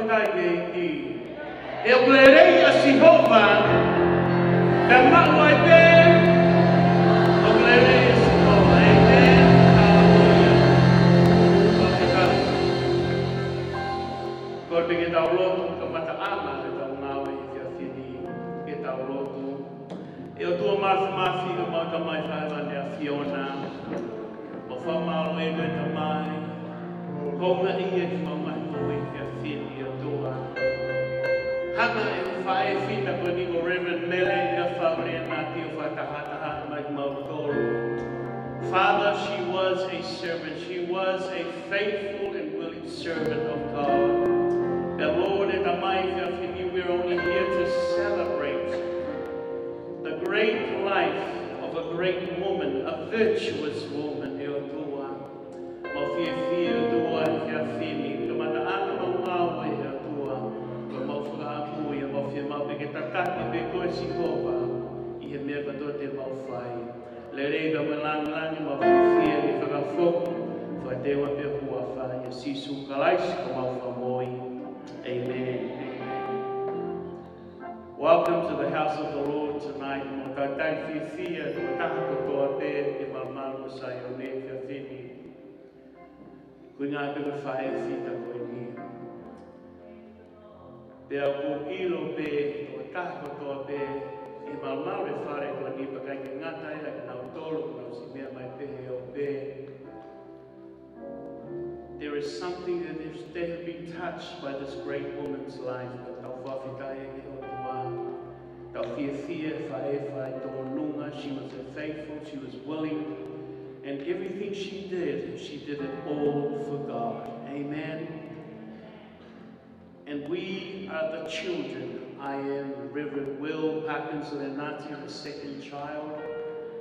faka'eiki. E o lerei a Sihova, e ma'u ai te, o lerei a Sihova, amen, hallelujah. Ko te ke tau lotu, ka mataama ke tau ngawe i kia whini, ke tau lotu. E o tua mafi o mauta mai whaewane a Fiona, o whamalo e koe ta mai, kouna i e ki mamai koe kia whini o tua. Hana e whae whina koe ni ko Reverend Mele, Ilafau, Lenati o whatahataha mai mautoro. Father, she was a servant. She was a faithful and willing servant of God. The Lord and we're only here to celebrate the great life of a great woman, a virtuous woman. Amen. Welcome to the house of the Lord tonight. Pea ko ilo pe, o tako toa pe, I malmau e whare kua ni pakai ke ngata ea ki nau tolu, nau si mea mai pehe o pe. There is something that if they have been touched by this great woman's life, but tau whawhitai e o tua, tau whia whae tō nunga, she was faithful, she was willing, and everything she did it all for God. Amen. And we are the children. I am Reverend Will Parkinson Lenati, the second child.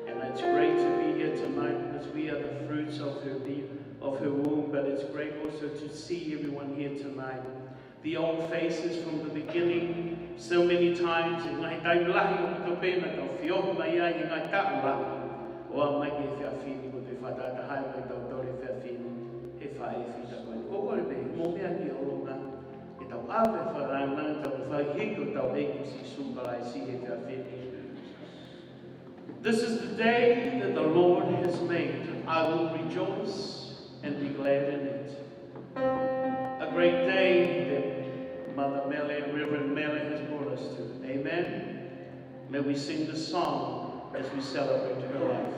And it's great to be here tonight because we are the fruits of her womb. But it's great also to see everyone here tonight. The old faces from the beginning, so many times. This is the day that the Lord has made. I will rejoice and be glad in it. A great day that Mother Mele, Reverend Mele has brought us to. Amen. May we sing the song as we celebrate her life.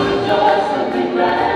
Rejoice and be glad.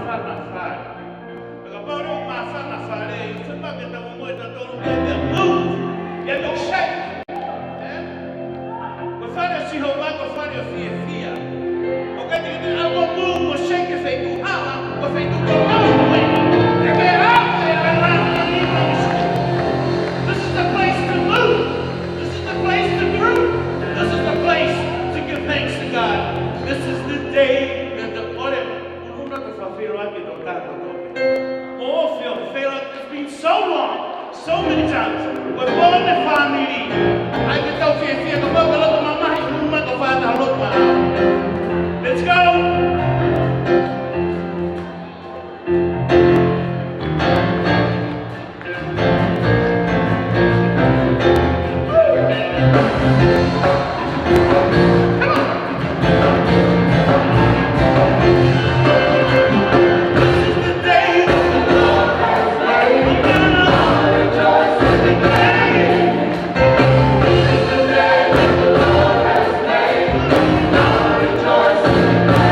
sana sana. Pagkaparo masana sale, saan kita mo ito tulong yan move, yan shake. Kufanya Jehovah, kufanya fia. Wakati kita ang move, shake sa ito hawa, sa ito tulong. This is the place to move. This is the place to grow. This is the place to give thanks to God. This is the day that the it's been so long, so many times. We're born the family. I can tell you, let's go. Rejoice.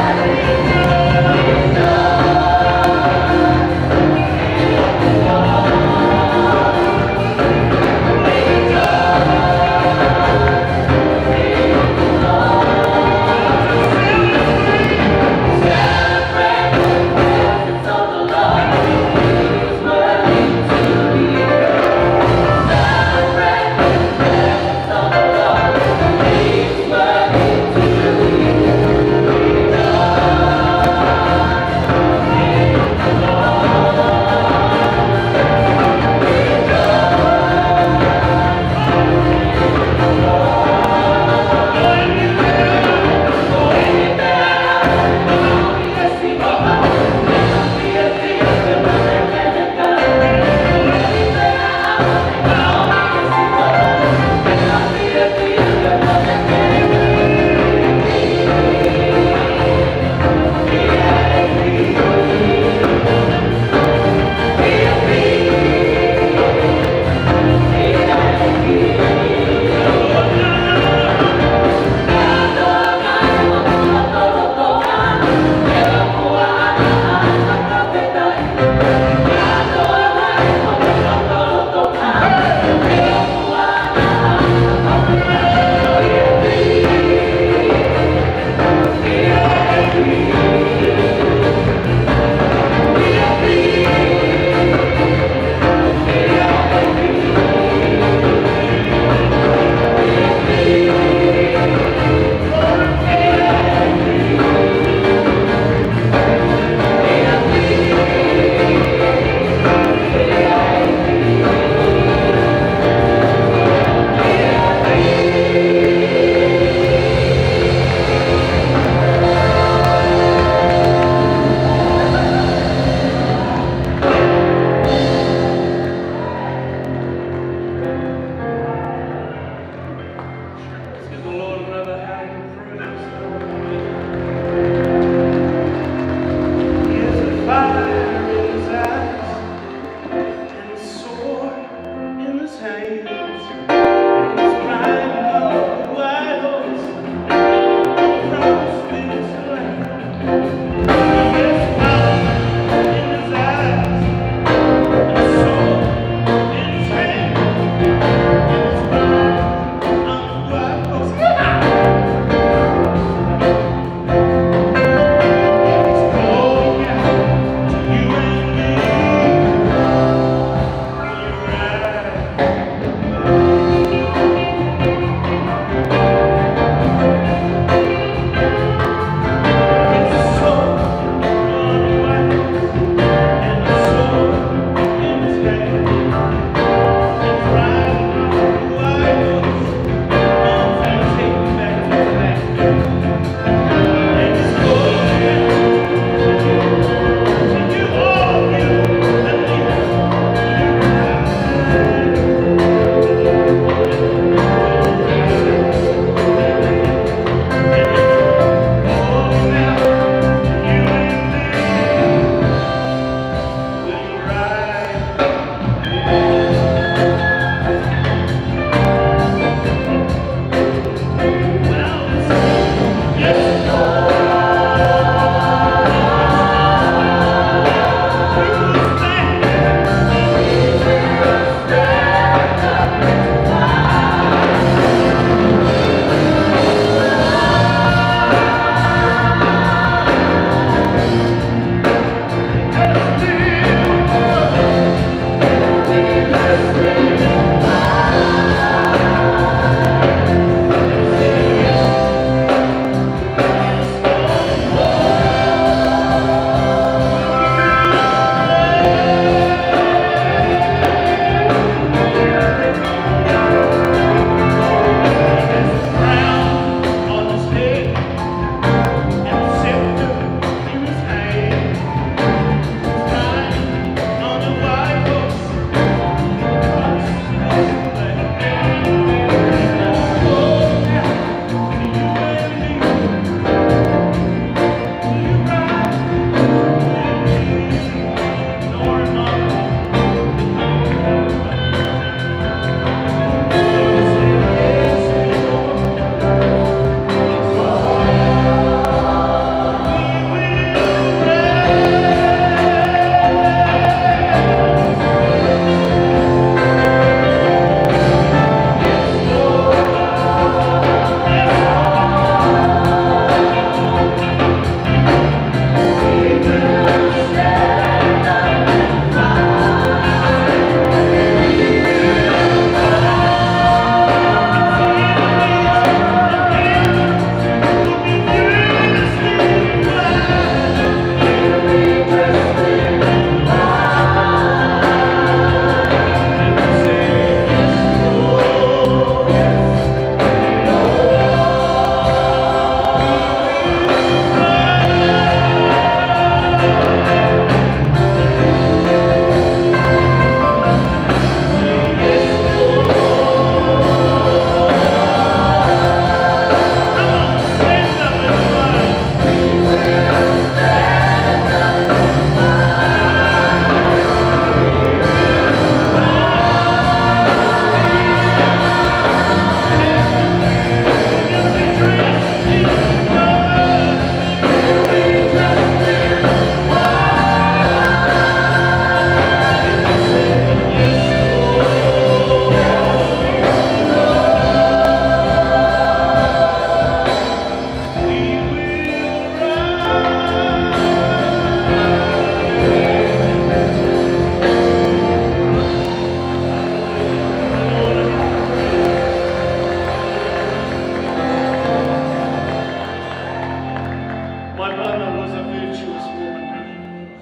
mother was a virtuous woman.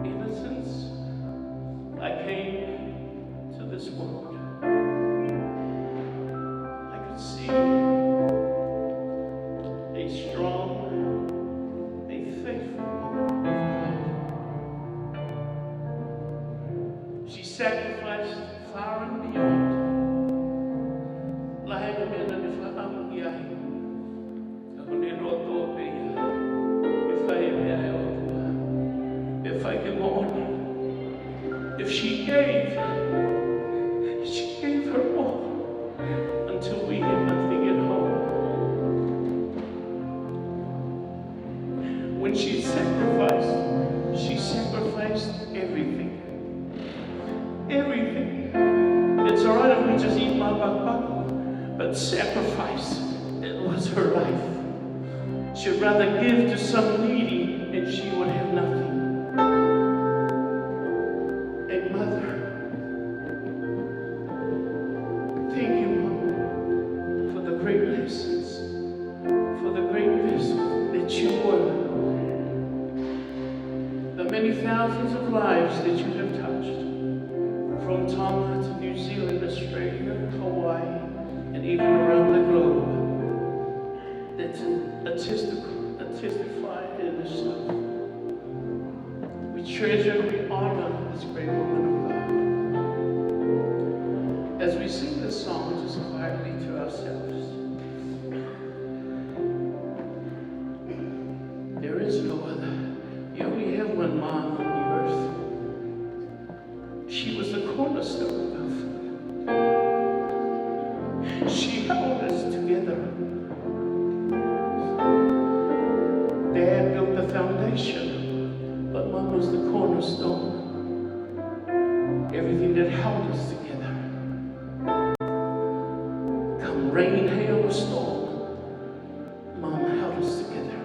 Ever since I came to this world, I could see a strong, a faithful woman of God. She sacrificed far and beyond. If I can go on, if she gave her all until we had nothing at home. When she sacrificed everything. Everything. It's all right if we just eat my bakbak, but sacrifice, it was her life. She'd rather give to some needy and she would have nothing. A mother. Thank you, Mom, for the great lessons, for the great vessel that you were. The many thousands of lives that you have touched, from Tonga to New Zealand, Australia, Hawaii, and even around the globe. That's a testify in itself. We treasure, we honor this great woman of God. As we sing this song just quietly to ourselves, there is no other. You only have one mom on the earth. She was the cornerstone of our family. She held us together. Dad built the foundation, but Mom was the cornerstone. Everything that held us together. Come rain, hail, or storm, Mom held us together.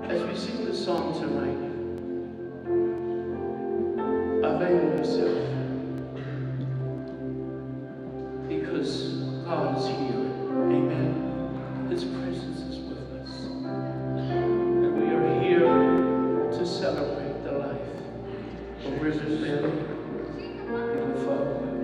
As we sing the song tonight, avail yourself, because God is here. Amen. His presence is with us. And we are here to celebrate the life of Reverend Mele, Ilafau, and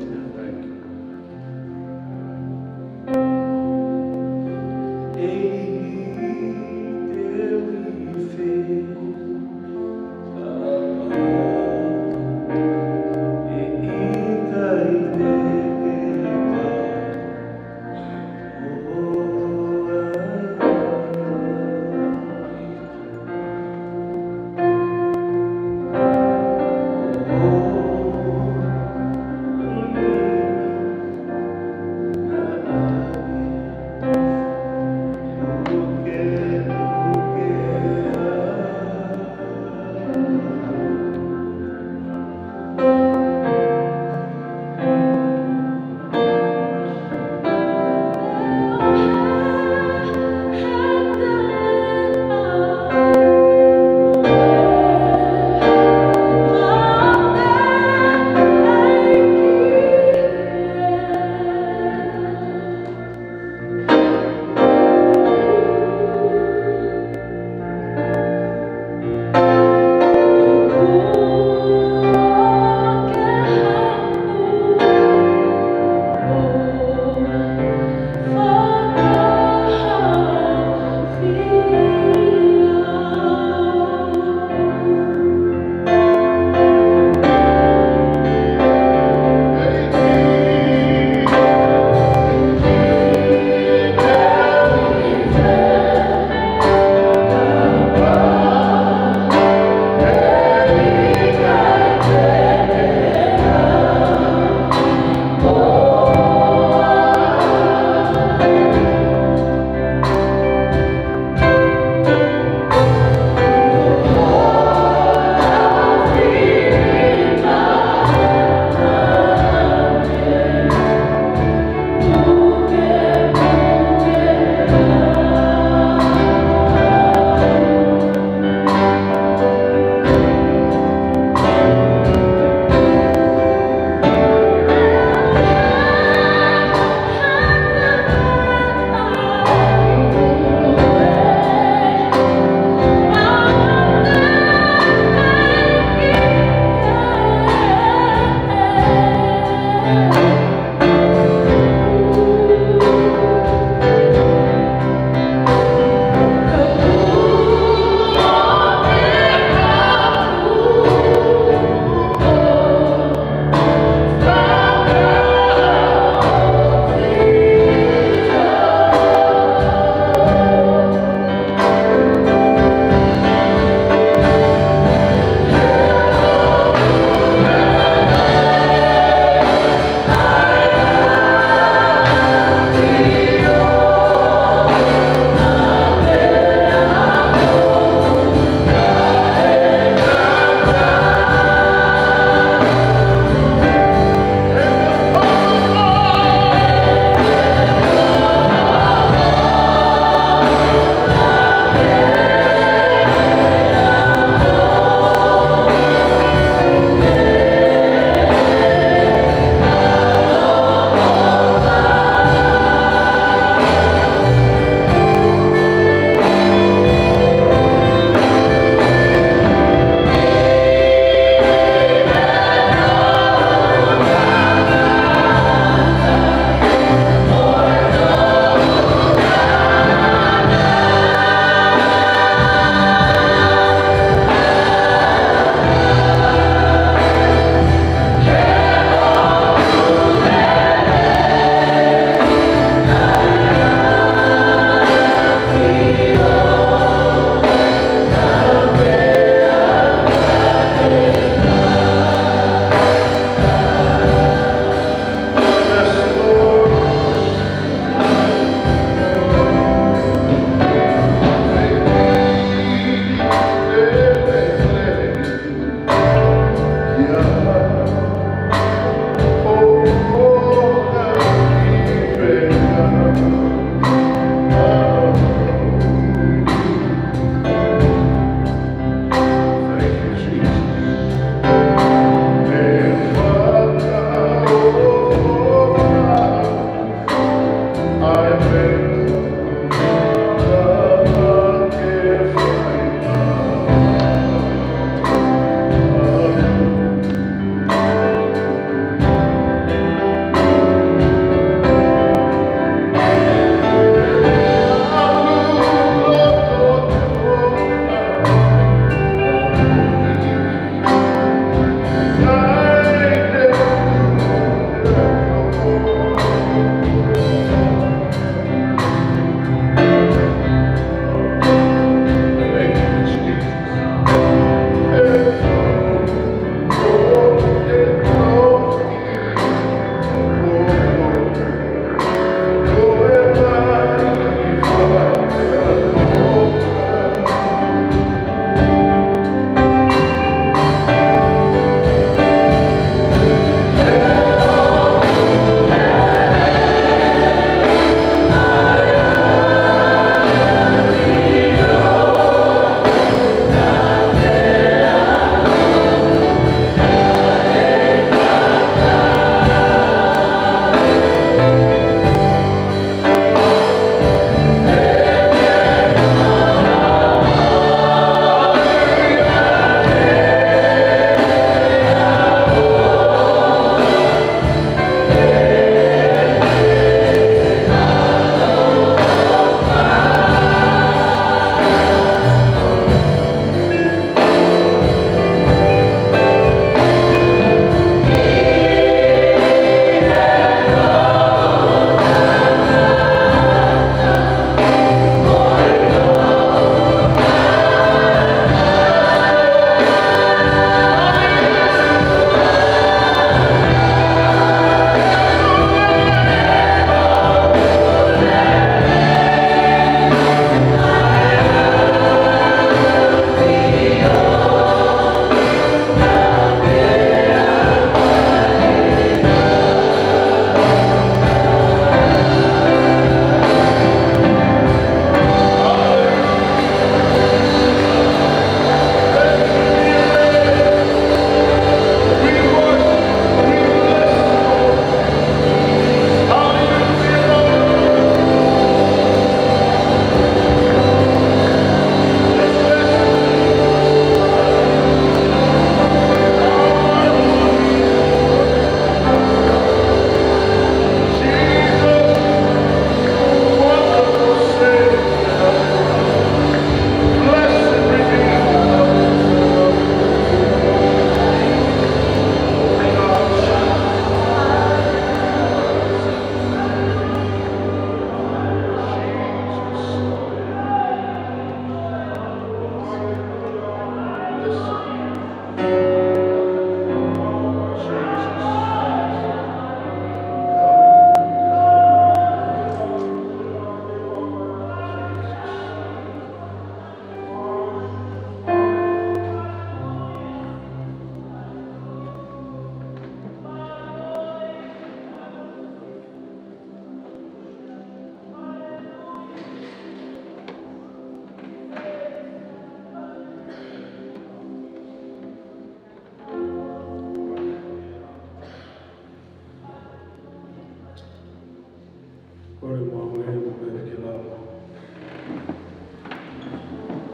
Kore mama e mo pere ke lava.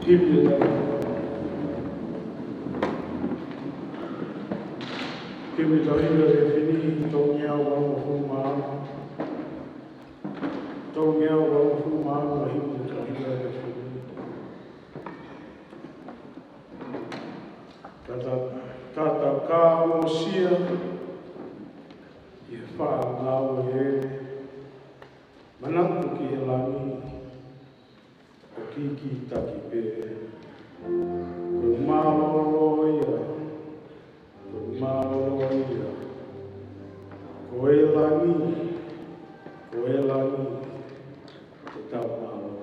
Hipi e tala. Hipi tau hira e whini tau ngeau wama whumaa. Tau ngeau wama whumaa ma hipi tau hira e whini. Tata ka mo sia. Ie wha nau e manatu ki he lani. O ki taki pe. Ko mālolo ia. Ko mālolo ia. Ko e lani. Ko e lani. Te tau mālolo.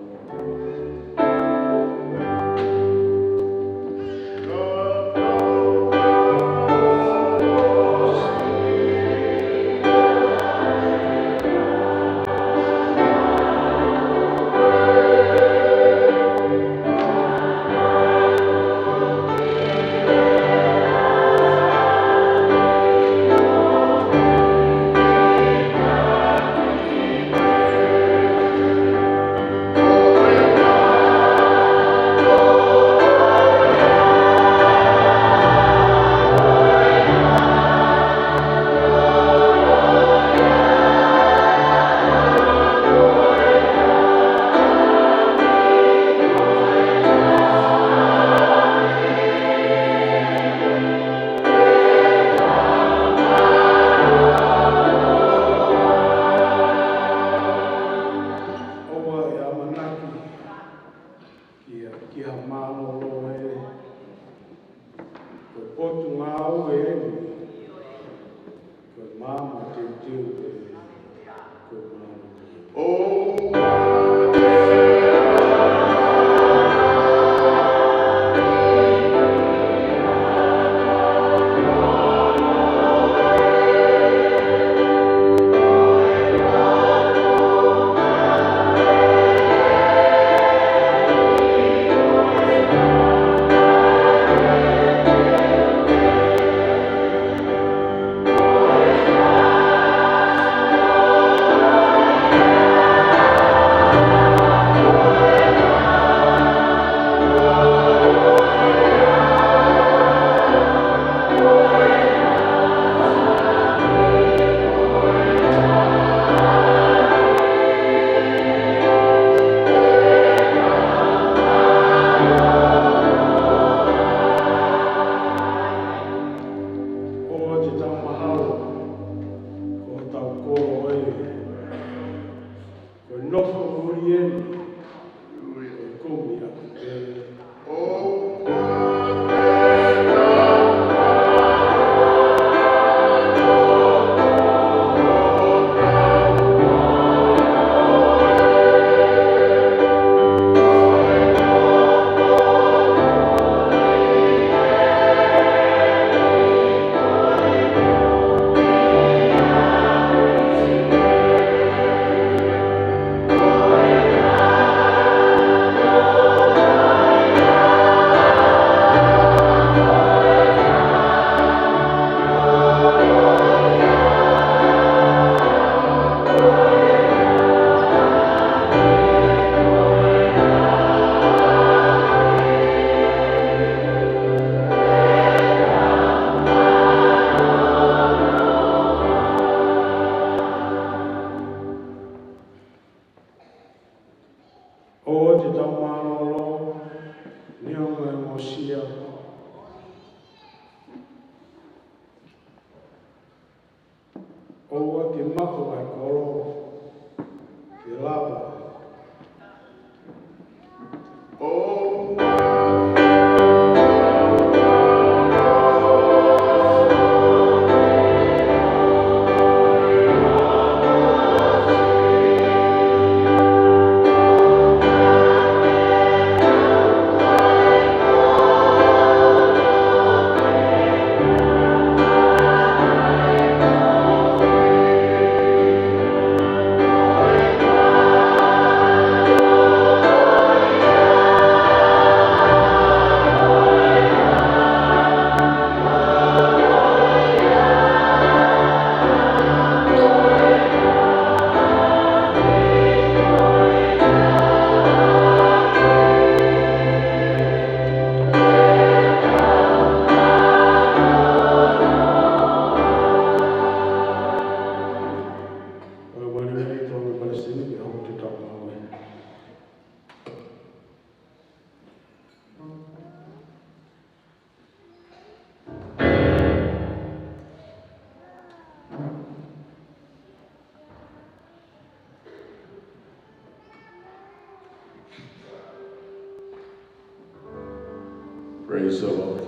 Praise the Lord.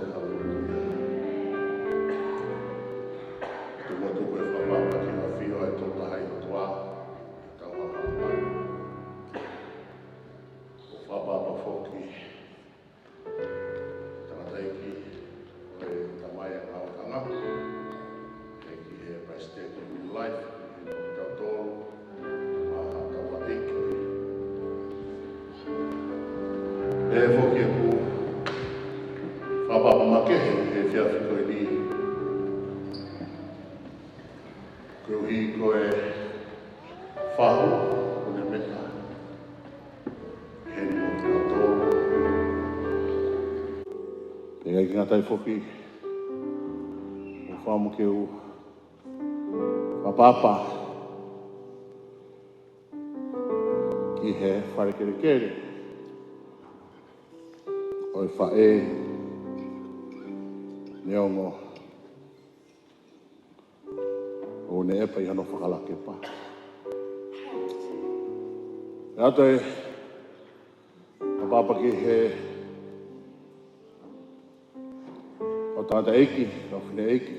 Tumotu koe whapapa ki ngā whio e tō tahai o tua. Tau whapapa. O whapapa whoki. Tangataiki. Koe tamai a ngā tanga. Eki he praisteki in life. Tau tōru. Maha tawa eiki. E whoki e ku. Whapapa makehe he whiawhi koe ni. Koe hi koe whahu o ne meta. He ni o te tōru. Pega ki ngā tai whoki. O whamu ke u. Whapapa. Ki he wharekere kere. Oi whae. Neongo. O ne epa I hano whakalake pa. E ato e papa ki he o tata eiki, o whine eiki.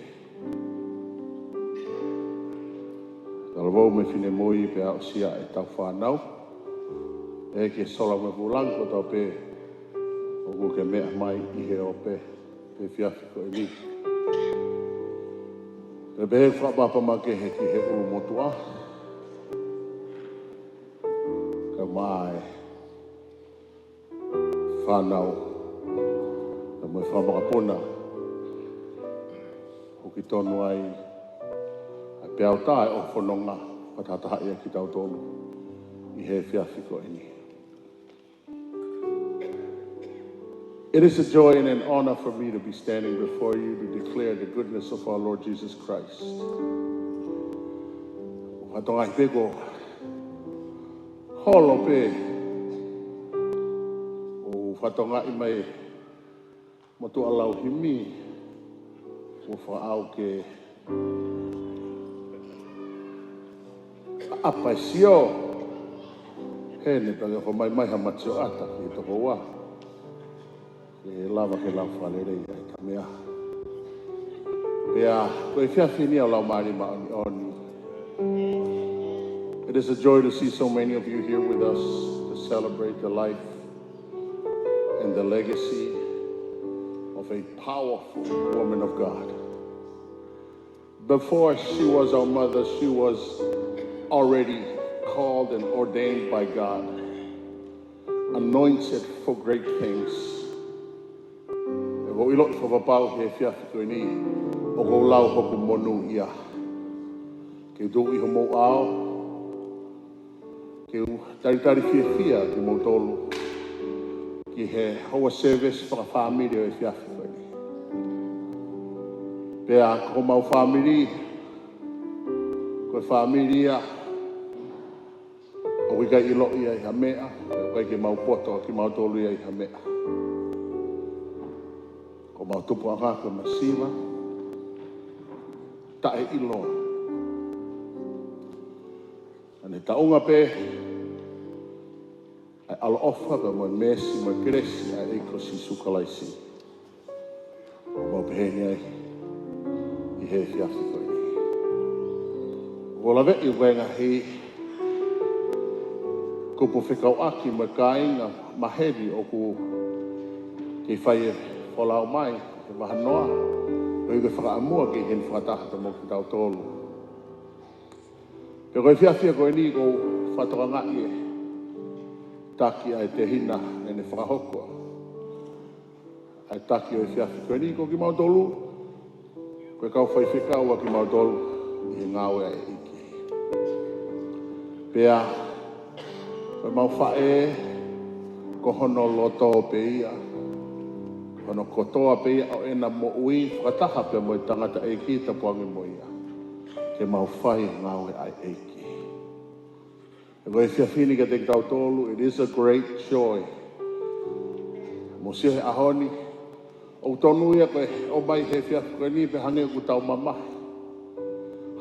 Tala wau me whine moi pe au sia e tau whanau. E ke sola me vulango tau pe o ku ke mea mai I he o pe whiawhi ko e ni. Pe pehe whapapa ma ke he ki he ulu motua. Ka mai whanau. Ka mai whamakapona. O ki tonu ai a peau tae o whanonga patataha ia ki tau tonu. I he whiawhi ko e ni. It is a joy and an honor for me to be standing before you to declare the goodness of our Lord Jesus Christ. Whatongai peko holo pe o whatongai mai motu alau himi o whaau ke apaisio he ne tange ho mai hamatio ata ki toko wa. E lava ke lau whalerei ai ka mea. Pea, koe whiawhini au lau maari maoni oni. It is a joy to see so many of you here with us to celebrate the life and the legacy of a powerful woman of God. Before she was our mother, she was already called and ordained by God, anointed for great things. O ilo I whapapau he whiawhi koe ni, o kou lau hoku monu ia. Ke tū I homo ao, ke taritari whiawhia ki mo tolu, ki he hoa service whaka Famili o he whiawhi koe ni. Pea ko mau Famili, koe Famili ia, o wika ilo ia I hamea, o kai ke mau poto ki mau tolu ia I hamea. O mau tupu a ngākua masiwa, tae iloa. Ane taunga pe, ai alo ofa ka mo mesi mo kresi ai eiko si sukalaisi. O mau peheni ai, I he whiawhi koe ni. O lawe I wenga he, kupu whikau aki mo kāinga maheri o ku ke whaie o lau mai, ke wahanoa, o I ke whakaamua ke hen whakatahata mo ki tau tolu. Pe koe whiawhia koe ni ko whatoka ngai e, taki ai te hina e ne whakahokoa. Ai taki o whiawhi koe ni ko ki mau tolu, koe kau whaiwhikau a ki mau tolu, I he ngāwe ai iki. Pea, koe mau whae, ko hono loto pe ia, Hono kotoa pe ia o ena mo ui whakataha pe mo I tangata eiki ta puangi mo ia. Ke mau whai ngawe ai eiki. E koe whiawhini ka te tau tolu, it is a great joy. Mo sia he ahoni, o tonu ia koe o mai he whiawhi koe ni pe hange ku tau mamahi.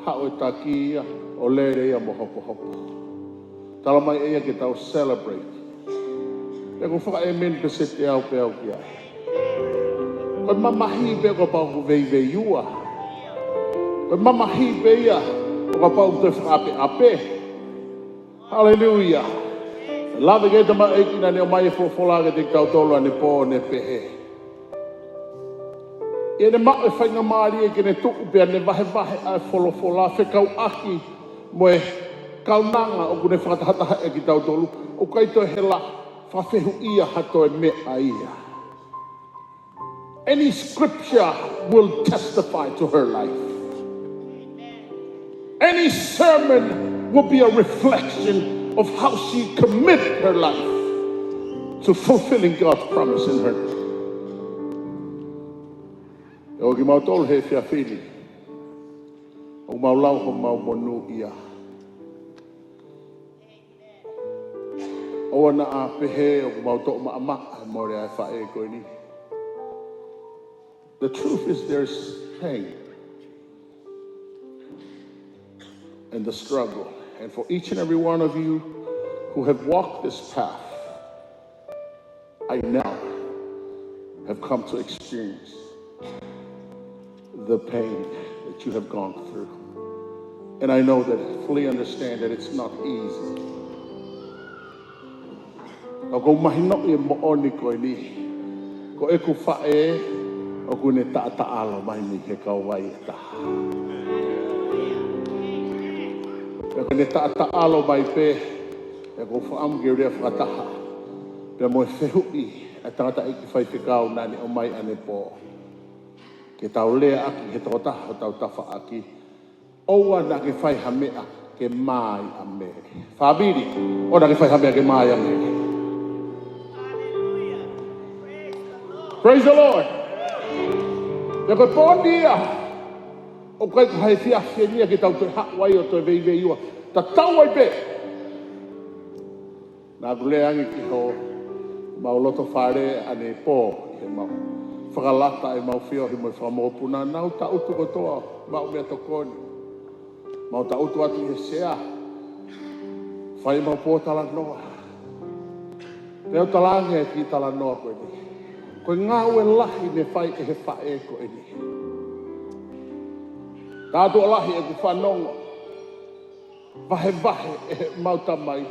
Hao e taki ia, o lere ia mo hopo hopo. Tala mai ia ke tau celebrate. E ko whaka e men pe sete au pe au ki ai. Koe mamahi be ko pau vei iua. Koe mamahi be ia ko pau te whakape. Hallelujah. Lava ke te maeki na ne o mai fofola ke te tautolo ane po ne pehe. E ne mao e whainga maari e ke ne tuku pia ne vahe a folofola whekau aki mo e kaunanga o kune whakatahataha e ki tautolu. O kaito he la whawhehu ia hato e mea ia. Any scripture will testify to her life. Any sermon will be a reflection of how she committed her life to fulfilling God's promise in her. O ki mau tolu he whiawhiri. O mau lau ho mau monu ia. O ana a pehe o mau tō maama mo rea e whae koe ni. The truth is there's pain and the struggle. And for each and every one of you who have walked this path, I now have come to experience the pain that you have gone through. And I know that I fully understand that it's not easy. Ko mahino e mooni koe ni. Ko e ku whae o kune ta'ala mai ni ke kauwai e taha. Ko kune ta'ala mai pe e ko whaam ke rea whataha. Pea mo e whehui e tangata e ki whai whikau nani o mai ane po. Ke tau lea aki he totaha o tau tafa aki. Oua na ke whai hamea ke mai a Mele. Famili, o na ke whai hamea ke mai a Mele. Praise the Lord. Te koe pōnia o kai ka hae whiawhia ki tau te hawai o te vei iua. Ta tau ai pe. Nā kule angi ki ho mau loto whare ane pō he mau. Whakalata e mau whiohi mo i whamopuna. Nau ta utu kotoa mau mea tokoni. Mau ta utu atu he sea. Whai mau pō tala noa. Teo talange e ki tala noa koe ni. Koe ngā ue lahi ne whai e he whae koe ni. Tātua lahi e ku whanonga. Vahe e he mauta mai.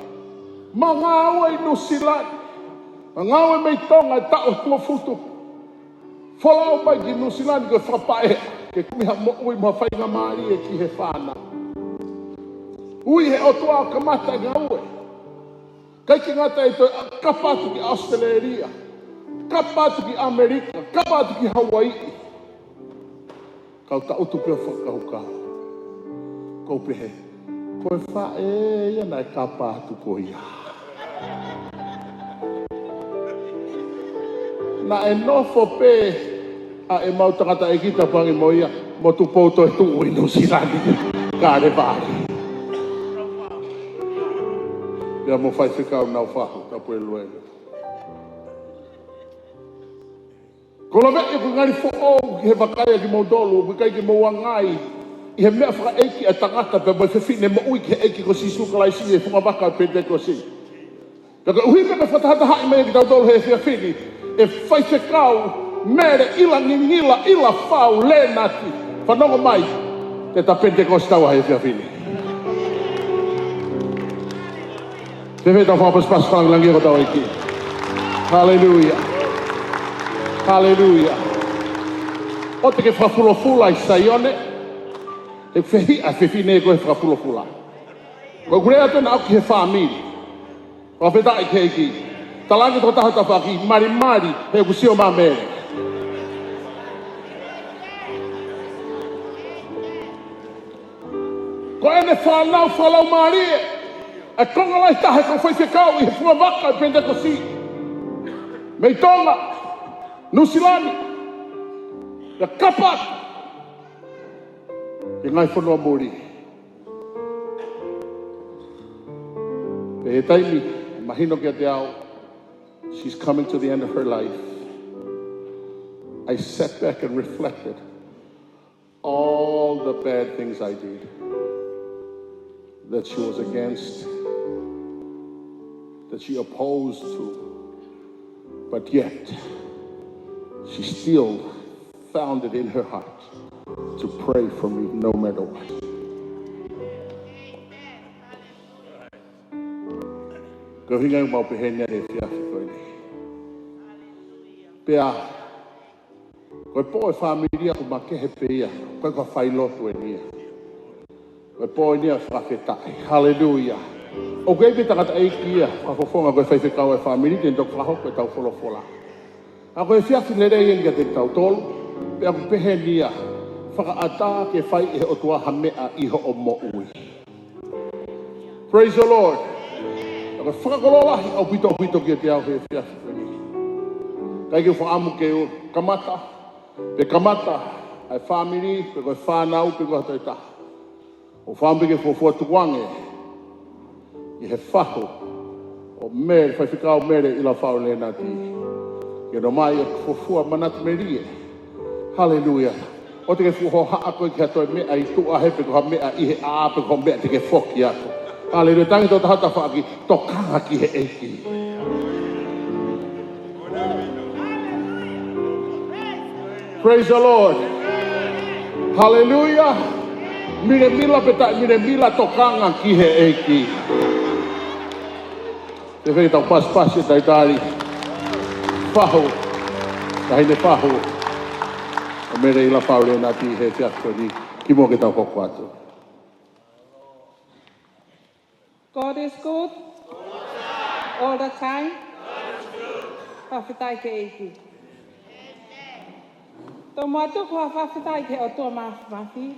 Ma ngā ue i nusilani. Ma ngā ue mei tonga e tau tua futu. Whalau mai ki nusilani koe whapae. Ke kumiha mo ui ma whainga maari e ki he whana. Ui he otua o kamata ngā ue. Kai ki ngata e toi kapatu ki Australia. Kapatu ki Amerika, kapatu ki Hawaii. Kau ta utu pia whakahukau. Kau pehe, koe whae ia nai kapatu ko ia. Na e nofo pe a e mau tangata e kita pangi mo ia, mo tu pouto e tu ui nusilani. Kāre vāri. Pia mo whai whikau nau whahu, ka pue luenga. Ko la vea ko ngari fo o he vakaya ki mau dolu, ko kai ki mau wangai. I he mea faka'eiki a tangata pe mo whine mo ui ki eiki ko si sukalai si e funga waka pente ko si. Peka uhi me whatahata hai mea ki tau dolu he whiawhini. E whaifekau Mele ngila Ilafau Lenati. Whanonga mai te ta pente ko si taua he whiawhini. Te whetau whapaspas whangilangi ko tau eiki. Hallelujah. Hallelujah. O te ke whafulofula i saione, te whehi a whewhine koe whafulofula. Ko kurea tēnā au ki he Famili. Ko whetā i keiki. Talangi tō tahata whaki, mari, he kusio mā Mele. Ko ene whalau marie. A konga lai tahe ko whaifekau i he fua waka i pente ko si. Mei tonga. Nusilani, the kapat, the ngai whanua mori. E taimi, mahino kia te ao, she's coming to the end of her life. I sat back and reflected all the bad things I did, that she was against, that she opposed to, but yet, she still found it in her heart to pray for me no matter what. Ko hinga mau pehenia e fiafi koe ni. Pea, koe po e familia ku makehe peia, koe ka Failotu e nia. Koe po e nia whakawhetai. Hallelujah. O kei pe tangata eiki ia, whafofonga koe whaiwhekau e famili, ten tok whaho koe tau wholofola. A koe fiafi nerei e lia te tau tolu, pea ku pehenia, whakaata ke whai e o tua hamea iho o mo ui. Praise the Lord. Ka whakakololahi au pito ki te au he fiafi koe ni. Kai ke whaamu ke o kamata, pe kamata ai family, pe koe whanau, pe koe hatoi taha. O whaambi ke fofua tuange, i he whaho, o Mele, whaiwhikau Mele Ilafau Lenati. Ke no mai e fofua manatu merie. Hallelujah. O te ke fuho haa koe ki hatoi mea i tua he, pe koe mea i he a, pe koe mea te ke whoki ako. Hallelujah. Tangi tō tahata whaaki, tō kanga ki he eiki. Praise the Lord. Hallelujah. Mire mila tokanga ki he eiki. Te whei tau paspasi tai tari. Whaho. Tahi ne whaho. O Mele Ilafau Lenati he fiasko ni. Ki mo ke tau koko atu. God is good. All the time. Faka'eiki. Tō mātu kua faka'eiki o tō mafi.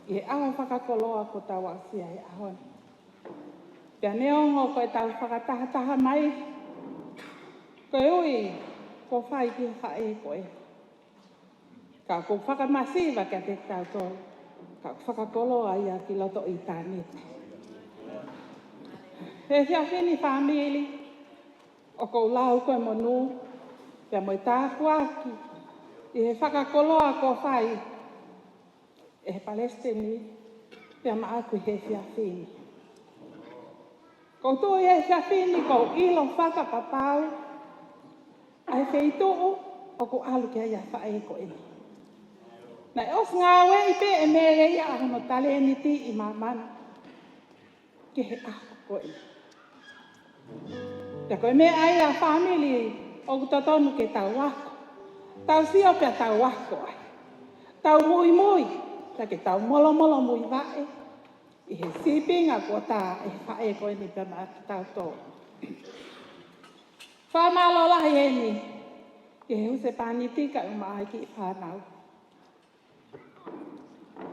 I he aho whakakoloa ko tau asia he aho. Pea neongo koe tau whakatahataha mai. Koe ui, ko whai ki hae koe. Ka ko whakamasiva kia te tau tō. Ka whakakoloa ia ki loto i tānete. He whiawhini Famili, o kou lau koe monu, pia moi tākuaki, i he whakakoloa ko whai, e he Palestini, pia maaku he whiawhini. Kou tō i he whiawhini, kou ilo whakapapau, ai wheituu, o kou alu kia ia whae ko eni. Nai os ngā wei pe e Mele ia ahono Lenati i mamana, ki he aho ko eni. Ia koe mea ai a Famili o kutotonu ke tau wako. Tau sio pia tau wako ai. Tau mui, ta ke tau molo mui vae. I he sipinga ko tā e whae koe ni pia maa ki tau tō. Whamalo lahi e ni. I he use pāniti ka umaai ki whanau.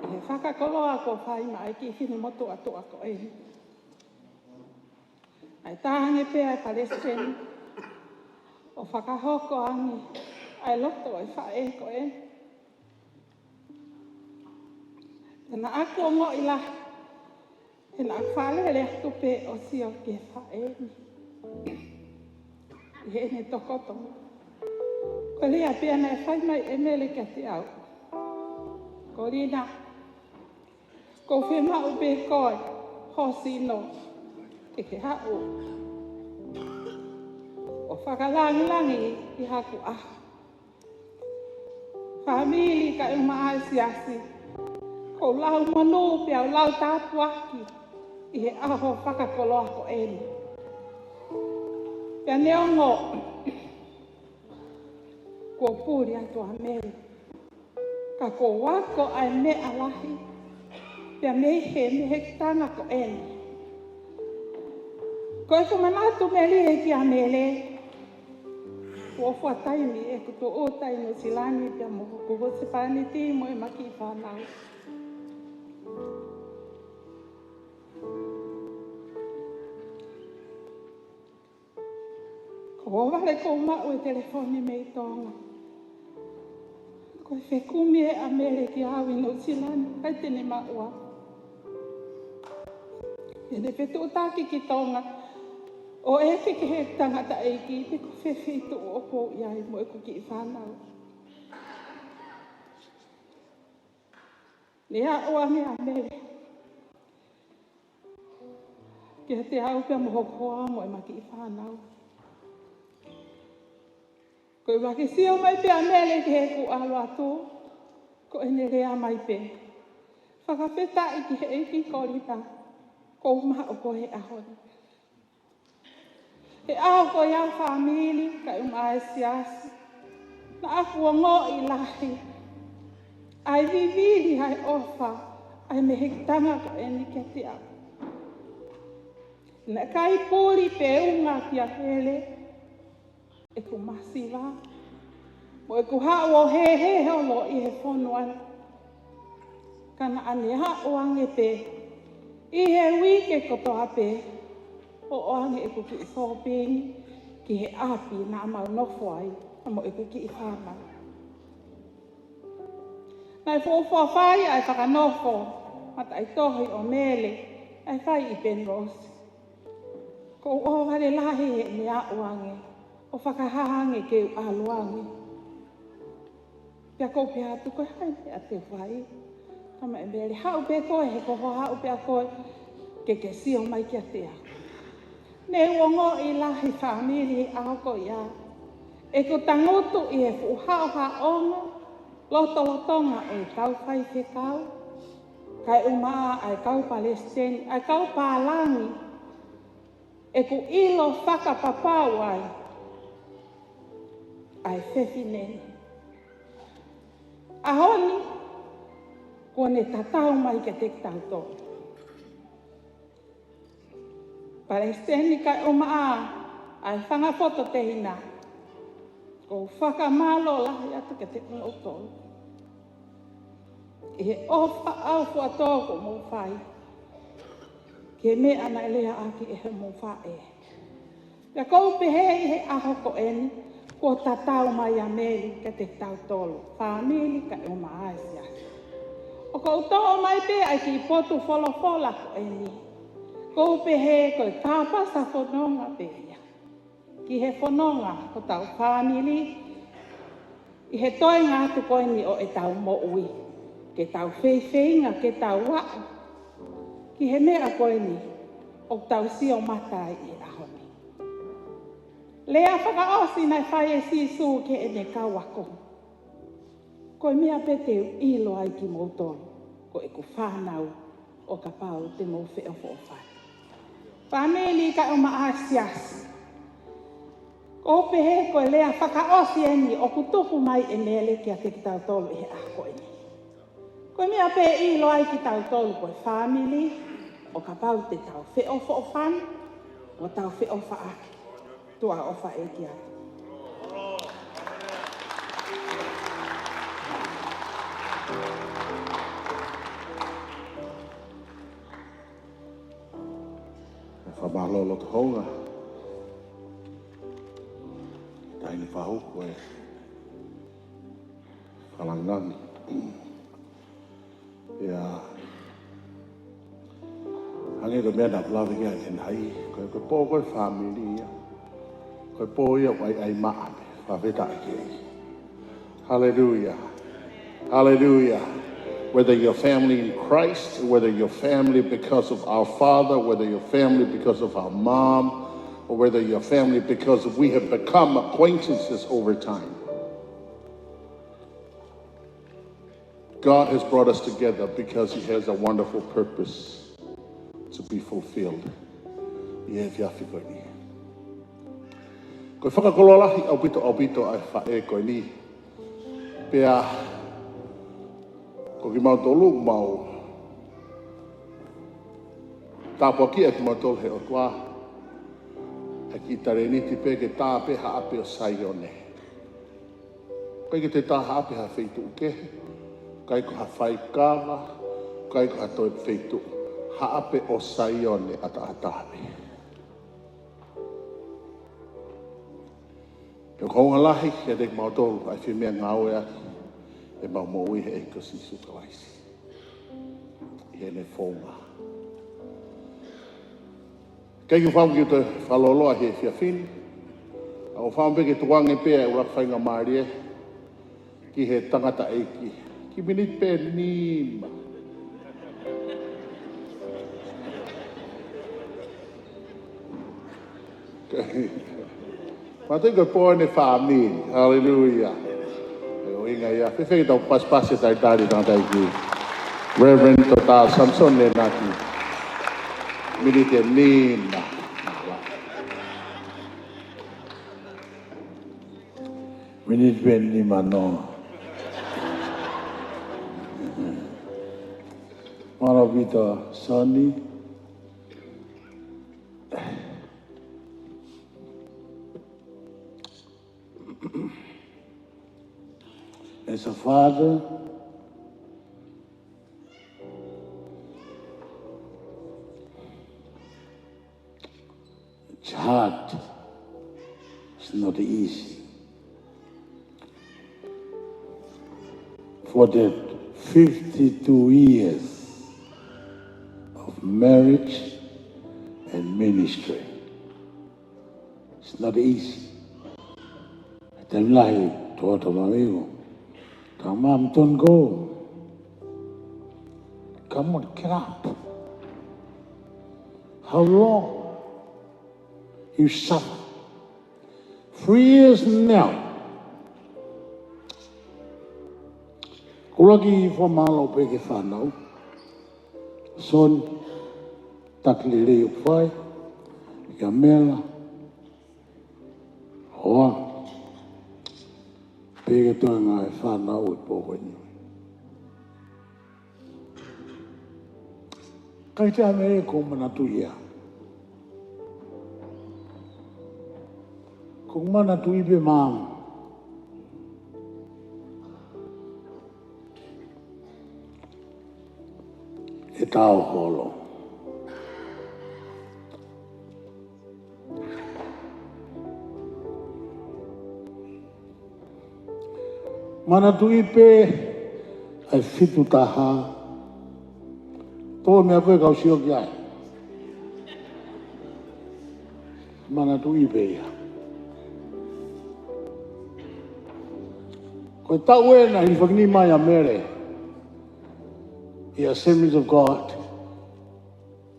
I he whakakoloa ko whai mai ki hini motu atua ko e ni. Ai tāhange pēr ai Palestini, o whakahoko ani, ai loto ai whae ko e. Tena aku o ngoi la, tena aku whalele atu pē o sio ki whae ni. I he ne tokotonga. Ko lia pēr nei whai mai e Mele kia te au. Ko rina, ko whemau pē koe, hosino. E ke hau. O whakalangi i haku aho. Famili ka umaai siasi. Ko lau manu pia o lau tāpuaki. I he aho whakakoloa ko eni. Pia neongo. Ko pūri atu a Mele. Ka ko wako ai mea lahi. Pia mehe tanga ko eni. Koe ko manatu Mele e ki a Mele. Ko fua taimi e kuto o taimi silani pia mo ko se pāniti mo e maki i whanau. Ko wale ko mau e telefoni me i tonga. Koe whekumi e a Mele ki awi no silani. Kai tene maua. E ne whetu utaki ki tonga. O e ke he tangata eiki, te ko whewhitu o po iai mo e ko ki i whanau. Ne a oa me a Mele. Kia te au pia mo hokoa mo e maki i whanau. Koe wake sio mai pe a mele ki he ku alo atu. Ko ene rea mai pe. Whakawheta i ki he eiki korita. Ko maha o ko he ahoni. He aho ko iau Famili ka umae siasi. Na aku o ngō i lahi. Ai viviri hai ofa. Ai me hekitanga ko ene kia te au. Na kai pūri pe unga kia hele. E ku masiwa. Mo e ku hao o he holo i he whonuan. Kana ane hao ange pe. I he wike kotoa pe. O ange e ku ki i sōpingi. Ki he api na amau nofo ai. Mo e ku ki i whanau. Nai whai ai whakanofo. Mata ai tohi o Mele. Ai whai i Penrose. Ko o wale lahi he me a uange. O whakahahange ke u aluange. Pia kou pia atu koe hai a te whai. Kama e Mele hau pe koe he koho hau pe a koe. Ke sio mai kia te au. Ne uongo i lahi Famili a hoko ia. E ko tangotu i e fu hao onga. Loto lotonga o i kau whai whekau. Kai umaa ai kau Palestini, ai kau Pālangi. E ku ilo whakapapau ai. Ai whewhinene. Ahoni, ko ne tatau mai ke te tauto. Palestini kai umaa ai whangapoto te hina. Ko whakamalo lahi atu ke te utolu. E ofa au fuatoko mo whai. Ke me ana elea aki e he mo whae. Ia kou pehe i he aho ko eni. Ko tatau mai a Mele ke te tautolo. Famili ka e uma aisia. O kou toa mai pe ai ki potu wholofola ko eni. Kou pehe ko e tāpasa whanonga pe ia. Ki he whanonga ko tau Famili. I he toi ngā tu ko eni o e tau mo ui. Ke tau whewhenga, ke tau wao. Ki he mea koe ni, o tau sio matai i ahoni. Lea whakaosi nai whai e sisu ke e ne kawako. Koe mea pete ilo ai ki mautoro, ko e ku whanau o ka pau te mau whea whawhai. Famili ka uma asiasi. Ko pehe koe lea whakaosi e ni o kutuku mai e Mele kia te ki tau tolu i he ako e ni. Koe mea pe ilo ai ki tau tolu koe Famili, o ka pau te tau wheo whaofan, o tau wheo whaaki, tua o whaeki atu. E whamalolo te honga. Taini whahuku e whalangangi. Ia hange ko mea na plawe kia e nai, koe pō koe Famili ia. Koe pō ia ai maame, whawheta ake ei. Hallelujah. Hallelujah. Whether you're family in Christ, whether you're family because of our father, whether you're family because of our mom, or whether you're family because we have become acquaintances over time. God has brought us together because he has a wonderful purpose to be fulfilled. Ia whiawhi koe ni. Koe whakakololahi au pito ai whae koe ni. Pea, ko ki mau tolu mau. Tāpua ki e ki mau tolu he o tua. E ki tare niti pe ke tā pe ha ape o saione. Koe ki te tā ha ape ha feitu uke. Kai ko ha whai kawa. Kai ko ha toi feitu. Ha ape o saione ata atawe. Te konga lahi e dek mau tolu ai whi mea ngāo e aki. E mau mo ui he e ko si sukalaisi. I e ne whonga. Kei ki whamu ki te whaloloa he whia whini. A o whamu peke tuange pēa e ura whainga maari e. Ki he tangata eiki. Ki minit pē nīma. Mate ko po ni Famili. Hallelujah. O inga ia. Fefe kita pas-pas ya tadi tang taiki. Reverend Total Samson Lenati. Milite Nina. Minit ben ni mano. Maravita Sani. As a father, it's hard. It's not easy. For the 52 years of marriage and ministry, it's not easy. Tell lie to amigo. Mom, don't go. Come on, get up. How long? You suffer. 3 years now. Kulagi for malo peke whanau. Son, taklele upai. Ika Mele. Hoa. Peke toa ngai whanau e pōko niu. Kai te ame e ko manatu ia. Ko manatu ibe maamu. E tau holo. Manatu ipe ai fitu taha. Tō mea koe kau sio ki ai. Manatu ipe ia. Koe tau e na hi whakini mai a Mele. The Assemblies of God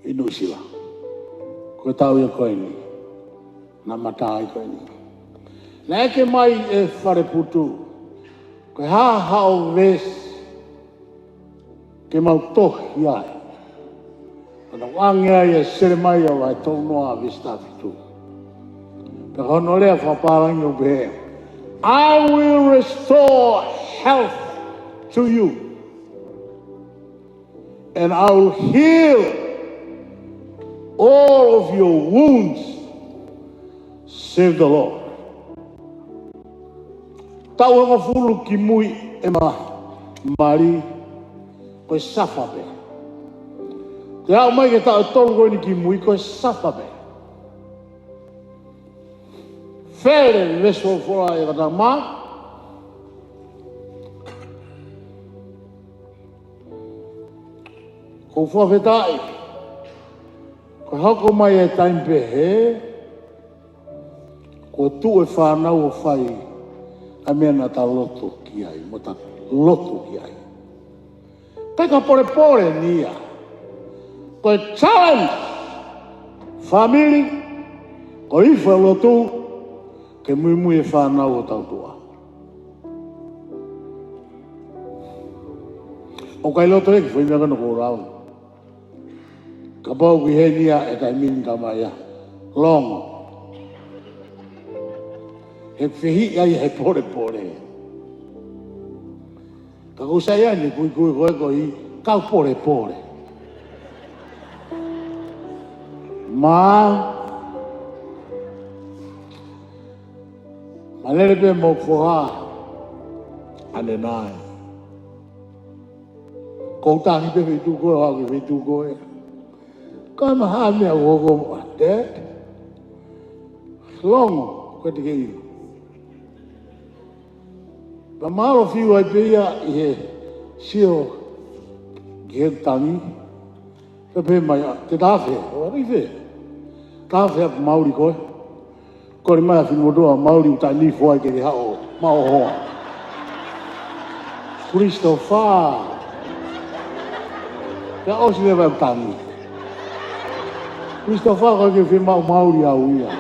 in Usila. Ko tau ia koe ni. Na matai koe ni. Na eke mai e whareputu. Koe haa hao ves. Ke mau tohi ai. Ana wange ai e sere mai au ai tau noa vistafitu. Pe hono lea whaparangi o behe. I will restore health to you. And I will heal all of your wounds, save the Lord. Tau hanga fulu ki mui e mari, koe safabe. Te au mai ke tau tolu koe ni ki mui, koe safabe. Fere leso fora e kata maa, ko whawhetai, ko hako mai e taimpe he, ko tu e whanau o whai, a mea na ta loto ki ai, mo ta loto ki ai. Peka pore nia, ko e challenge, Famili, ko i Failotu, ke mui e whanau o tautua. O kai loto e ki whai mea kano ko rau. Ka pau ki he nia e kai minga mai a longo. He whihi ai he pore. Ka kusai ani kui koe koi kau pore. Ma lere pe mo foha ane nai. Kou tangi pe whitu koe hau ki whitu koe. Kai maha mea wogo mo a dad. Longo, koe te kei. Pa maro whiu ai peia i he sio ki he tangi. Pe mai a, te tāwhe, o ariwhe. Tāwhe a Māori koe. Kore mai a whimotoa Māori uta ni whai ke te hao, mao hoa. Christopher. Te osi lewa u tangi. Christopher koe ke whi mau Māori au ia.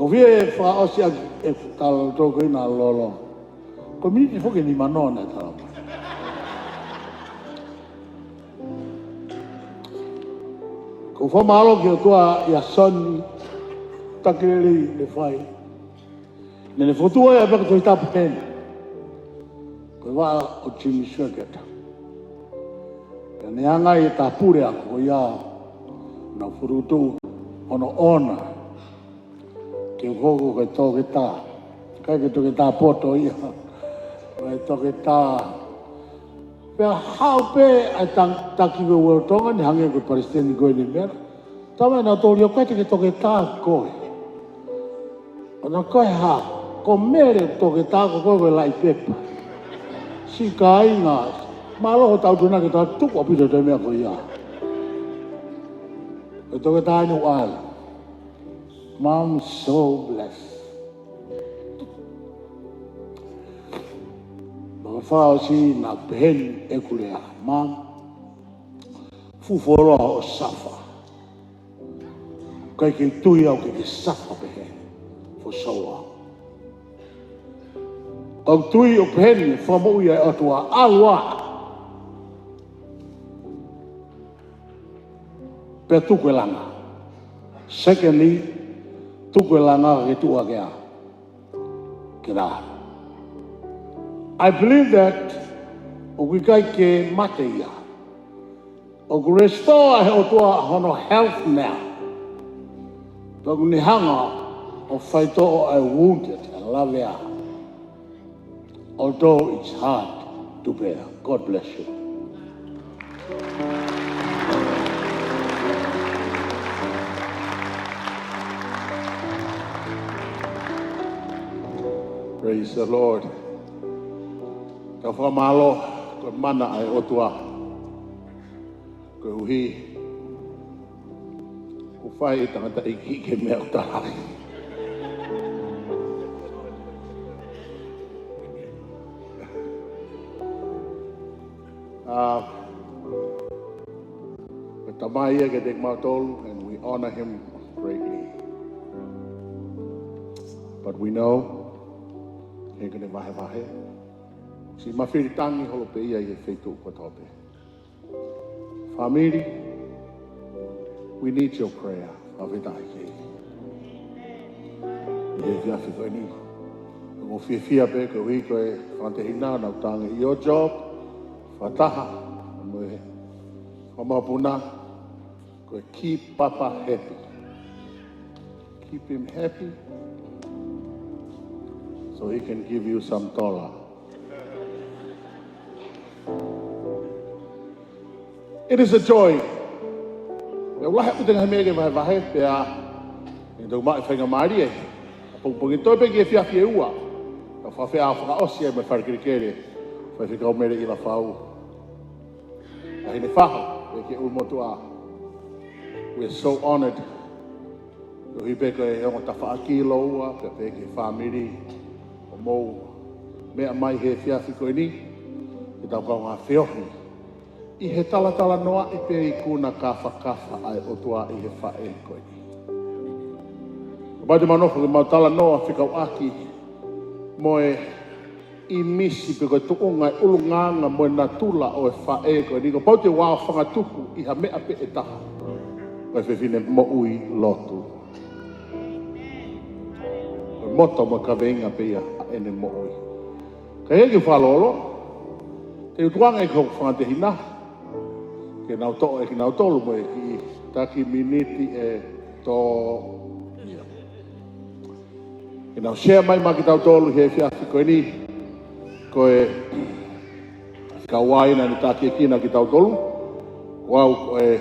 Ko vie fa osia e tal toko ina lolo. Ko mi fo ke ni manona tala. Ko fa malo ke tua ya soni takele le fai. Nele fotua ya ba ko ita pen. Ko va o chimi shweketa. Ne anga i ta pure ako ya na furutu ono ona ke gogo ke to ke ta kai ke to ke ta poto ia ke to ke ta pe how pe a taki we wo tonga ni hange ko palestini go ni mer tama na to rio ka ke to ke ta ko ona ko ha ko mere to ke ta ko ko lai pepa si kai nga malo tau tuna kita tuk api dah demi aku ya. Itu kita ni wal. Mom so blessed. Bafa si nak behen ekulia. Mom fuforo o safa. Kau kita ya kau safa behen for so long. Ang tui o behen famu ya atua alwa. Pe tuku langa. Secondly, tuku langa ke tua kea. Kira. I believe that o kai ke mate ia. O restore he o tua hono health now. Toku ni hanga o whaito o I wounded and love ia. Although it's hard to bear. God bless you. Praise the Lord. Ka whamalo, ko mana ai otua. Ko uhi. Ko whai tangata iki ke mea utahari. Ko tamai ke dek mautolu, and we honor him greatly. But we know e kene vahe. Si mawhiritangi holo pe ia i whaitu ko tope. Famili, we need your prayer. Awhitai ke. I e whiawhi koe ni. Ngo whiawhia pe ko hui koe whantehina nau tanga i o job, whataha, moe whamapuna, koe keep papa happy. Keep him happy. So he can give you some dollar. It is a joy. Wallahi ko tengah mege vahe pea. Ndo mai whainga maari e. Pongpongi toi pe ke whiawhi e ua. Ka whawhia a whakaosi e me wharikirikere. Whawhika o Mele Ilafau. Ka hine whaho e ke ulmotua. We're so honored. Ko hipe ko e ongo ta whaakilo ua. Pe ke Famili. Mou mea mai he whiawhi koe ni, i tau kau ngā whiohi. I he tala noa i pe i kuna kafa ai o tua i he whae koe ni. Pai te manofo ke mau tala noa whikau aki, moe i misi pe koe tuunga i ulunganga moe na tula o e whae koe ni. Ko pau te wao whangatuku i ha mea pe e taha. Koe whiwhine mo ui lotu. Koe moto mo ka veinga pe ia. Ene mo oi. Ka heke whalolo, te utuanga e kau whangantehina, ke nau to e ki nau tolu mo e ki taki miniti e to ia. Ke nau share mai ma ki tau tolu he whiawhi koe ni, koe ka waina ni taki e kina ki tau tolu, wau koe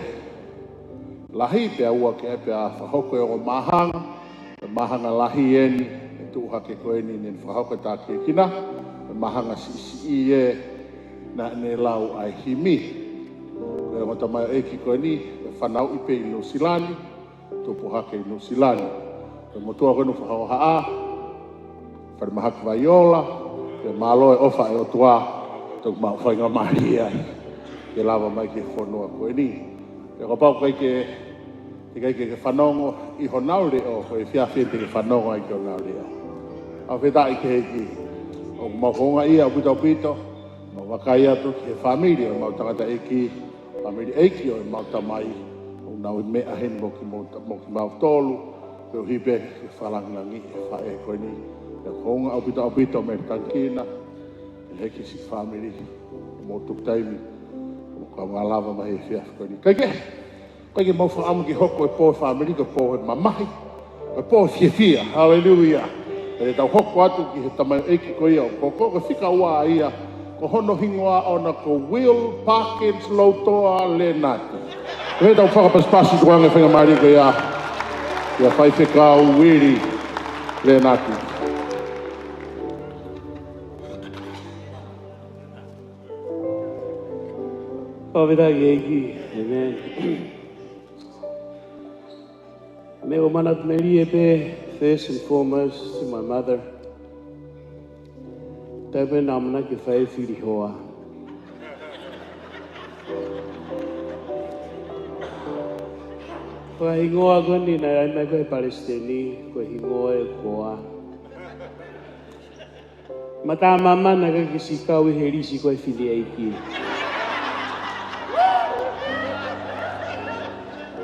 lahi pea ua ke e pea whahoko e o mahanga lahi eni, tuha ke koe ni nen whahauka tā ke kina, mahanga si e na ne lau ai himi. Koe ngota mai eki koe ni, whanau ipe i Nusilani, tupu hake i Nusilani. Koe motua koe nu whahau haa, whanimahaka vaiola, ke māloe ofa e o tua, tuk mau whainga mahi ai, ke lava mai ke whanua koe ni. Ke kopau koe ke Te kai ke whanongo I honau reo, ko e whiawhi te ke whanongo ai ke honau reo. A whetai ke heki, o mawhonga ia o pito pito, ma wakai atu ke Famili o mau tangata eki, Famili eiki o mau tamai, o nau I mea hen mo ki mau tolu, pe o hipe ke whalangangi e whae koe ni. Te honga o pito me tankina, e heki si Famili, mo tuk taimi, o ka ngalawa mahi e whiawhi koe ni. Kai ke mau whaamu ki hoko e pō Famili, ko pō e mamahi, e pō whiawhia, hallelujah. E tau hoko atu ki he tamai eki ko ia o koko, ko whika ua ia, ko hono hingoa ona ko Will Parkins Lautoa Lenati. E tau whakapaspasi ko ange whenga maari ko ia whai whika uiri Lenati. Pawera eki, amen. Me o manat meri e pe, first and foremost, to my mother. Tape namana ke whae whiri hoa. Koe hingoa koni na ai mai koe Palestini, koe hingoa e koa. Mata mama na ka kisi kau I he risi koe faka'eiki.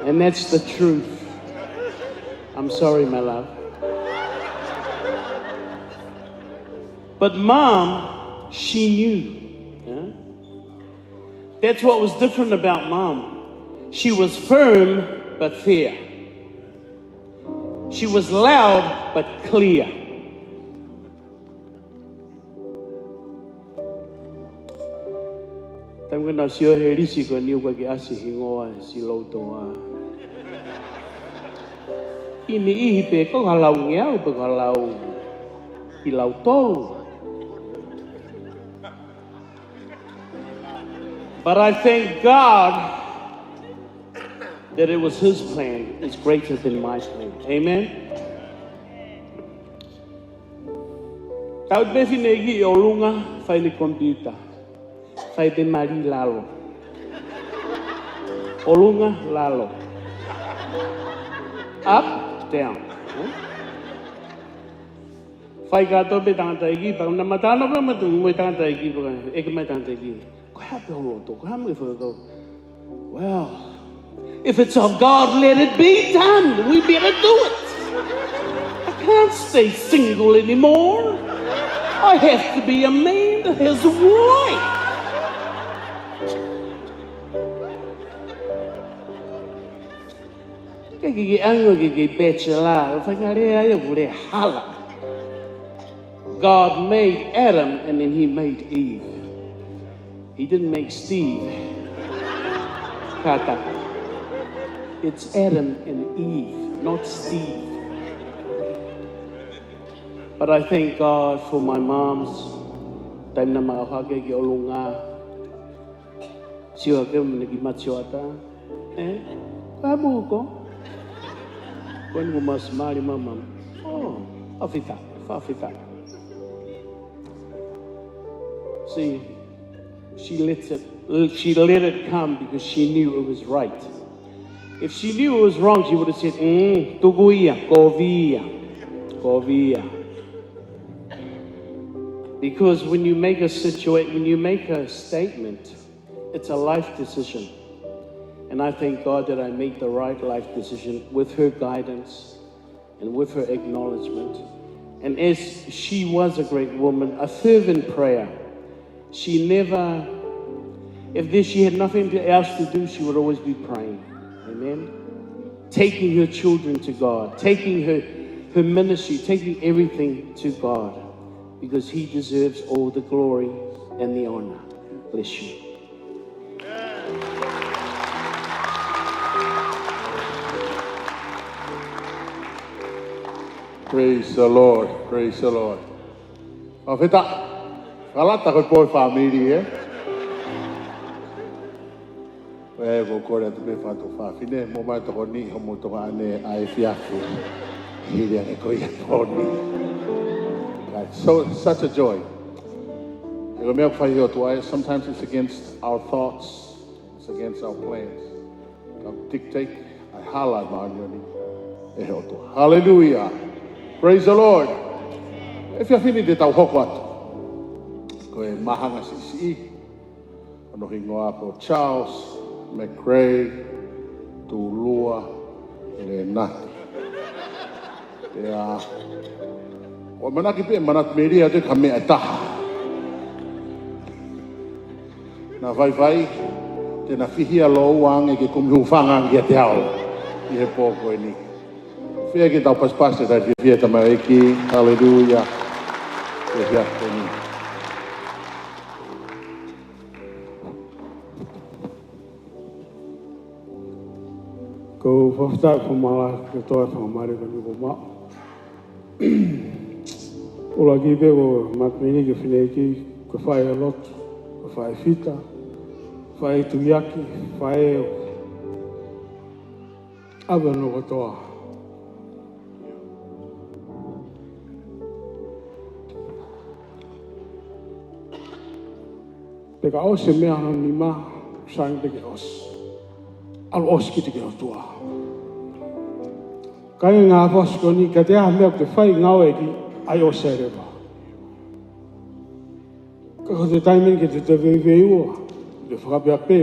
And that's the truth. I'm sorry, my love. But Mom, she knew. Yeah? That's what was different about Mom. She was firm but fair. She was loud but clear. Tam kena sio he risi ko niu ko ki asi hingoa si Lautoa. Ini ihi pe ko halau ngeau pe halau I Lautolu. But I thank God that it was His plan. It's greater than my plan. Amen. Tau te whinegi o lunga whai le computer. Whai te mari lalo. O lunga lalo. Up. Down. Whai kato pe tangata iki, pa na matano pa matu mo tangata iki, pa eke mai tangata iki. Ko hape holo to, ko hame whako. Well, if it's of God, let it be done. We better do it. I can't stay single anymore. I have to be a man that has a wife. God made Adam and then He made Eve. He didn't make Steve. Kata. It's Adam and Eve, not Steve. But I thank God for my mom's time na makakake ki olunga. Siwa ke mnegi matsiwata. Kamu ko? When we must marry mama. Oh, Africa. See, she let it come because she knew it was right. If she knew it was wrong, she would have said, tuguia, kovia. Because when you make a statement, it's a life decision. And I thank God that I made the right life decision with her guidance and with her acknowledgement. And as she was a great woman, a fervent prayer, she never, she had nothing else to do, she would always be praying. Amen. Taking her children to God, taking her ministry, taking everything to God, because He deserves all the glory and the honor. Bless you. Praise the Lord. Praise the Lord. Afeta, kalata ko po family eh. Go kore tu me fato fa. Fine mo ma to ni mo to ane ai fiafu. Hiri ane ko ia toni. So such a joy. Sometimes it's against our thoughts, it's against our plans. Dictate. I hala maanioni e he otua. Hallelujah. Praise the Lord. E fia fini te tau hoko atu. Ko e mahanga sisi. Ano hingoa ko Charles, McRae, Tulua, Lenati. Ea, o manaki pe manat meria te ka mea taha. Na vai, te na fihia lo uang e ke kumihufanga ngia te hao. I he pōko e ni. Fia ki tau paspase tai fia tamaiki. Hallelujah. E fia te ni. Ko whaftai whamala ke toa whamare ka nuko mao. Ola ki pe ko matmini ke whineki, ko whae alotu, ko whae whita, whae tuiaki, whae eo. Awa no katoa. Peka ose mea hana ni ma, saing peke ose. Alo ose ki te ke o tua. Kai ngā whasko ni, ka te aha mea te whai ngau e ki, ai o se rewa. Ka ko te taimen ke te vei ua, te whakapea pē.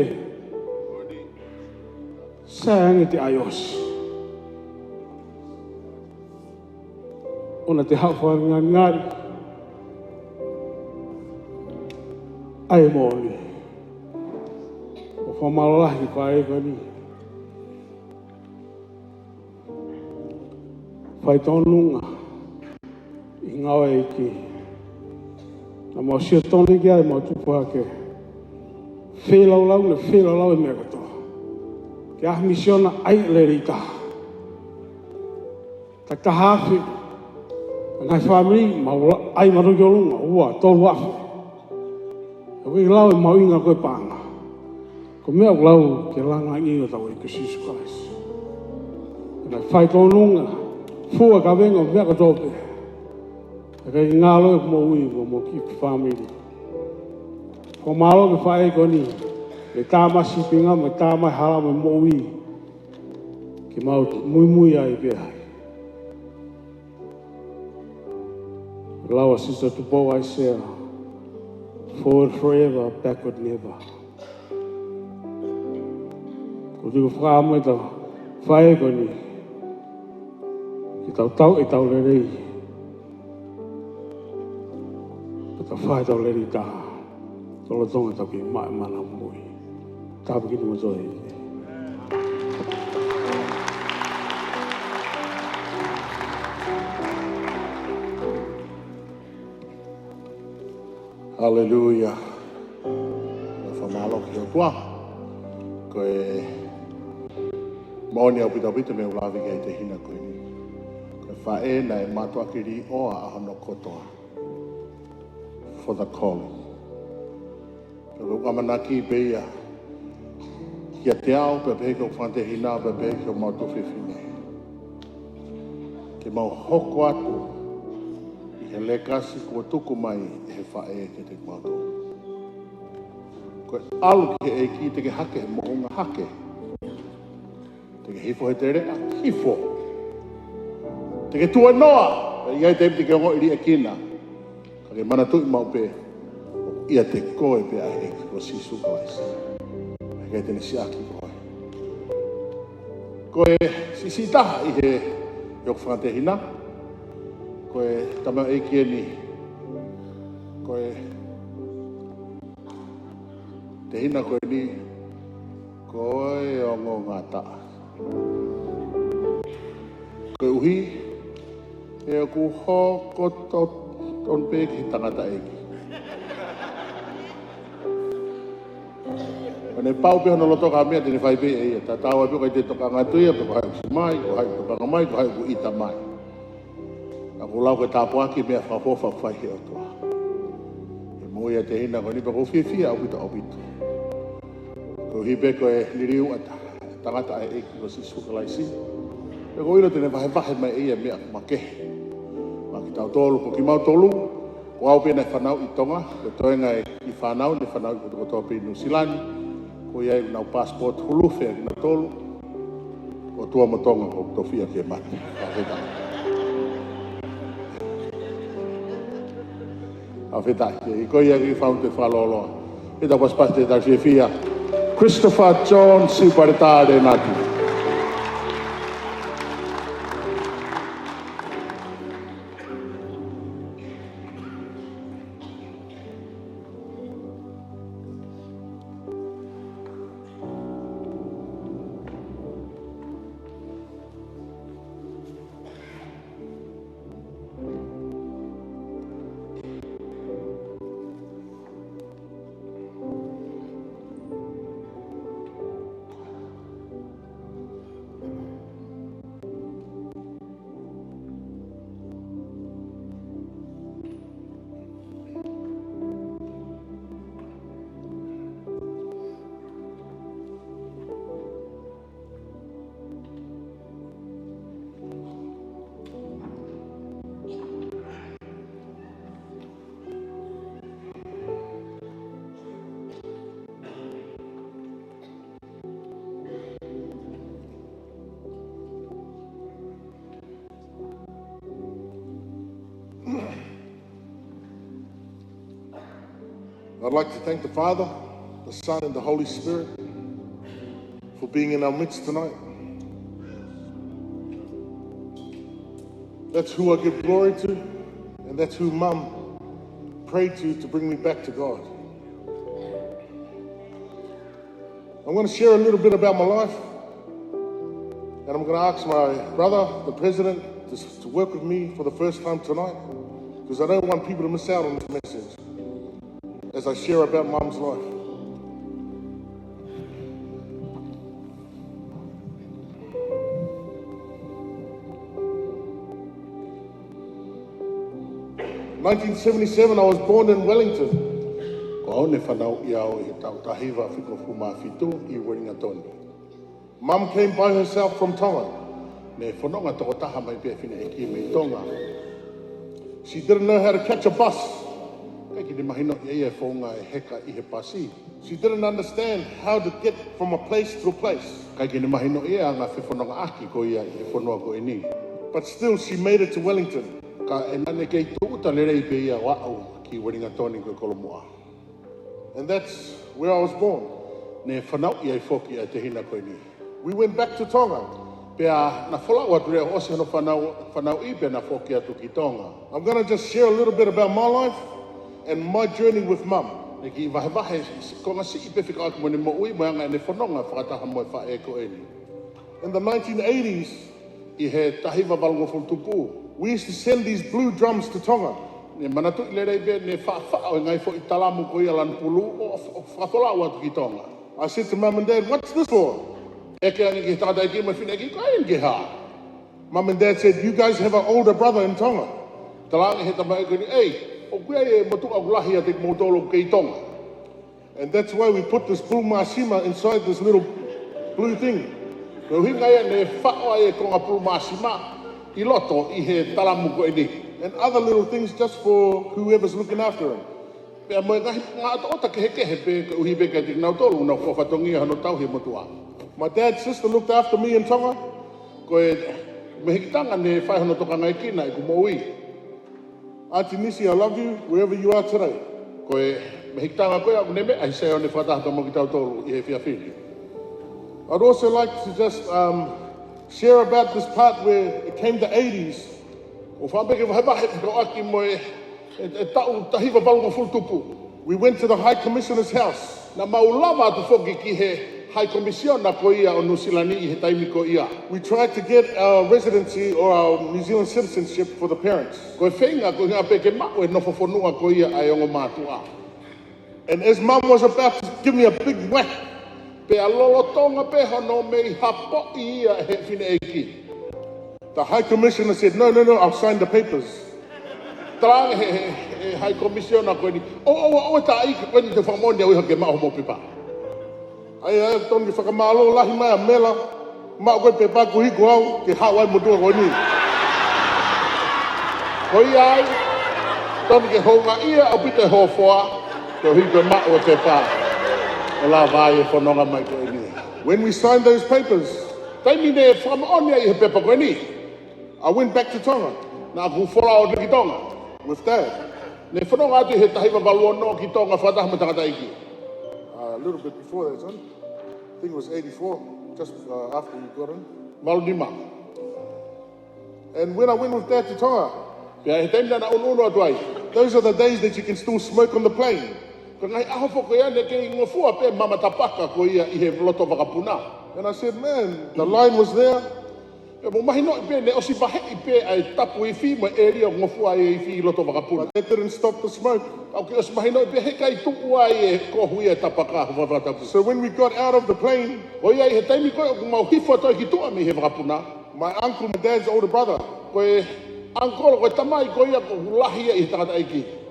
Sae te ai ose. Ona te hau wharinga ngari. Ai mōni. O whamalalahi whae kani. Whai tonunga. I ngawa e ki. Na mau sia tonu ki ai mau tupu hake. Whelaulau na whelaulau e mea katoa. Ke ahi misiona ai le rita. Ta tahawhi. Ngai Famili, ai maru ki olunga. Ua, tolu afi. E wei lau e mau inga koe pānga. Ko mea lau ke langa inga tau e Jesus Christ. Ngai whai tonunga. Fua ka venga mea katope. E kai ngā loe mo ui mo ki Famili. Ko malo me whae koni. Me tāma sipinga, me tāma hala me mo ui. Ki mau mui ai pēhai. Lawa sister tupo ai sea. Forward forever, backward never. Ko tiko whakaamai ta whae koni. Ki tau e tau lerei. Ka tau whae tau lerei taha. Tolo tonga tau ki mana mui. Tāpa ki numa toi. Hallelujah. Na whamalo ki o tua. Ko e maoni au pita me ulawi kei te hina koe ni. Ko e whae na e matua ki ri oa a hono kotoa. For the calling. Ko kamanaki peia. Kia te ao pe peke o whante hina pe peke o mautu whiwhine. Ke mau hoko atu. He le kasi kua tuku mai e he whae ke te mautu. Ko alu ki he e ki te ke hake, mo unga hake. Te ke hifo he te rea, hifo. Te ke tua noa, iai te te ke ongo iri e kina. Ka ke mana tui mau pe, ia te koe pe a he ko sisu koe. Ke te nisi aki koe. Koe sisi taha i he yok whante hina. Koe tama e kia ni. Koe te hina koe ni. Koe ongo ngata. Koe uhi. E o ku hoko ton pe ki tangata eki. Ne pau pe hono loto ka mea tene whai pe e ia. Ta tau api kai te toka ngatuia, pe ko hai usi mai, ko hai toka mai, ko hai ku ita mai. A ko lau ke tāpuaki mea whapofa whai he otoa. E moia te hina ko nipa ko whiwhia au pita opito. Ko hipe ko e liriu ata. Tangata e eki ko sisu ka laisi. E ko ilo tene wahe mai e ia mea ma kehe. Ma ki tau tolu, ko ki mau tolu. Ko au pena whanau i tonga. Ko toenga e i whanau, ne whanau i ko toa pe New Zealand. Ko iai nau passport huluwhea ki na tolu. o tua matonga o tofia ke mate. Awhitai, i koia ki whaute whaloloa. Ita was pate da fia. Christopher John Siparita Lenati. I'd like to thank the Father, the Son, and the Holy Spirit for being in our midst tonight. That's who I give glory to, and that's who Mum prayed to bring me back to God. I'm going to share a little bit about my life, and I'm going to ask my brother, the President, to work with me for the first time tonight, because I don't want people to miss out on this message as I share about Mum's life. In 1977, I was born in Wellington. Mum came by herself from Tonga. She didn't know how to catch a bus. She didn't understand how to get from a place to a place. But still, she made it to Wellington. And that's where I was born. We went back to Tonga. I'm going to just share a little bit about my life and my journey with Mum. In the 1980s, we used to send these blue drums to Tonga. I said to Mum and Dad, what's this for? Mum and Dad said, you guys have an older brother in Tonga. And that's why we put this blue mashima inside this little blue thing. And other little things just for whoever's looking after him. My dad's sister looked after me in Tonga. Auntie Nisi, I love you wherever you are today. I'd also like to just share about this part where it came the 80s. We went to the High Commissioner's house. We tried to get our residency or our New Zealand citizenship for the parents. And as Mum was about to give me a big whack, the High Commissioner said, no, I'll sign the papers. High Commissioner, I don't give a malo, Lahima, Mele, Margaret Pepa, Guiguao, the Hawaii Mudoni. Hoyai, don't get home my ear, I'll beat the whole for the Higamat or Pepa. When we signed those papers, Taimi ne whamaone I he pepa koe ni. I went back to Tonga. Na aku whora o ki Tonga. With Dad. Ne whanonga atu he tahiwa walua no ki Tonga whataha ma tangata iki. A little bit before that, son. I think it was 84, just after we got in. Malunima. And when I went with Dad to Tonga, those are the days that you can still smoke on the plane. And I said, man, the line was there. But that didn't stop the smoke. So when we got out of the plane, my uncle, my dad's older brother,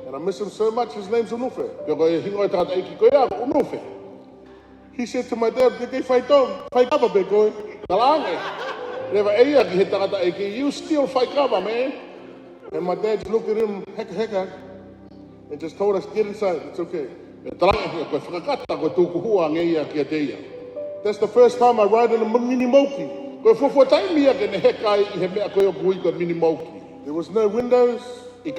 and I miss him so much, his name's Unufe. He said to my dad, you still faka'eiki, man. And my dad looked at him, heka, and just told us, get inside, it's okay. That's the first time I ride in a mini moki. There was no windows, and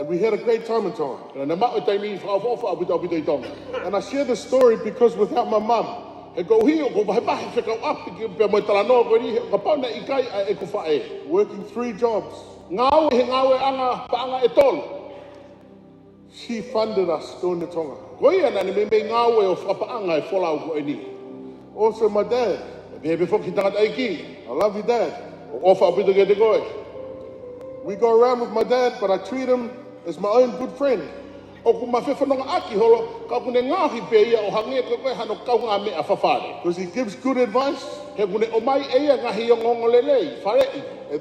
we had a great time in Tonga. And I share this story because without my mum, working 3 jobs, she funded us going to Tonga. Also my dad. I love you, Dad. We go around with my dad, but I treat him as my own good friend. Because he gives good advice. And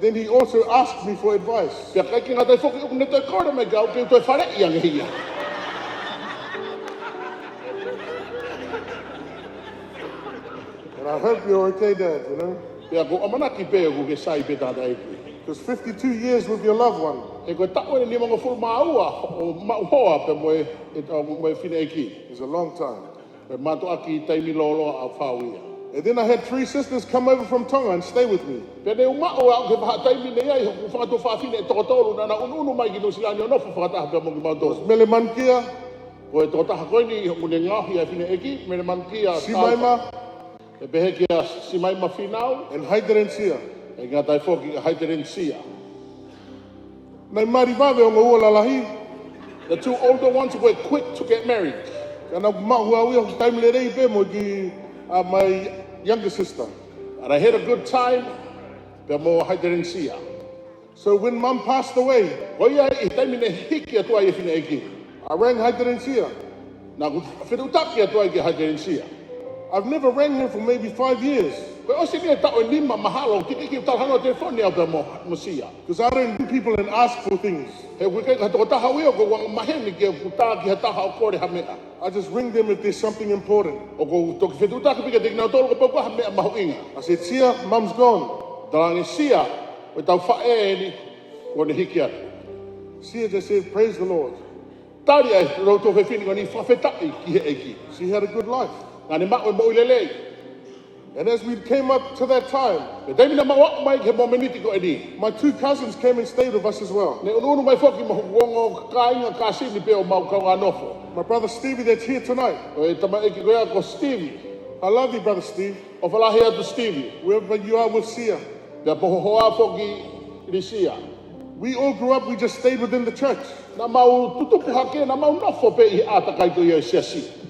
then he also asks me for advice. And I hope you're okay, Dad, you know? Because 52 years with your loved one. It's a long time. And then I had 3 sisters come over from Tonga and stay with me. Mele Simaima, and Haiderensia. The 2 older ones were quick to get married. My younger sister. And I had a good time. So when Mum passed away, I rang Haiderensia. I've never rang her for maybe 5 years. Because I don't ring people and ask for things. I just ring them if there's something important. I said, Sia, Mum's gone. Sia just said, praise the Lord. She had a good life. And as we came up to that time, my 2 cousins came and stayed with us as well. My brother Stevie that's here tonight. I love you, brother Steve. Wherever you are, we'll see you. We all grew up, we just stayed within the church.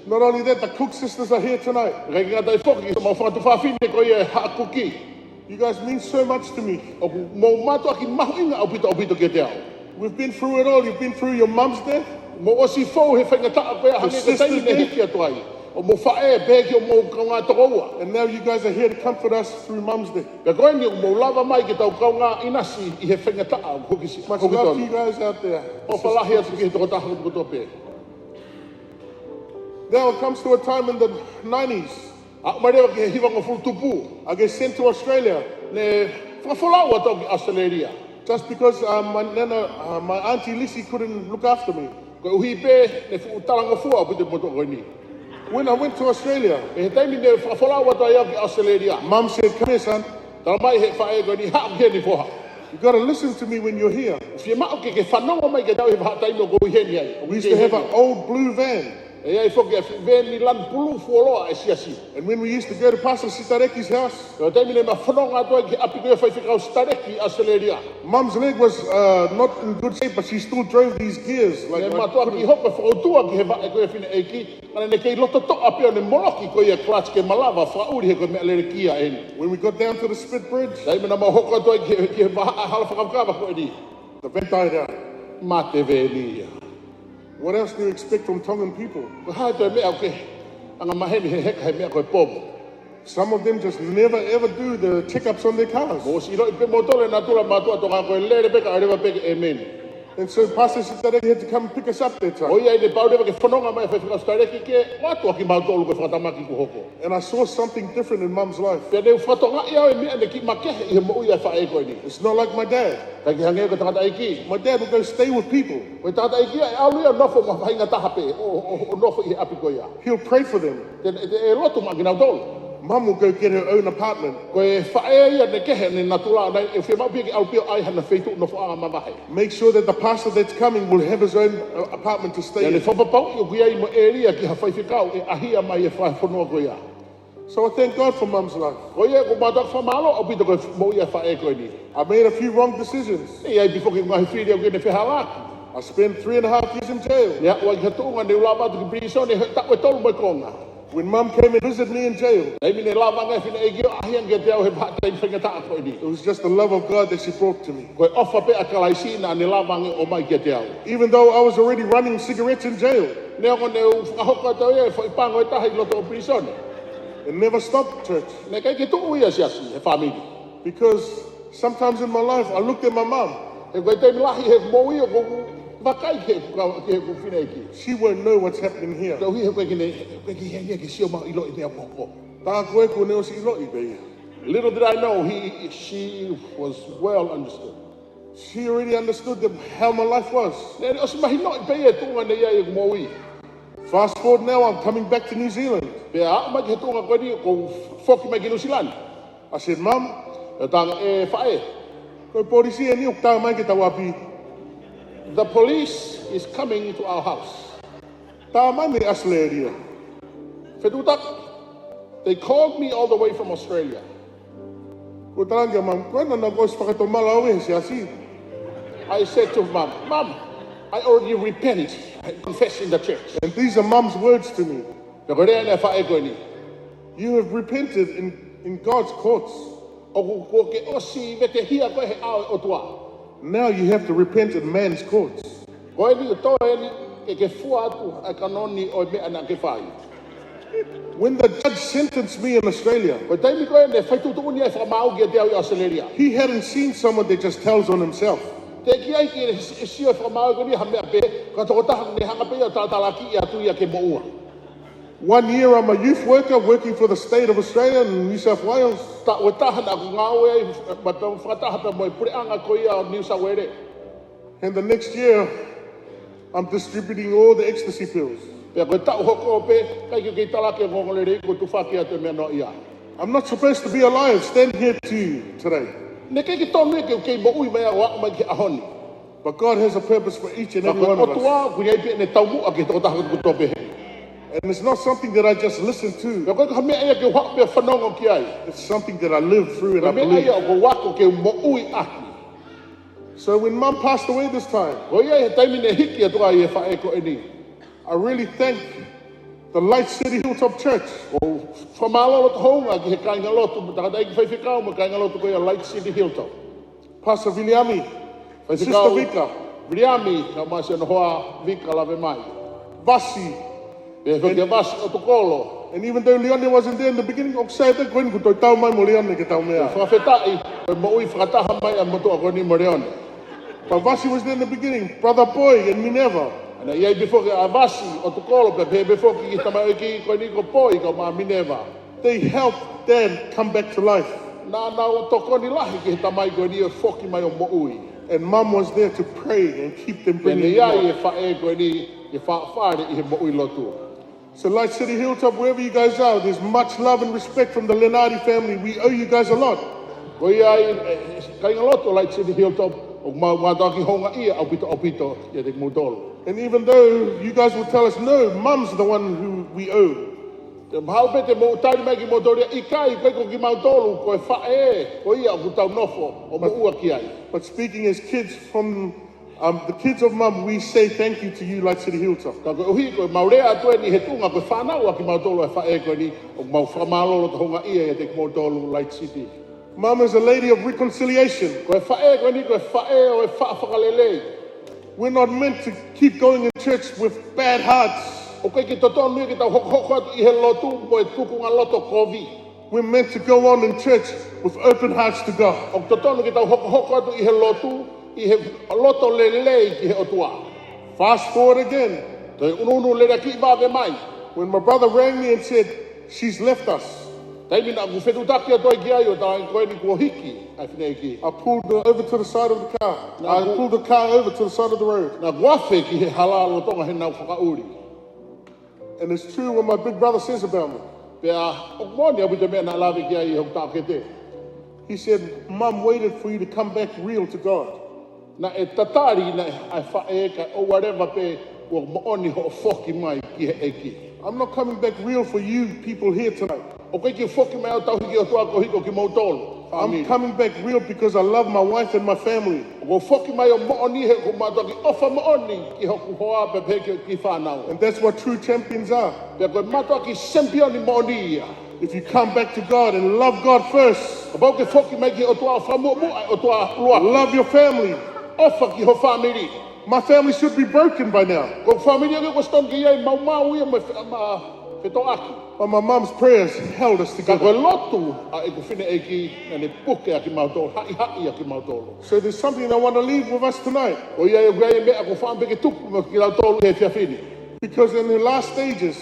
Not only that, the Cook sisters are here tonight. You guys mean so much to me. We've been through it all. You've been through your mum's death, your sister's death, and now you guys are here to comfort us through mum's death. Much love to you guys out there. Now it comes to a time in the 90s. I get sent to Australia. Just because my auntie Lissy couldn't look after me. When I went to Australia, E taimi ne whawhala wata ia ki Australia. Mom said, come here, son. Tala mai he whaego ni haa ke ni foha. You got to listen to me when you're here. Fie mao ke whanonga mai ke tau he wha taimi o kou heni ai. We used to have an old blue van. E ai whoki a veni lan pulu fuoloa e siasi. And when we used to go to Pastor Sitareki's house, Ko taimi ne ma whanonga atua ki apiko e whaiwhikau stareki Australia. Mom's leg was not in good shape, but she still drove these gears. Ne matua ki hoka whautua ki he vae koe whine eiki. Mana ne kei loto toa pia ne moloki koe ia clutch ke malava whauri he koe mea lere kia eni. When we got down to the split bridge, Taimi na ma hoka atua ki he hala whakawakawa koe ni. the van died out. Ma te veni. What else do you expect from Tongan people? Ko hae toi mea ke anga maheni he heka he mea koe pomo. Some of them just never ever do the checkups on their cars. Mo si roi pe motole na tura matua toka koe lere peka arewa peke e meni. And so Pastor Sitareki had to come pick us up that O time. ia i ne paurewa ke whanonga mai whaiwhikau stareki ke watua ki mautolu koe whatamaki ku hoko. And I saw something different in Mom's life. Pea ne whatonga ia e mea ne ki makehe i he mo uia whae koe ni. It's not like my dad. Kai ki hangea ko tangata aiki. My dad would go stay with people. Koe tangata aiki e aluia nofo ma whainga tahape o nofo i he api koe ia. He'll pray for them. E lotu ma ki nautolu. Mom will go get her own apartment. Koe whae ia ne kehe ne natula nei e whia maupi ki alpio ai hana wheitu nofo anga mamahe. Make sure that the pastor that's coming will have his own apartment to stay Ia ne in. whapapau i o kuia i mo eria ki ha whaiwhikau e ahia mai e whonua koe ia. So I thank God for Mom's life. Koe ia ko mātak whamalo o pita koe mo ia whae koe ni. I made a few wrong decisions. Ia i bifo ki ngahi whiri au kene whihalaki. I spent 3.5 years in jail. Ia ua ki hatunga ne ula matu ki prison e takwe tolu mai konga. When Mom came and visited me in jail, Nei mine lava ngai whina e kio ahian ke te au he pata i whingataa koe ni. it was just the love of God that she brought to me. Koe ofa pe a kalaisina ne lava ngai o mai ke te au. Even though I was already running cigarettes in jail, Ne ongo ne whakahoka tau e whaipango e taha i loto o prison. it never stopped, church. Ne kai ke tuu ia siasi he famili. Because sometimes in my life, I looked at my mom. E koe te milahi he moui o koku wakai ke ku whina e ki. She won't know what's happening here. Tau hi he koe ki hengia ke sio mau ilo i mea koko. Tā koe ko neo si iloi, baby. Little did I know, she was well understood. She already understood how my life was. Ne o si mahi no i pei e tunga ne ia i moui. Fast forward now, I'm coming back to New Zealand. Pea a mai ke tunga koe ni ko whoki mai ki New Zealand. I said, Mom, E tanga e whae. koe polisi e ni o tā mai ke tawapi. The police is coming to our house. Tā mai me Australia. Whetutak, they called me all the way from Australia. Ko tarangia, Mom, koe nana koe si whakatomala au e si asi. I said to Mom, I already repent. I confess in the church. And these are Mom's words to me. Pe koe rea ne whae koe ni. You have repented in God's courts. O ko ke osi me te hia koe he ao o tua. Now you have to repent in man's courts. Koe ni o toa e ni ke fua atu a kanoni o mea na ke whai. When the judge sentenced me in Australia, Koe taimi koe ne whaitutu ni e whamau ki te au i Australia. he hadn't seen someone that just tells on himself. Te ki ai ki e sio e whamau ko ni ha mea pe, ka toko taha ne hanga pe o tātalaki i atu i a ke moua. 1 year I'm a youth worker working for the state of Australia in New South Wales. Ta o taha na ku ngau e, ma tau whakataha pe mo e pureanga ko ia o New South Wales. And the next year, I'm distributing all the ecstasy pills. Pea koe tau hoko o pe, kai ki kei talake ngongole rei ko tu whaki atu mea no ia. I'm not supposed to be alive standing here to you today. Ne kei ki tonu e kei mo ui mea waka mai ki ahoni. But God has a purpose for each and Ka every koe one of us. otua, ku iai pe ne tau mua ki toko taha ku tope he. And it's not something that I just listen to. Pea koe ka mea ia ke waka pe whanongo ki ai. It's something that I live through and I Ka mea believe. ia o ko wako ke mo ui aki. So when Mum passed away this time, Ko ia he taimi ne hiki atua i e whae ko e ni. I really thank the Light City Hilltop Church. O whamalo loto hounga ki he kainga lotu, taka tai ki whaiwhikau ma kainga lotu ko ia Light City Hilltop. Pastor Viliami, Sister Whaiwhikau, Vika, Briami, ka masi ana hoa vika lave mai. Vasi. Pe whakia vasi o tokolo. And even though Leone wasn't there in the beginning, Oksai koe ko toi tau mai mo Leone ke tau mea. Whawhetai, koe mo ui whakataha mai a motua ko ni Moreone. But Vasi was there in the beginning, Brother Boy and Minerva. Ana iai before a vasi o tokolo pe before ki tamai ki ko ni ko poi ko ma Minerva. They helped Dad come back to life. Na o toko ni lahi ki tamai ko ni e whoki mai o mo ui. And Mum was there to pray and keep them Pene bringing iai life. e whae ko ni e whaare i he mo ui lotu. So Light City Hilltop, wherever you guys are, there's much love and respect from the Lenati family. We owe you guys a lot. Ko ia kai ngaloto Light City Hilltop o mataki honga ia opito ia te mutolo. And even though you guys will tell us, no, Mum's the one who we owe. Hau pete mo tari mai ki motoria ikai kai ko ki mautolu ko fae ko ia ku tau nofo o mo ua ki ai. But speaking as kids from the kids of Mum, we say thank you to you, Light City Hilltop. Ka ko uhi ko maurea tu ni he tunga ko whanau ki mautolu fae ko ni o mau whamalolo to honga ia te motolu Light City. Mum is a lady of reconciliation. Ko fae ko ni ko fae o whakalele. We're not meant to keep going in church with bad hearts. O kai ki totonu ki tau hoko atu I he lotu mo e tuku ngā loto kovi. We're meant to go on in church with open hearts to God. O totonu ki tau hoko atu I he lotu I he loto lelei ki he otua. Fast forward again. Toi ununu lera ki iwawe mai. When my brother rang me and said, she's left us, Taimina ku whetutaki atoi ki ai o tā koe ni kua hiki ai whinei ki. I pulled her over to the side of the car. I pulled the car over to the side of the road. Nā guafe ki he halalo tonga he nau whakauri. And it's true what my big brother says about me. Pea o moni apu te mea nā lawe ki ai I hok tā kete. He said, Mum waited for you to come back real to God. Nā e tatari na ai whae ka o whatever pe o mooni ho whoki mai ki he eiki. I'm not coming back real for you people here tonight. O kai ki whoki mai o tau hiki o tua ko hiko ki mautolo. I'm coming back real because I love my wife and my family. O whoki mai o mooni he ko mātua ki ofa mooni ki hoku hoa pe peke ki whanau. And that's what true champions are. Pea koe mātua ki sempioni mooni ia. If you come back to God and love God first, O bau ke whoki mai ki o tua whamuamua o tua lua. love your family. Ofa ki ho Famili. My family should be broken by now. Ko Famili ake ko ston ki ai mau ia ma wheto aki. But my mum's prayers held us Ka together. koe lotu a e ko whine eiki na ne puke aki mautolo, hai aki mautolo. So there's something I want to leave with us tonight. O ia e gaya mea ko whaambeke tupu ma ki lau tolu he whiawhini. Because in the last stages,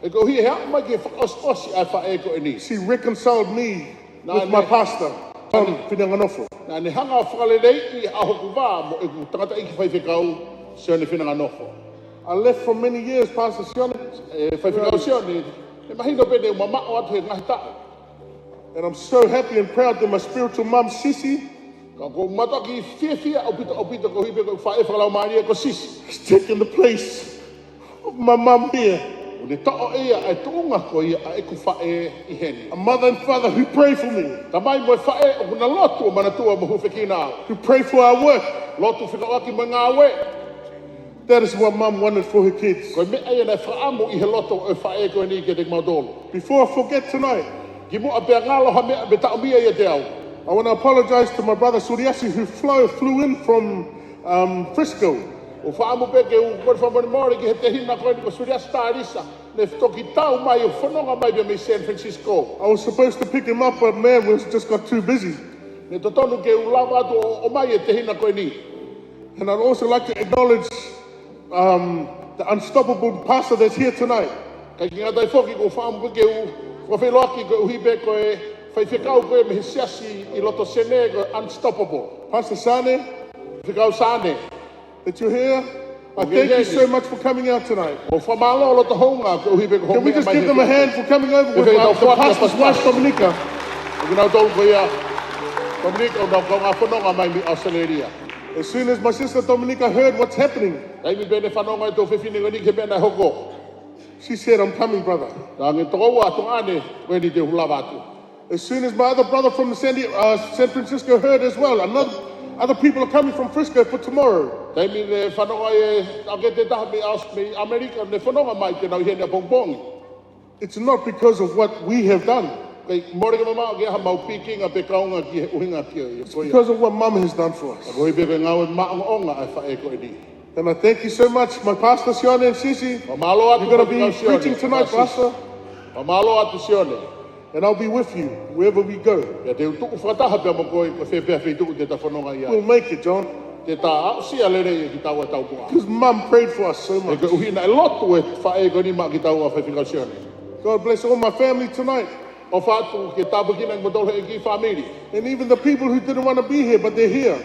E ko hi hea mai ki whakaosi ai whae ko e ni. she reconciled me with my pastor, Tom Finanganofo. Nā ne hanga o whakalelei I a hoku wā mo e ku tangata iki whaiwhekau sione whinanga nofo. I left for many years, Pastor Sione, E whaiwhekau sione, e mahino pene o mamao atu he ngahi ta'u. and I'm so happy and proud that my spiritual mum, Sissy, Ka ko mata ki whiawhia opito ko hipe ko whae whakalau maari e ko sisi. has taken the place of my mum here. O ne ta'o ia e tuunga ko ia a e ku whae I heni. A mother and father who pray for me, Ta mai mo e whae o kuna lotu o manatua mo huwhekina au. who pray for our work. Lotu whikawaki mo ngā we. That is what mum wanted for her kids. Koe mea ia nei whaamu I he loto o whae ko ni ke te maudolo. Before I forget tonight, Ki mo a pia ngalo ha mea me ta'o mia ia te au. I want to apologize to my brother Suriasi who flew in from Frisco. O whaamu pe ke u kore whamone mori ki he te hina koe ni ko suria starisa. Ne toki tau mai o whanonga mai bia me San Francisco. I was supposed to pick him up, but man, we just got too busy. Ne totonu ke u lawa atu o mai e te hina koe ni. And I'd also like to acknowledge the unstoppable pastor that's here tonight. Kai ki ngatai whoki ko whaamu pe ke u whawheloaki ko u hipe koe whaiwhekau koe me he siasi I loto sene ko unstoppable. Pastor Sane, Whikau sane. that you're here, I Okay, thank you Jamie. so much for coming out tonight. O whamalo o loto honga ko u hipe ko Can we just give them a hand for coming over with Okay, now, the fuck pastor's the wife, pastor. Dominica? O kinau tau ko ia. Dominika o nau ko ngā whanonga mai mi Australia. As soon as my sister Dominica heard what's happening, Kai mi bene whanonga I tō whiwhine ko ni ke mea nei hoko. she said, I'm coming, brother. Tā nge tō atu ane koe ni te hulawa atu. As soon as my other brother from San Francisco heard as well, other people are coming from Frisco for tomorrow. Kai mi ne whanonga e ake te taha me Amerika ne whanonga mai te nau hene pongpongi. It's not because of what we have done. Kai mōre ke mamao ke ha mau pikinga pe kaunga ki he uhinga ki o i It's because of what Mum has done for us. Ko i pepe ngau e maanga onga ai whae koe ni. And I thank you so much, my pastor, Sione and Sisi. Pamalo atu You're going to ka be sione, preaching tonight, ka sisi. Pastor, Pamalo atu sione. and I'll be with you wherever we go. Ia te utuku whataha pia mo koe ko whepea whituku te ta whanonga ia. We'll make it, John. Te tā au sia lere i ki tau e tau pua. Because Mum prayed for us so E much. koe uhina e lotu e whae koe ni ma ki tau a whaifikasione. God bless all my family tonight. O whātu ke tāpukina ki matolo e ki Famili. And even the people who didn't want to be here, but they're here.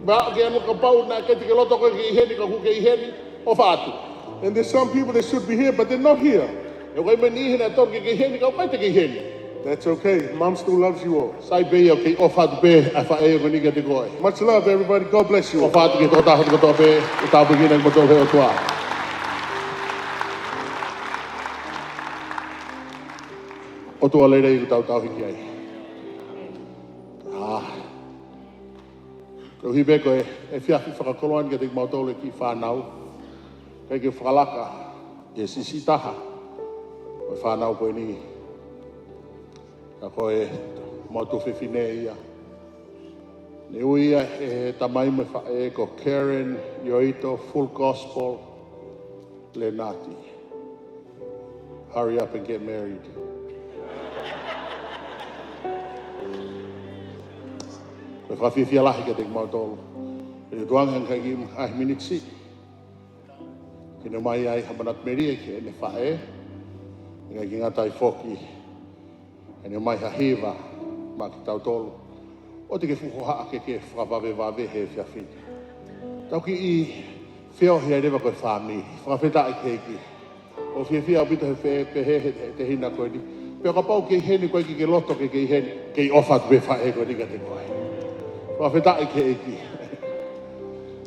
Ba ke anu ka pau na ke te ke loto koe ki i heni ka kuke i heni. O whātu. And there's some people that should be here, but they're not here. E wai mani hena toke ke heni kau mai te ke heni. That's okay. Mom still loves you all. Sai be o ke ofat be a fa e ngoni ke te koe. Much love, everybody. God bless you all. Ofat ke tō tahu ke tō be, e tā pukina ke tō heo tua. O tua leire i tau tau hiki ai. Ko hi be koe, e whiawhi whakakoloan ke te mautole ki whanau. Kei ke whakalaka, e sisi taha. O whanau koe ni. Ka koe, mautu whiwhine ia. Ne uia e tamai me whae ko Karen, Yoito, Full Gospel, Lenati. Hurry up and get married. Koe whawhiwhia lahi ke te mautolo. E tuangan kai ki ai minitsi. Kine mai ai hamanat meria ki e ne whae. Ngai ki ngatai whoki. E ne mai hahiwa ma ki tau tolu. O te ke fuko haa ke whakawawe wawe he whiawhini. Tau ki i whiohi ai rewa koe Famili. Whakawheta i keiki. O whiawhia pita he whe pehe te hina koe ni. Peo ka pau kei heni koe ki ke loto ke kei heni. Kei ofat we whae koe ni ka te koe. Whakawheta i keiki.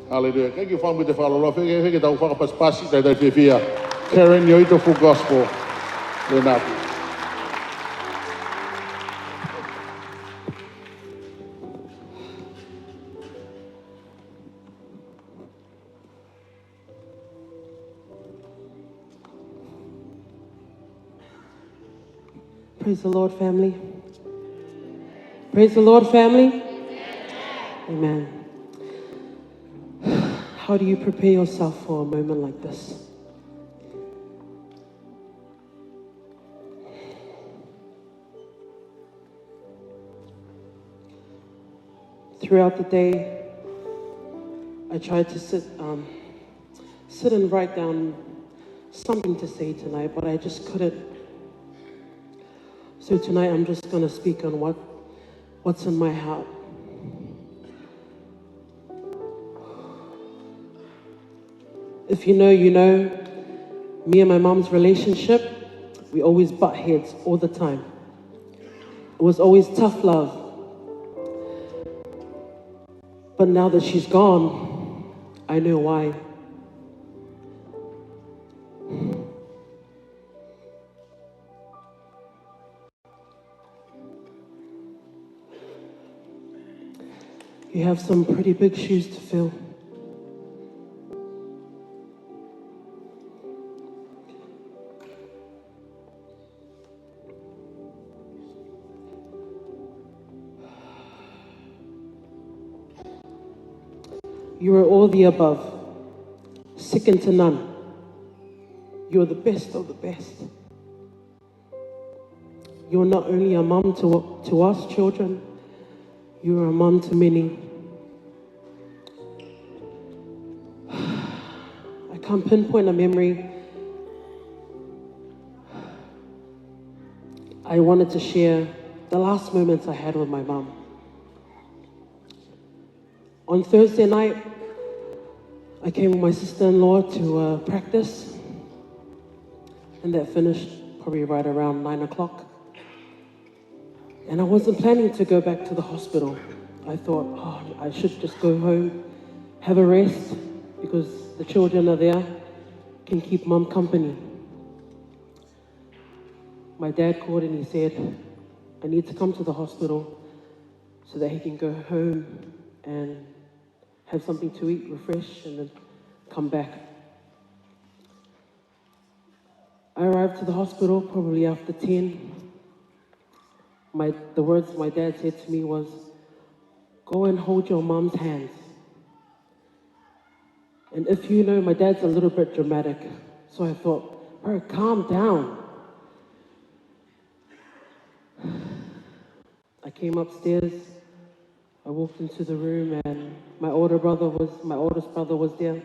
Hallelujah. Kei ki whamu te whalolo. Wheke tau whakapaspasi tai tai whiawhia. Karen, Yoito, Full Gospel, Lenati. Praise the Lord, family. Praise the Lord, family. Amen. How do you prepare yourself for a moment like this? Throughout the day, I tried to sit and write down something to say tonight, but I just couldn't. So tonight I'm just going to speak on what's in my heart. If you know, you know, me and my mom's relationship, we always butt heads all the time. It was always tough love. But now that she's gone, I know why. You have some pretty big shoes to fill. You are all the above, second to none. You are the best of the best. You are not only a mom to us children, you are a mom to many. I can't pinpoint a memory. I wanted to share the last moments I had with my mom. On Thursday night, I came with my sister-in-law to practice, and that finished probably right around 9 o'clock. And I wasn't planning to go back to the hospital. I thought, I should just go home, have a rest, because the children are there, can keep mom company. My dad called and he said, I need to come to the hospital so that he can go home and have something to eat, refresh, and then come back. I arrived to the hospital probably after 10. The words my dad said to me was, go and hold your mom's hands. And if you know, my dad's a little bit dramatic. So I thought, bro, calm down. I came upstairs, I walked into the room, and my oldest brother was there.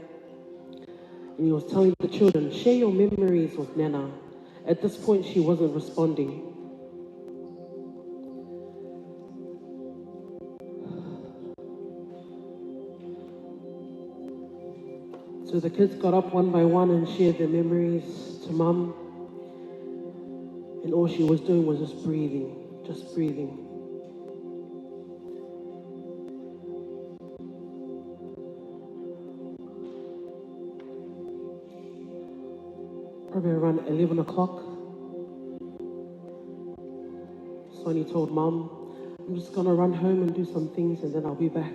And he was telling the children, share your memories with Nana. At this point, she wasn't responding. So the kids got up one by one and shared their memories to Mum. And all she was doing was just breathing, just breathing. Probably around 11 o'clock, Sonny told Mom, I'm just gonna run home and do some things and then I'll be back.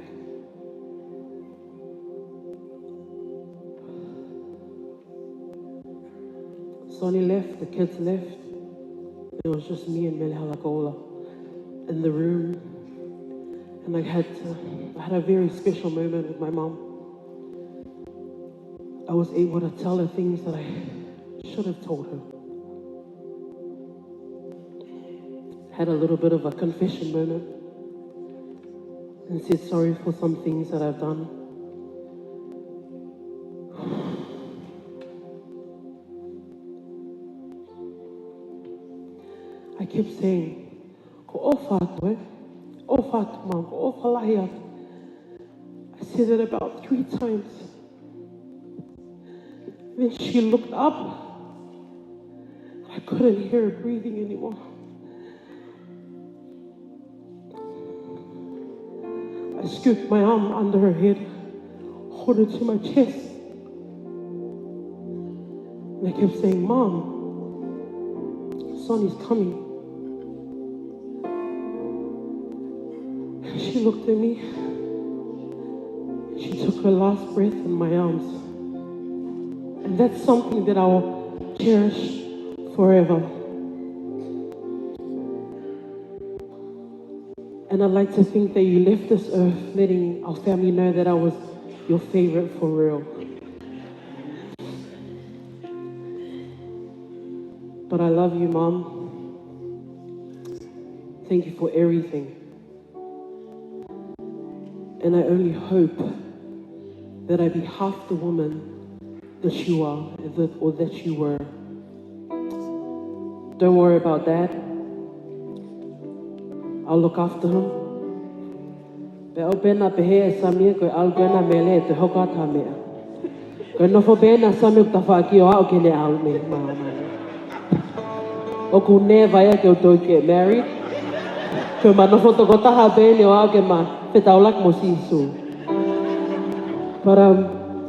Sonny left, the kids left. It was just me and Mele in the room. And I had a very special moment with my mom. I was able to tell her things that I should have told her. Had a little bit of a confession moment and said sorry for some things that I've done. I kept saying, ko o whātua, o whātua mom, ko o whalahi atu. I said it about 3 times. Then she looked up. I couldn't hear her breathing anymore. I scooped my arm under her head, hold her to my chest. And I kept saying, Mom, Sonny's coming. And she looked at me. She took her last breath in my arms. And that's something that I will cherish forever. And I'd like to think that you left this earth letting our family know that I was your favorite for real. But I love you, Mom. Thank you for everything. And I only hope that I be half the woman that you are, or that you were. Don't worry about Dad. I'll look after him. Pero bena pehe samia ko algona Mele te hokata mea. Ko no fo bena samia ta fa ki o au ke le au me mama. O ku ne vai ke o to get married. Ko ma no fo to ko ta ha bene o au ke ma pe ta ulak mo sisu. But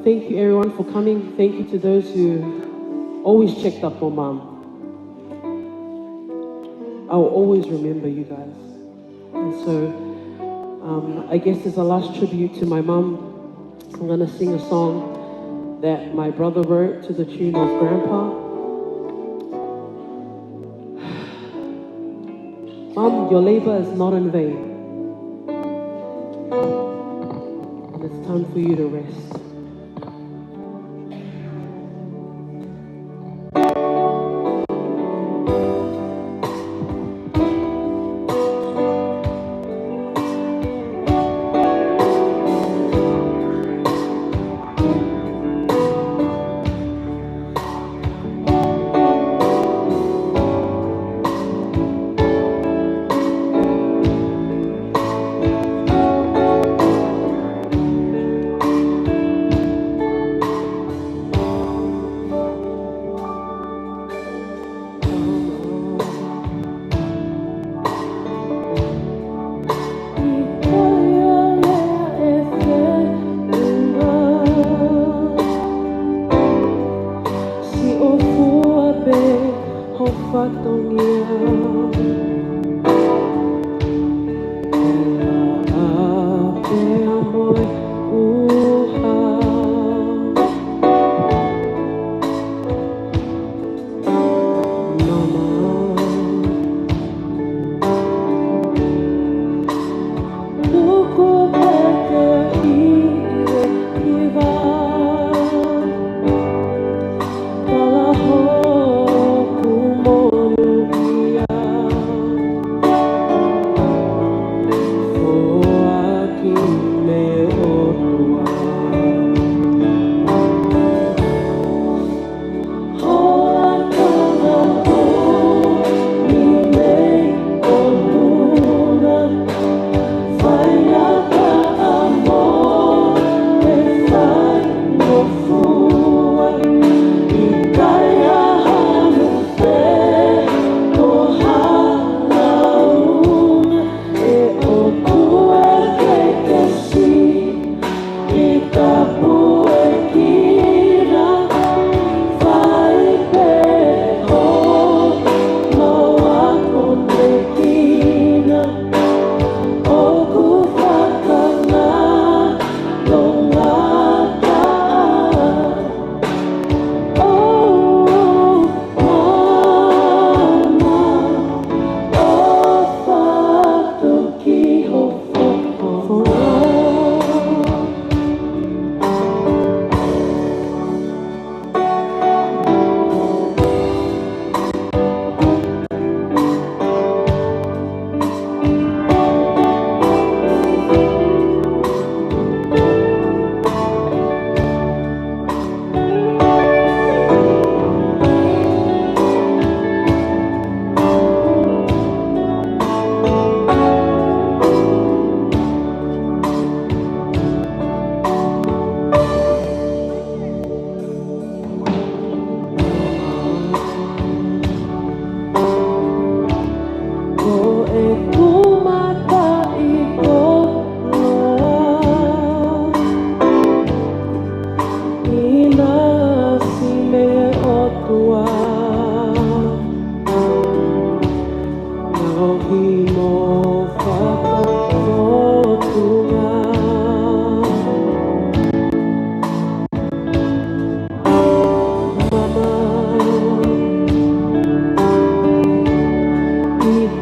thank you everyone for coming. Thank you to those who always checked up on Mom. I will always remember you guys. And so, I guess as a last tribute to my mom, I'm going to sing a song that my brother wrote to the tune of Grandpa. Mom, your labor is not in vain. And it's time for you to rest.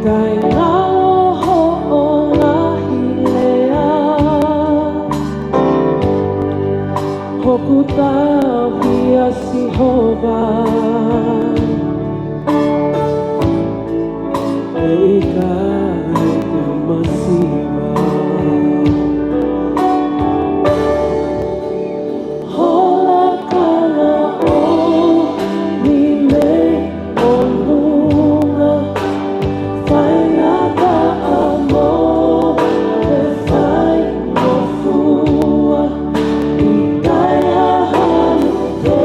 kai ngalo ho ngā hilea hoku tau hia Sihova e kai te masiwa hola kala o ni me o luna whainga ka amo te whai o fua i kai a hanu te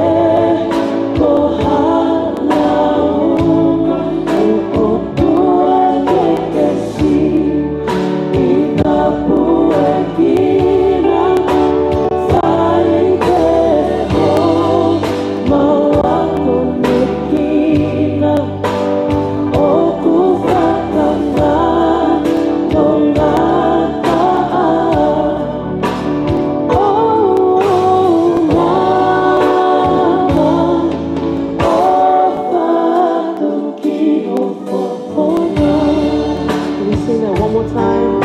ko hala unga e o tua ke si i ka pua kina whai te ho mawako me kina o ku whakanga no ngā taa o ngā o whatu ki o whakona. Can we sing that one more time?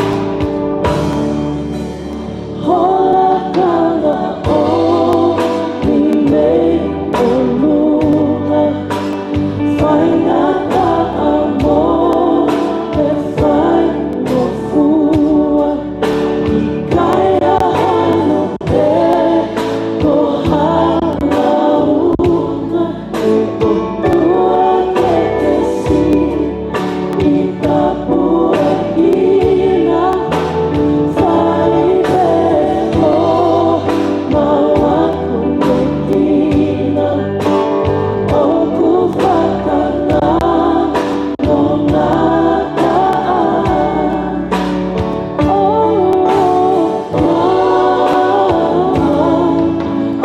Hola kala o ni me o luna whainga ka amo te whai no fua i kai a hano te ko hala unga e o tua ke si i ka pua kina whai te ho mawako me kina o ku whakanga no ngā taa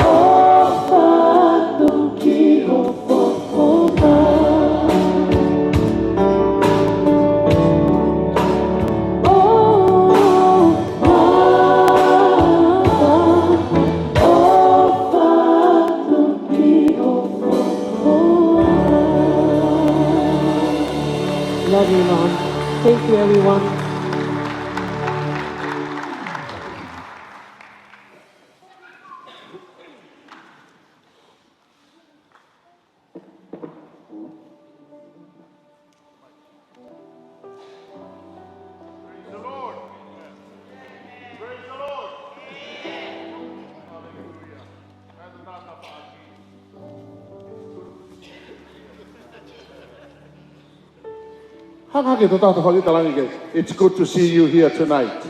o whatu ki o whakona Love you, Mom. Thank you, everyone. Praise the Lord. Praise the Lord. Hallelujah. Nāna nāna pāki. Haka ke tō tātou whakita langi ke. It's good to see you here tonight.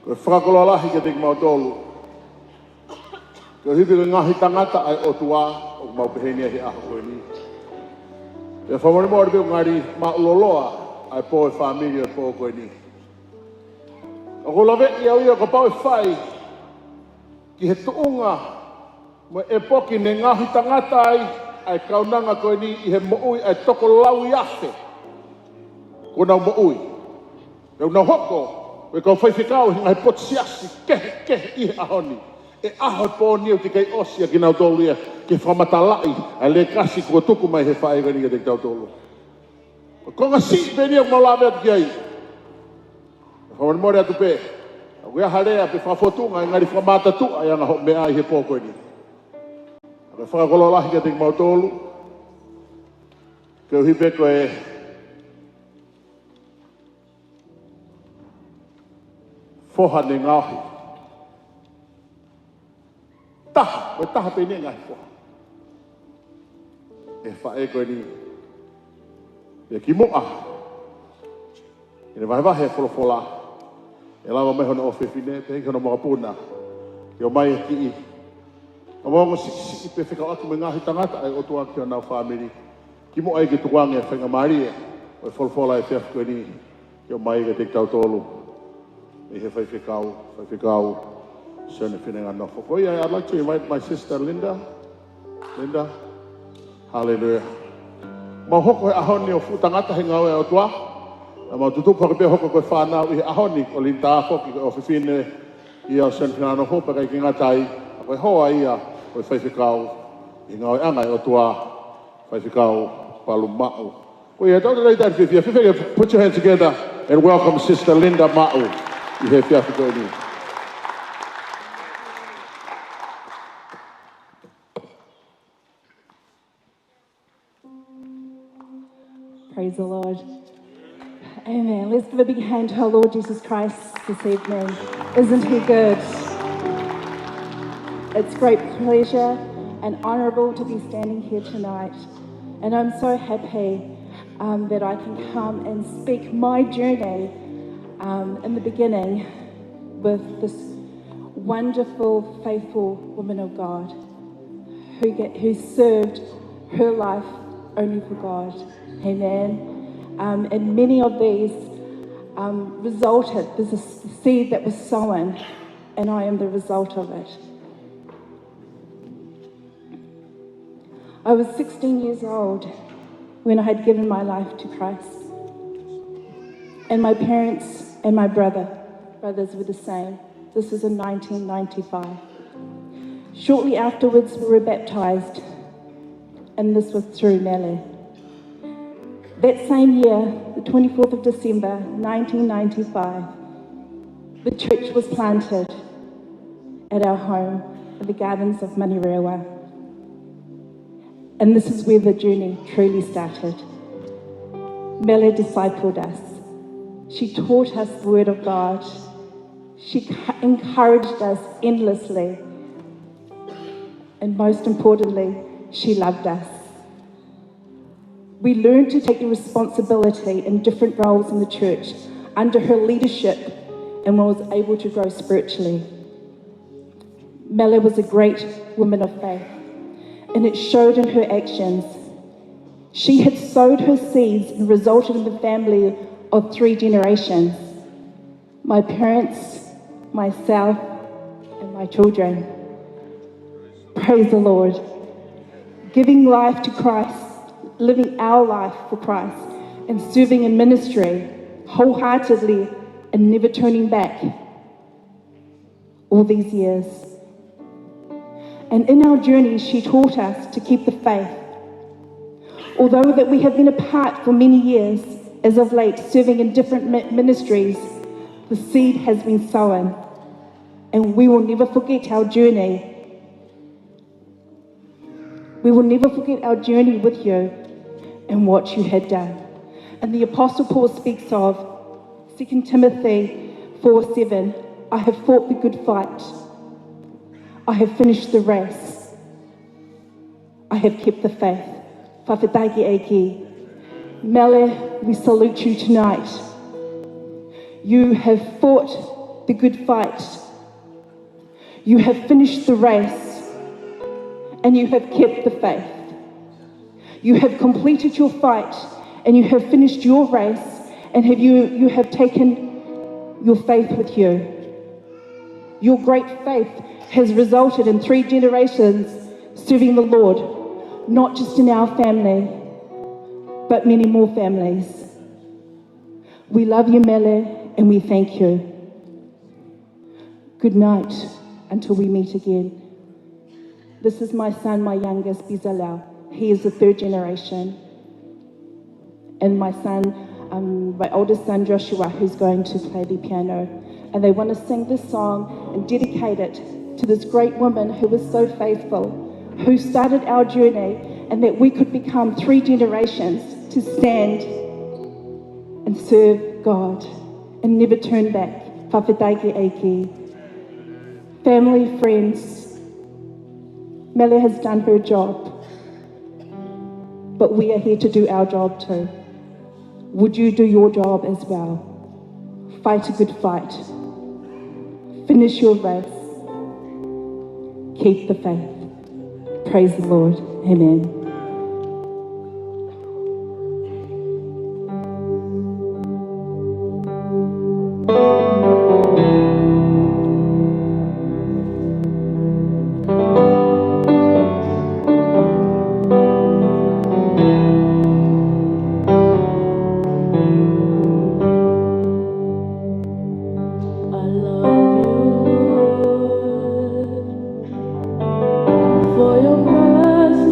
Koe whakakolo alahi ke te mautolu. Koe hipi koe ngahi tangata ai o tua o maupehenia hi aho koe ni. E whamone mo aripeo ngari mauloloa ai po e Famili e po koe ni. O ko lawe i au ia ko pau e whai ki he tuunga mo e poki ne ngahi tangata ai kaunanga koe ni i he moui ai toko lau i afe. Ko nau moui. Kau nau hoko, koe kau whaiwhikau hi ngai potsiasi kehe i he ahoni. E aho po niu ti kei osia ki nau tolu ia ke whamatalai ai le kasi kua tuku mai he whae gani te tau tolu. Ko ngā si pēnia mo lawe atu ki ai. Whaman more atu pē. Au ia harea pe whafotunga i ngari whamatatu ai anga ho mea i he pōkoe ni. Koe whakakolo lahi ka te mautolu. Koe hipe koe foha ne ngahi. Taha, koe taha pēnia ngahi foha. E whae koe ni. E ki moa. E ne wahe wholofola. E lawa meho na ofewhine, te hiki hono mga puna. Ki o mai e ki i. O mongo si pe whika atu me ngahi tangata ai otua ki o nau Famili. Ki mo ai ki tuange e whenga marie. O e wholofola e whiaf koe ni. Ki o mai e te tau tolu. E he whaiwhikau. Sene whenenga nofo. Koe I'd like to invite my sister Linda. Linda. Hallelujah. Mau hoko he ahoni o futangata he ngau e otua. Na mau tutupu hake pe hoko koe whanau i he ahoni o linta hoki o whiwhine i au sen whina no hopa kai ki ngatai. A koe hoa ia koe whaiwhikau I ngā anga o tua whai whikau palu ma'u. Ko ia tau rei tari whiwhia. Whiwhia, put your hands together and welcome Sister Linda Ma'u. I he whia whikau ni. Praise the Lord. Amen. Let's give a big hand to our Lord Jesus Christ this evening. Isn't he good? It's great pleasure and honourable to be standing here tonight. And I'm so happy that I can come and speak my journey in the beginning with this wonderful, faithful woman of God who served her life only for God. Amen. And many of these resulted, there's a seed that was sown, and I am the result of it. I was 16 years old when I had given my life to Christ. And my parents and my brothers were the same. This was in 1995. Shortly afterwards, we were baptized, and this was through Mele. That same year, the 24th of December, 1995, the church was planted at our home in the gardens of Manirewa. And this is where the journey truly started. Mele discipled us. She taught us the Word of God. She encouraged us endlessly. And most importantly, she loved us. We learned to take the responsibility in different roles in the church under her leadership and was able to grow spiritually. Mele was a great woman of faith, and it showed in her actions. She had sowed her seeds and resulted in the family of 3 generations: my parents, myself, and my children. Praise the Lord. Giving life to Christ, living our life for Christ, and serving in ministry wholeheartedly and never turning back all these years. And in our journey, she taught us to keep the faith. Although that we have been apart for many years, as of late, serving in different ministries, the seed has been sown, and we will never forget our journey. We will never forget our journey with you and what you had done. And the Apostle Paul speaks of 2 Timothy 4:7, I have fought the good fight. I have finished the race. I have kept the faith. Faka'eiki. Mele, we salute you tonight. You have fought the good fight. You have finished the race. And you have kept the faith. You have completed your fight, and you have finished your race, and you have taken your faith with you. Your great faith has resulted in 3 generations serving the Lord, not just in our family, but many more families. We love you, Mele, and we thank you. Good night until we meet again. This is my son, my youngest, Bizalau. He is the 3rd generation. And my son, my oldest son, Joshua, who's going to play the piano. And they want to sing this song and dedicate it to this great woman who was so faithful, who started our journey, and that we could become 3 generations to stand and serve God and never turn back. Faka'eiki. Family, friends, Mele has done her job, but we are here to do our job too. Would you do your job as well? Fight a good fight. Finish your race. Keep the faith. Praise the Lord. Amen. For your mercy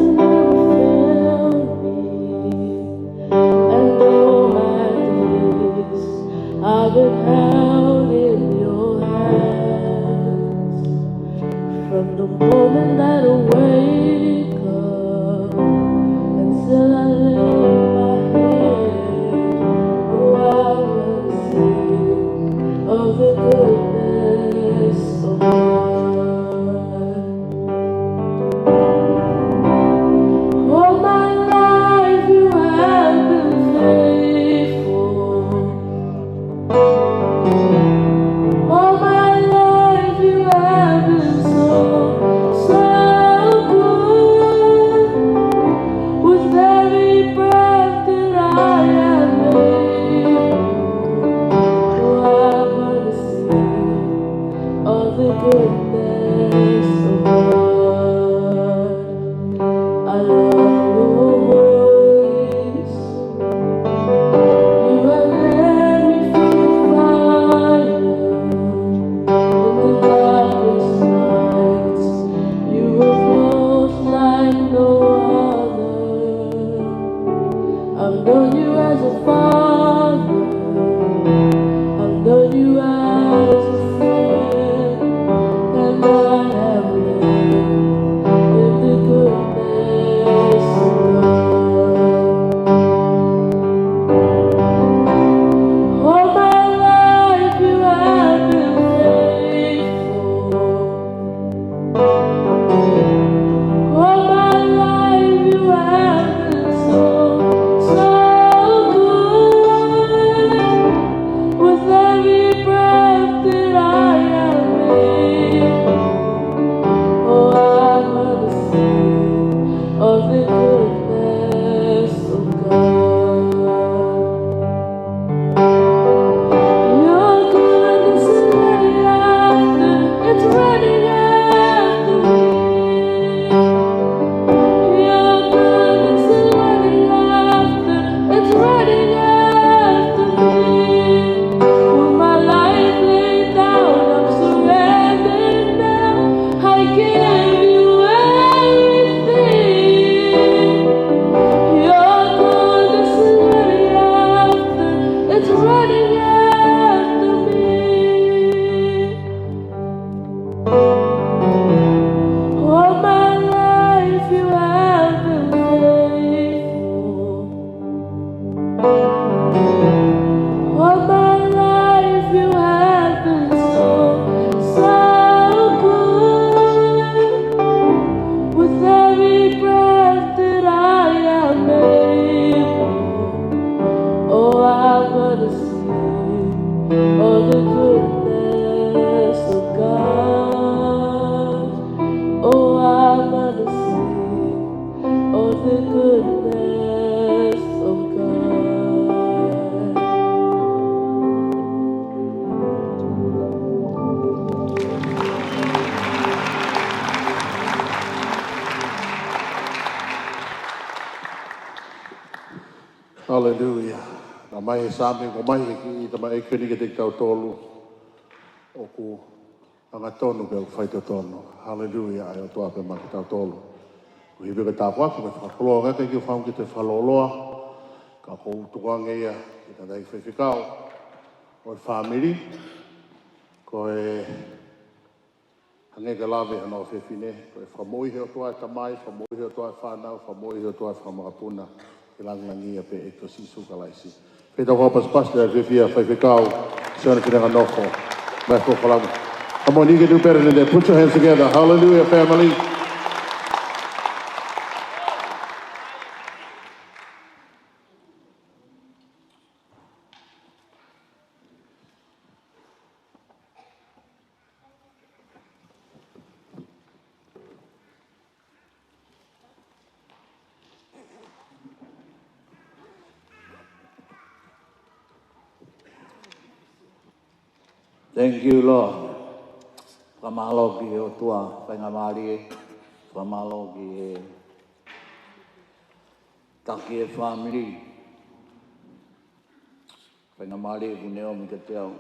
of the goodness of God. Your goodness is running after, it's running after me. Your goodness is running after, it's running after me. With my life laid down, I'm surrendered now. I give you everything. Your goodness is running after, it's running after me. All my life you have been faithful. All my life you have been so, so good. With every breath that I am able, oh, I'm gonna sing of the goodness of God. Oh, I'm gonna sing of the goodness of God. Hallelujah. Na mai e same ko mai e ki ta mai e kini ke te tau tolu o ku anga tonu pe fai to tonu. Hallelujah. Ai o toa pe ma tau tolu. Ku hibe ka ta kwa ku fa kolo ga ke fa ki te faloloa. Ka ko tu wa nge ya ki ta dai fai fikao. O family ko e hange ka lave ana o fefine ko e fa moi he o toa ta mai, fa moi he o toa fa na, fa moi he o toa fa ma puna. Langi pe e to sisu kalaisi. Pe to pas pas der via fai fikao. Sona kina nofo. Mai ko kalamu. Come on, you can do better than that. Put your hands together. Hallelujah, family. Thank you, Lord. Pamalo ki o tua, pengamari, pamalo ki e taki e family. Pengamari ku neo mi te teo.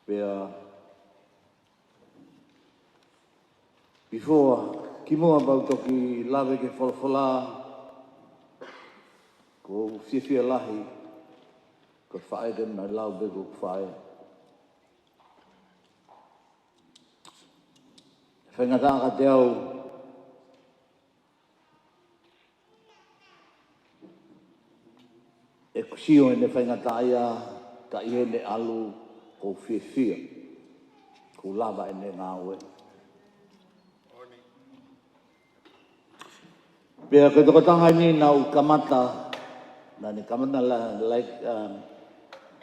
Pea, before, ki mua bau toki lawe ke whalafola, ko whiwhia lahi, ko whae den na lau bego whae. Whaingata ka te au, e kusio e ne whaingata ia, ka ie ne alu ko whiwhia, ko lava e ne ngāwe. Pea ke toko tanga ni na u kamata, na ni kamata like,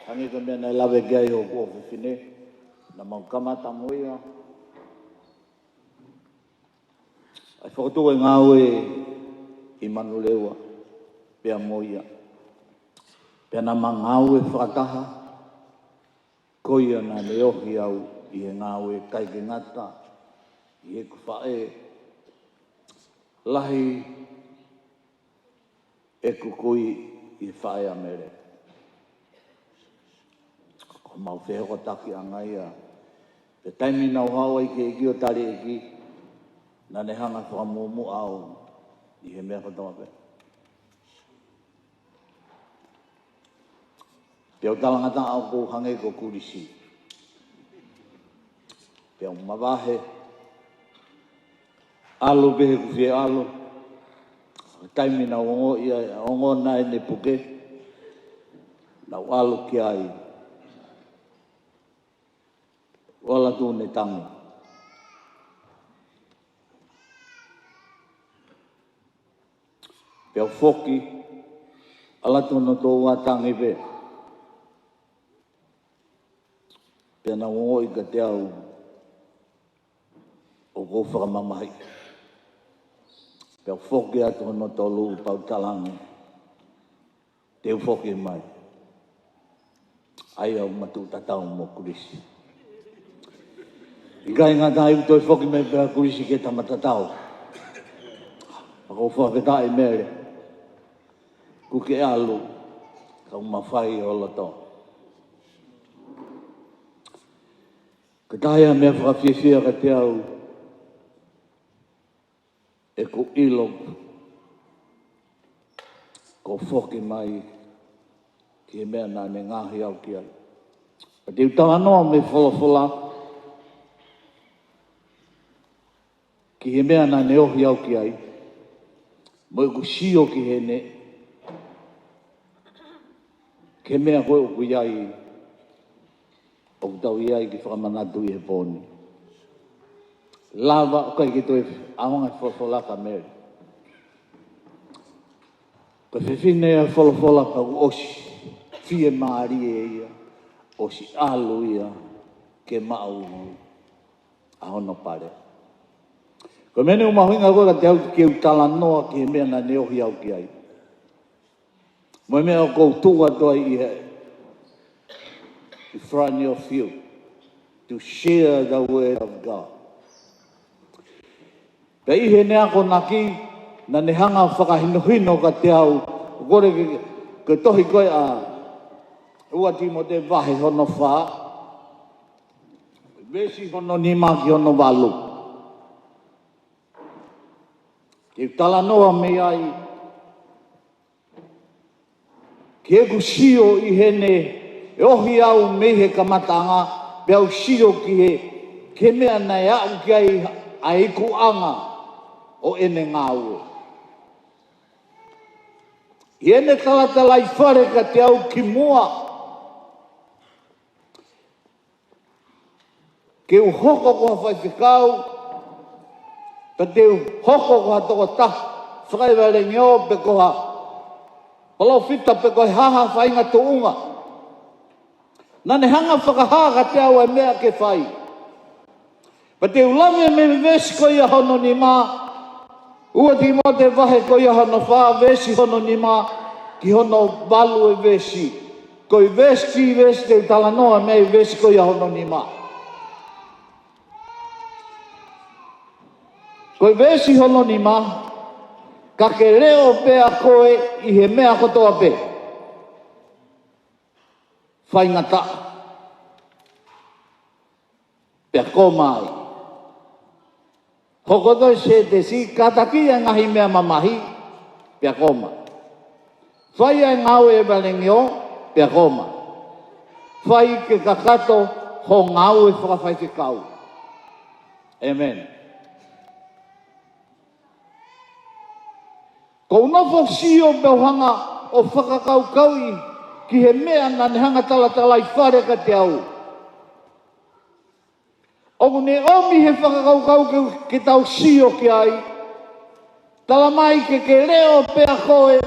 hangi ka mea na lawe gai o kua whiwhine, na mau kamata moia. Ai whakatoa e ngāwe i manulewa, pea moia. Pea na ma ngāwe whakataha, koia na leohi au i he ngāwe kai ke ngata, i he kuwhae, lahi e kukui i whae a Mele. Ko mau whehoko taki a ngaia. Pe taimi nau hawa i ke eki o tari eki, na ne hanga whakamumu au i he mea katoa pe. Pea o talangata au kou hange ko kurisi. Pea o mawahe, alo behe kuwhie alo, taimi na ongo ia, ongo na e ne puke, na alo ki ai. Wala tu ne tango. Pea o foki, ala tu no tō watangi pe. Pea na ongo i ka te au, o kou whakamamahi. Pea whoke atu hono tolu pau talangi. Te whoke mai. Ai au matu tatau mo kurisi. I kai ngā tai utoi whoke me pea kurisi ke tamatatau. Ako whoke tai Mele. Kuke alu. Kau mawhai o loto. Ka taia mea whakawhiawhia ka te au. E ko ilo. Ko whoke mai. Ki mea nā ne ngāhi au ki ai. Ka te utanga noa me wholofola. Ki mea nā ne ohi au ki ai. Mo e ku sio ki hene. Ke mea koe o ku iai. O ku tau iai ki whakamanatu i he pōni. Lava o kai ki toi aonga wholofola ka Mele. Ka whiwhine a wholofola ka u osi. Fie maari e ia. Osi alu ia. Ke mau. Ahono pare. Ka mene o mahuinga koe ka te au ki u tala noa ki he mea na ne ohi au ki ai. Mo mea o kou tua toa i he. In front of you. To share the word of God. Pe i he nea ko naki. Na ne hanga whakahinohino ka te au. Kore ke tohi koe a. Ua timo te vahe hono wha. Vesi hono nima ki hono walu. Ke tala noa me ai. Ke ku sio i hene, e ohi au mehe kamatanga, pe au sio ki he, ke mea nei au ki ai a iku anga o ene ngāue. I ene kalatalai whare ka te au ki mua. Ke u hoko koha whaiwhikau, pa te u hoko koha toko ta, whakaiwale ngio pe koha, Palo fita pe koe haha whainga to unga. Nane hanga whakaha ka te au e mea ke whai. Pa te ulame me vesi ko ia hono ni mā. Ua ti mo te wahe ko ia hono wha vesi hono ni mā. Ki hono balu e vesi. Ko i vesi ki vesi te tala noa me vesi ko ia hono ni mā. Ko i vesi hono ni mā. Ka ke leo pea koe i he mea kotoa pe. Whaingata. Pea ko mai. Hokotoi se te si kataki e ngahi mea mamahi. Pea ko mai. Whai e ngau e balengio. Pea ko mai. Whai ke kakato ho ngau e whakawhaitikau. Amen. Ko unofo sio pe hanga o whakakau i ki he mea na ne hanga tala i whare ka te au. O ne omi he whakakau ke tau sio ki ai. Tala mai ke leo pe a koe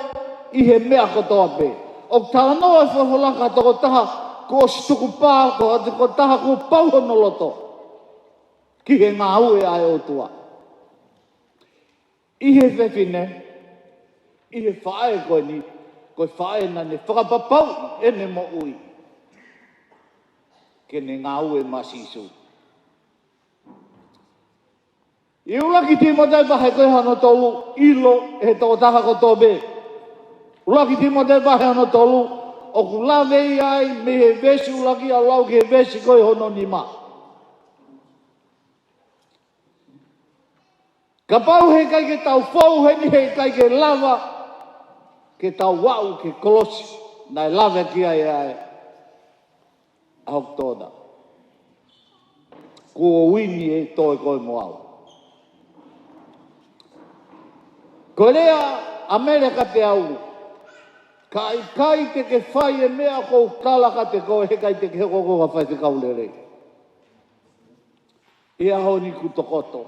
i he mea kotoa pe. O tala noa e whaholaka toko taha ko stuku pā ko taha ko pauhono loto. Ki he ngā ue ai o tua. I he whewhine. I he whae koe ni, koe whae na ne whakapapau e ne mo ui. Ke ne ngā ue masisu. I ulaki timo te wahe koe hano tolu, ilo he tō taha ko tō be. Ulaki timo te wahe hano tolu, o ku lawe i ai me he vesi ulaki au lau ke he vesi koe hono ni ma. Ka pau he kai ke tau fau he ni he kai ke lava, ke tau wau ke kolosi, nai lawe ki ai ai. Ahok tōna. Kua wini e toi koe mo au. Ko rea a Mele ka te au. Kai te ke whai e mea kou kala ka te koe he kai te ke koko ka whai te kaulere. E aho ni kutokoto.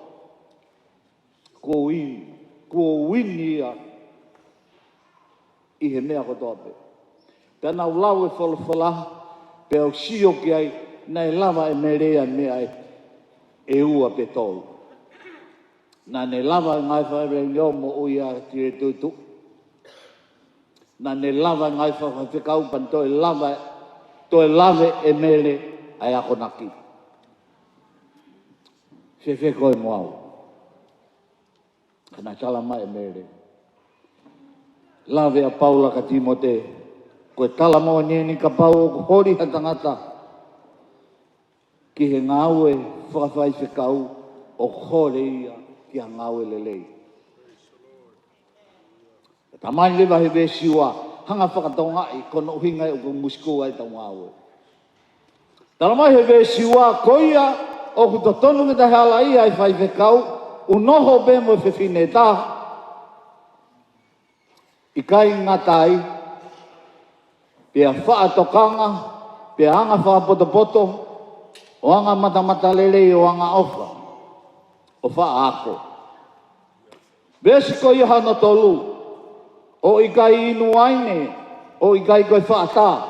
Kua wini ia. I he mea kotoa pe. Pena ulau e whalawhala. Pe au sio ki ai. Nei lava e merea mea e ua pe tolu. Na ne lava ngai whaere ngio mo uia tire tutu. Na ne lava ngai whakau pan toi lave e mele ai ako naki. Whewhe koe mo au. Kana talama e mele. Lave a Paula ka Timote. Koe talama o nieni ka pau o hori ha tangata. Ki he ngāue whakawhai whekau o hore ia ki ha ngāue lelei. Tamai lewa he siwa hanga whakatonga i kono hingai o ko musiko ai tau ngāue. Talamai he siwa koia o kuto tonu me ta hala ia ai whai whekau unoho be mo whiwhine tā. I kai ngatai pia whaatokanga pia anga whaapoto o anga matamata lele o anga ofa o whaako. Besi koia hana tolu o i kai inu aine, o i kai koe whaata,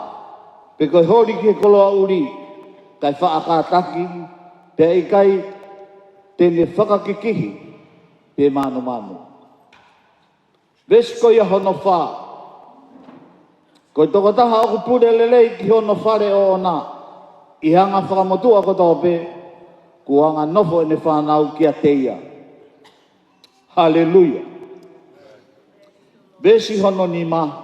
pe koe hori ke koloa uri, kai whaakataki, pe i kai tene whakakikihi, pe manu manu. Vesi koe ia hono wha, koe toko taha oku pure lelei ki hono whare o ona, i hanga whakamotua ko tope, ku anga nofo ene whanau ki a teia. Hallelujah. Vesi hono ni ma.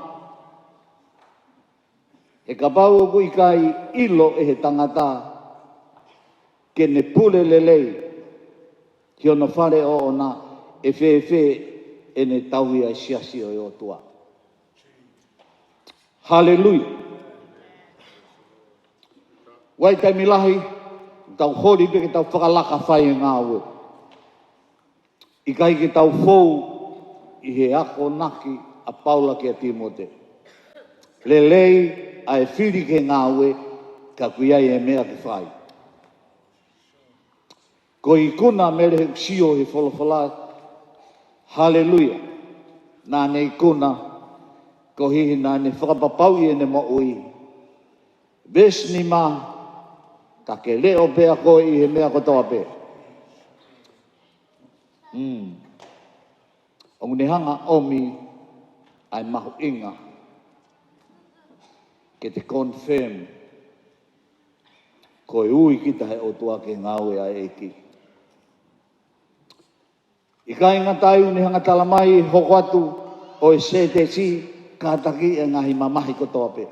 E ka pau o kui kai ilo e he tangata ke ne pule lelei ki ono whare o ona e whewhe e ne tauhi ai siasi o o tua. Hallelujah. Wai kai milahi tau hori pe ke tau whakalaka whai e ngāwe. I kai ke tau fou i he ako naki a Paula ki a Timote. Lelei ai whiri ke ngāwe ka kuiai e mea ki whai. Ko i kuna mele he sio he wholowhala. Hallelujah. Nā nei kuna ko hihi nā ne whakapapau i e ne mo ui. Ves ni mā ka ke leo pea ko i he mea kotoa pea. O ne hanga omi ai mahu inga ke te confirm ko e ui kita he o tua ke ngāwe a eiki. I ka inga tai uni hanga talamai hoko atu o e se te si kātaki e ngahi mamahi kotoa pe.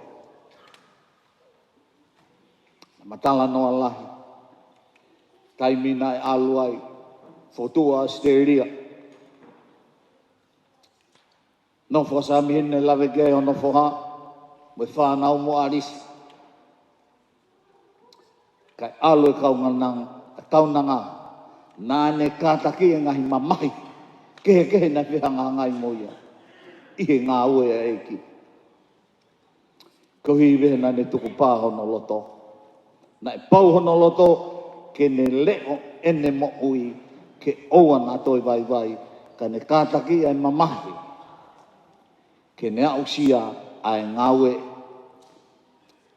Matala noa lahi. Taimina e aluai. Fotua Australia. No whasami hene lawe kei o no whoha, me whanau mo aris. Kai alo e kaunanga, nāne kātaki e ngahi mamahi, kehe na whihanga ngai moia, i he ngā ue a eiki. Ko hi wehe nāne tuku pā hono loto, na e pau hono loto, ke ne leo ene mo ui, ke oua nā toi vai, ka ne kātaki e mamahi, ke nea usia ai ngawe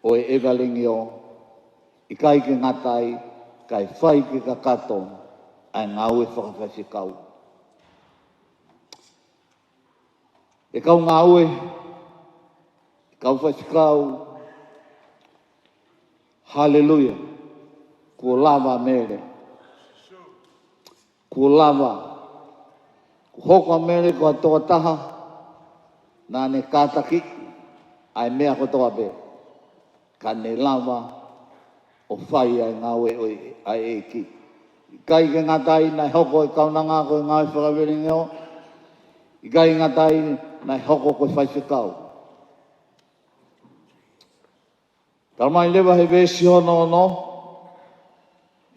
o e evalingi o i kai ke ngatai kai whai ke kakato ai ngawe whakawhawhikau. E kau ngawe, e kau whawhikau, hallelujah, kua lava Mele, kua lava, kua hoko Mele kua toa taha, nā ne kātaki, ai mea kotoa pe, ka ne lava o whai ai ngāwe o ai eiki. I kai ke ngatai nai hoko e kaunanga ko e ngāwe whakaweringi o, i kai ngatai nai hoko ko e whai whikau. Tamai lewa he vesi hono ono,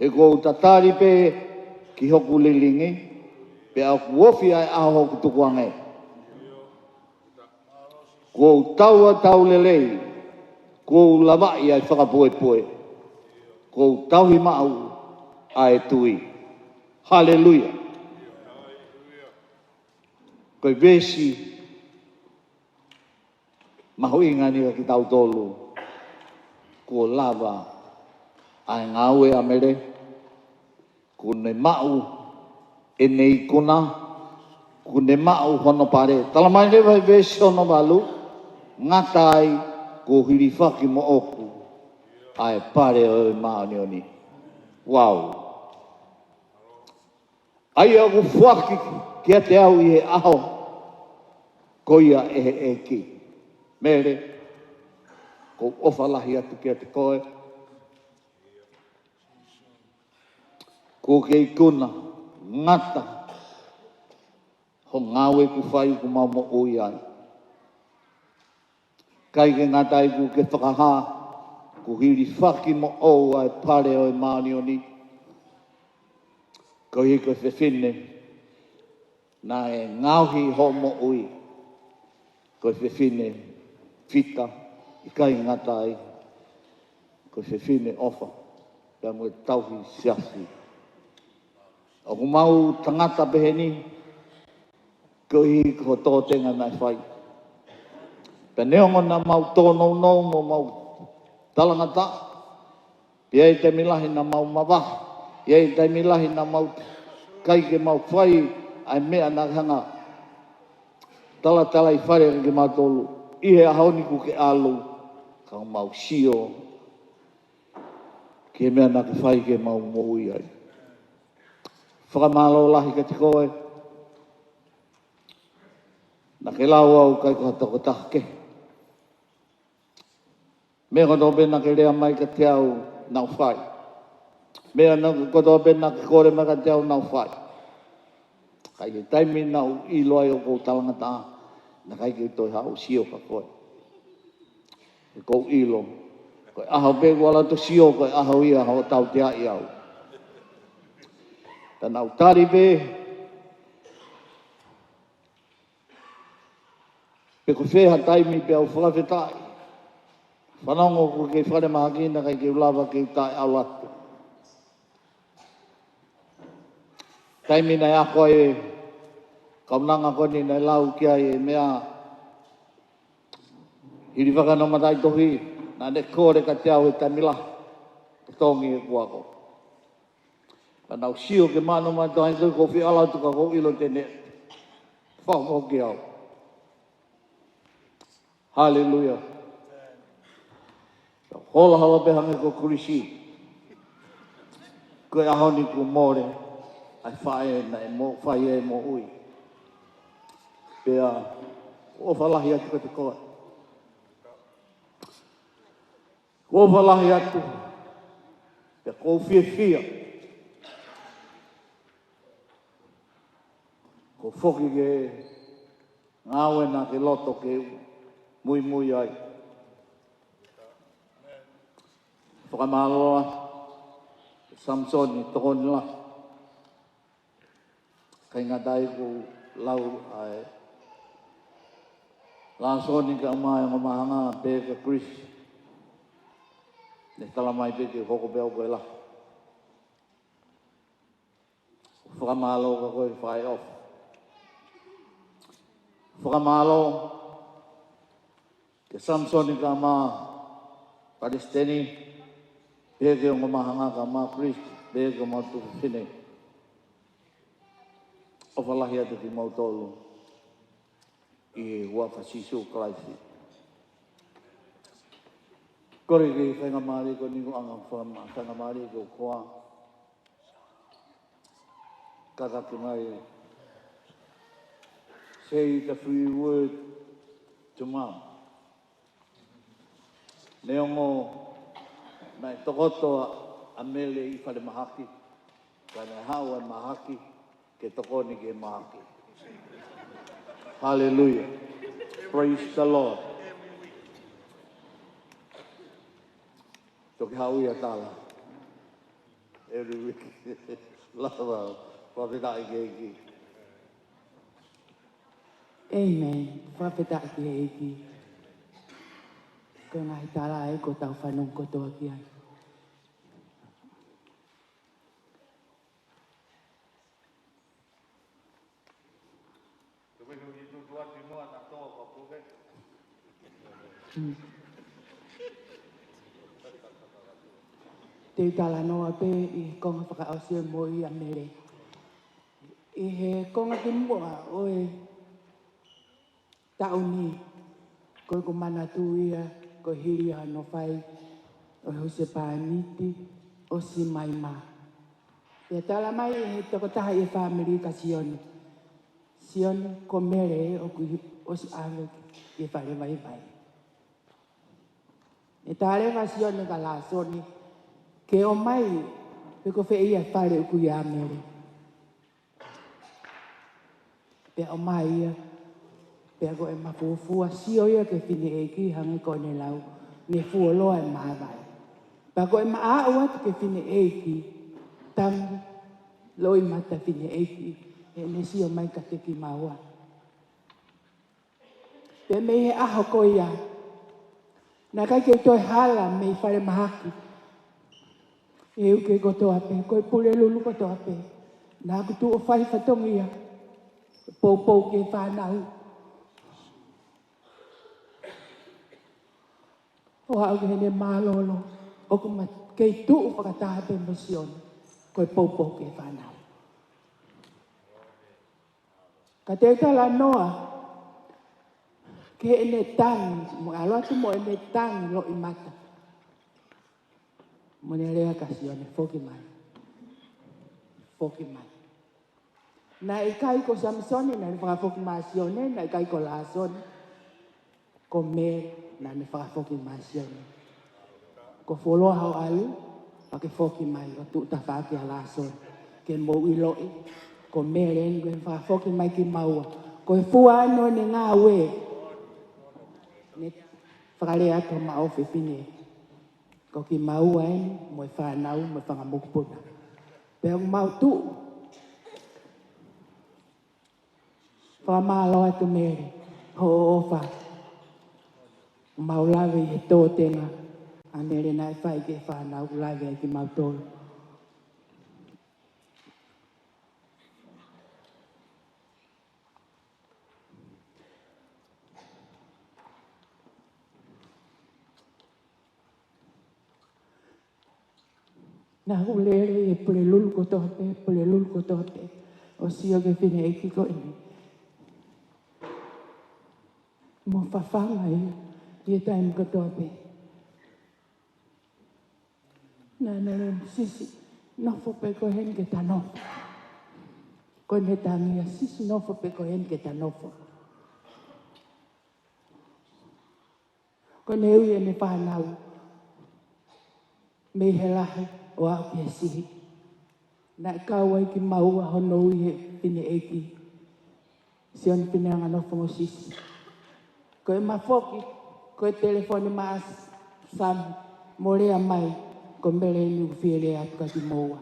he kou tatari pe ki hoku lilingi, pe au kuofi ai aho hoku tukuange. Ko tau lelei, ko lawai ai whakapoe, ko tauhi mau ai tui. Hallelujah. Koe vesi, mahu inga ni ki tau tolu, ko lava ai ngawe a Mele, ko ne mau e nei kuna, kune mau hono pare. Tala mai lewa i vesi ono walu, ngatai ko hirifaki mo oku, ai pare o e maani oni. Wow. Ai aku fuaki kia te au i he aho, ko ia e ki. Mele, ko ofalahi atu kia te koe, ko kei kuna, ngata, ho ngawe ku whai ku mau mo ui ai. Kai ke ngata i ku ke whakaha, ku hiri whaki mo o ai pare o e maani oni. Ko hi ko whiwhine, na e ngauhi ho mo ui. Ko whiwhine, whita, i kai ngata ai. Ko whiwhine ofa, pia mo e tauhi siasi. O ku mau tangata beheni, ko hi ko tō tenga nai whai. Pea neongo na mau tōno no mo mau talangata. Pea i te milahi na mau mawahi. Pea i te milahi na mau kai ke mau whai ai mea na hanga. Tala i whare ke mau tolu. Ihe ahaoni ku ke alu. Ka mau sio. Ke mea na ke whai ke mau moui ai. Whakamalo lahi ka te koe. Na ke lau au kai ko hatako tahke. Mea koto bena ke rea mai ka te au nau whai. Mea koto bena ke kore mai ka te au nau whai. Kai ke taimi nau i loai o kou talangata. Na kai ke toi hao sio ka koe. E kou ilo. Koe ahau pegu ala to sio koe ahau ia hao tau te ai au. Tanau tari pe. Pe ko wheha taimi pe au whakawhetai. Whanongo ko ke whare mahakina kai ke ulawa ke tai au latu. Taimi nei a koe, kaunanga koni nei lau kia e mea hiri whakano matai tohi, na ne kore ka te au e tamila, ka tongi e kuako. Ka nau sio ke mano mai tohi ko whi ala tuka ko ilo tene, whako ki au. Hallelujah. Hola hala pehange ko kurisi. Koe ahoni ko more, ai whae na e mo, whae e mo ui. Pea, o whalahi atu ka te koe. Ko whalahi atu, pea ko whia. Ko whoki ke ngāwe nā ke loto ke mui ai. Whakamaloa, Samsoni tokoni la. Kai ngā tai ko lau ai. La soni ka mai o mahanga pe ka Chris. Ne tala mai pe ke hoko peo koe la. Whakamaloa ka koe whae off. Whakamalo, ke Samsoni ka mā Palestini, peke o mahanga ka mā Christ, peke o mā tuku whine. O whalahi atu ki mautolu, i he hua whasisu klaisi. Kore ki whainga maari ko ningu anga whainga maari ko koa. Kakaki mai, say the free word to mom. Neongo, mai tokotoa a Mele i whare mahaki. Kana hau e mahaki, ke tokoni ke mahaki. Hallelujah. Praise the Lord. Toki hau ia tala. Every week. Lava, faka'eiki. Amen. Faka'eiki. Ko ngai tala e ko tau whanong ko toa ki ai. Te tala noa pe i konga whakaosio mo i a Mele. I he konga ki mua o e tauni. Ko ko mana tu ia, ko hiri no fai, o huse pāniti, o si mai ma. Ia tala mai he toko taha i Famili ka sioni. Sioni ko Mele o kui o si ame i whare vai vai. E tāre ka sioni ka la soni, ke o mai, pe ko whi ia whare o kui a Mele. Pe o mai ia, pe ko e mafuafua sio ia ke whini e ki hangi ko ne lau, ne fuoloa e maawai. Pa ko e maa atu ke whini e ki, tangi, loi mata whini e ki, e ne sio mai ka te ki maua. Pe me he aho ko ia, na kai ke toi hala me i whare mahaki. E uke ko toa pe, ko e pule lulu ko toa pe, na kutu o whai whatongi ia, pou ke whanau. O hau ke hene mālolo, o kuma kei tuu whakataha pe mosion, koe pou ke whanau. Ka te tala noa, ke ene tangi, mo aloatu mo ene tangi lo i mata. Mo ne rea kasione, foki mai. Foki mai. Na i kai ko Samsoni, na i whakafoki maasione, na i kai ko Lasoni, ko Mele, na me whakafoki maasione. Ko wholoa hau alu, pa ke foki mai, o tu ta whake a Lasoni. Ke mou i loi, ko Mele, ni koe whakafoki mai ki maua. Ko e fua ano ne ngā we, ne whakarea ato ma ofe pine. Ko ki maua eni, mo e whanau, mo e whangamukupuna. Pea mau tu, whamalo atu Mele, ho ofa. Mau lawe i he tō tenga, a Mele nai whai ke whanau, lawe ai ki mau tōru. Nā hulere e pule lulu ko tope, pule lulu ko tope. O sio ke whine e ki ko ini. Mo whawhanga i e taim ko tope. Nā nere sisi, nofo pe ko hen ke ta nofo. Ko ne tangia sisi nofo pe ko hen ke ta nofo. Ko ne ui e ne whanau. Me he lahi. O au ki he sihi. Nā kau ai ki maua hono ui he pine eiki. Sion pine anga nofo mo sisi. Ko e mafoki, ko e telefoni maas sam, mo rea mai, ko Mele ni uwhiere atu ka ki moua.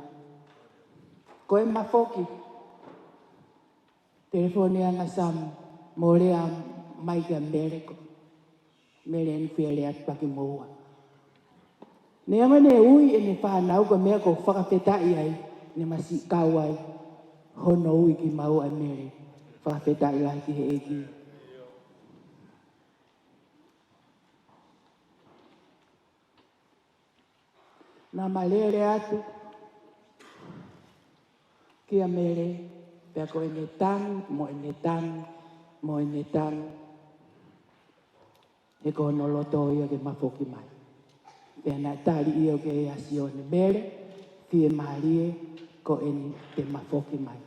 Ko e mafoki, telefoni anga sam, mo rea mai ka Mele ko. Mele ni uwhiere atu ka ki moua. Ne anga ne ui e ne whanau ko mea ko whakawhetai ai, ne masi kau ai, hono ui ki mau ai Mele, whakawhetai ai ki he eki. Nā malere atu, ki a Mele, pea ko ene tangi, mo ene tangi, mo ene tangi, e ko no loto ia ke mafoki mai. Pea nā tari ia ke e asione Mele, fie marie ko eni te mafoki mai.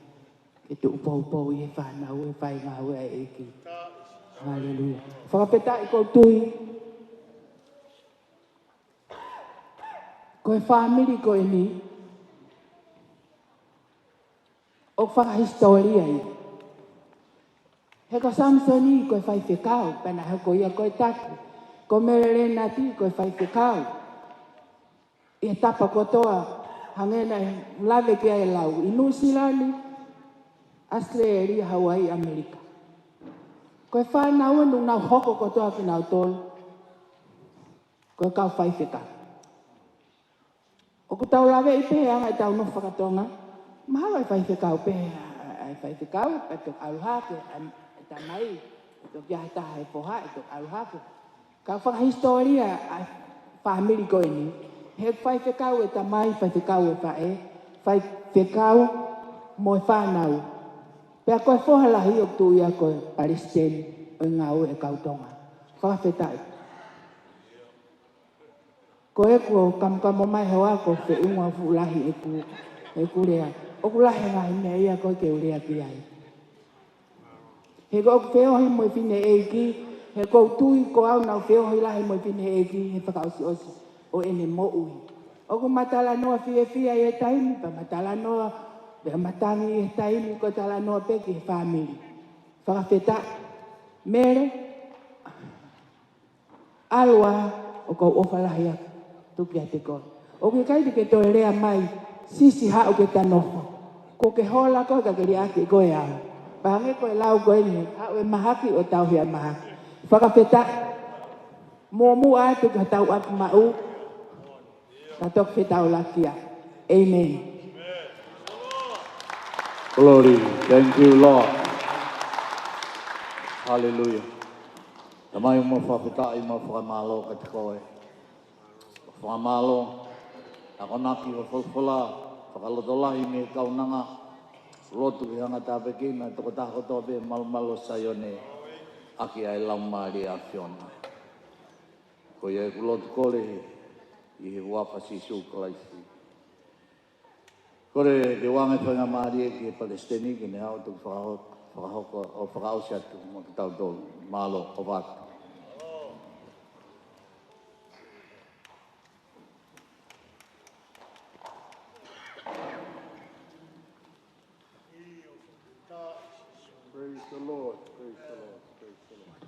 Ke tu upou i e whanau e whai ngā ua e eki. Hallelujah. Whakapeta i ko tui. Ko e Famili ko eni. O whakahistoria i. He ko Samsoni ko e whai whekau. Pena he ko ia ko e tatu. Ko Mele Lenati ko e whai whekau. I e tapa kotoa, hangena lave ke ai lau. I New Zealand, Australia, Hawaii, Amerika. Ko e whanau anu nau hoko kotoa ki nau tolu. Ko e kau whai whekau. O ku tau lave i pēa, ai tau no whakatonga. Mahalo ai whai whekau pēa. Ai whai whekau, ai tok aluhake, ai ta mai. Ai tok iahe taha e poha, ai tok aluhake. Ka whakahistoria, ai Famili ko ini. He whai whekau e ta mai, whai whekau e whae. Whai whekau mo e whanau. Pea koe whohalahi o tu ia koe Palestine o ngā ue e kautonga. Whakawhetai. Ko e ko kamkamo mai hoa ko whi unga fulahi e ku rea. O ku lahe ngai mea ia koe ke urea ki ai. He ko whiohi mo i whine e ki, he ko tui ko au nau whiohi lahi mo i whine e ki, he whakaosi osi o ene mo ui. O ku matala noa whia e taimi, pa matala noa, pea matangi e taimi, ko tala noa peki he Famili. Whakawheta, Mele, alua o ko ofalahi aku, tuki a te koe. O ke kaiti ke toi rea mai, sisi hao ke tanofo. Ko ke hola koe ka ke rea ke koe au. Pahange koe lau koe ni, hao e mahaki o tau hea mahaki. Whakawheta, momu atu ka tau atu mau, ka tok whetau lakia. Amen. Glory. Thank you, Lord. Hallelujah. Tamai mo whawhitai mo whakamalo ka te koe. Whakamalo, ako naki o whulfula, whakalotolahi me kaunanga, lotu ki hanga tāpekina, toko tāko tōpe malumalo sayone, aki ai laumari a whiona. Ko ia ku lotu kore, i he wapasi sukalaisi. Kore te wangai whainga maari e ki e Palestini, ki ne hao tuku whakahoko o whakaosiatu mo ki tau tō malo o watu. Praise the Lord. Praise the Lord. Praise the Lord.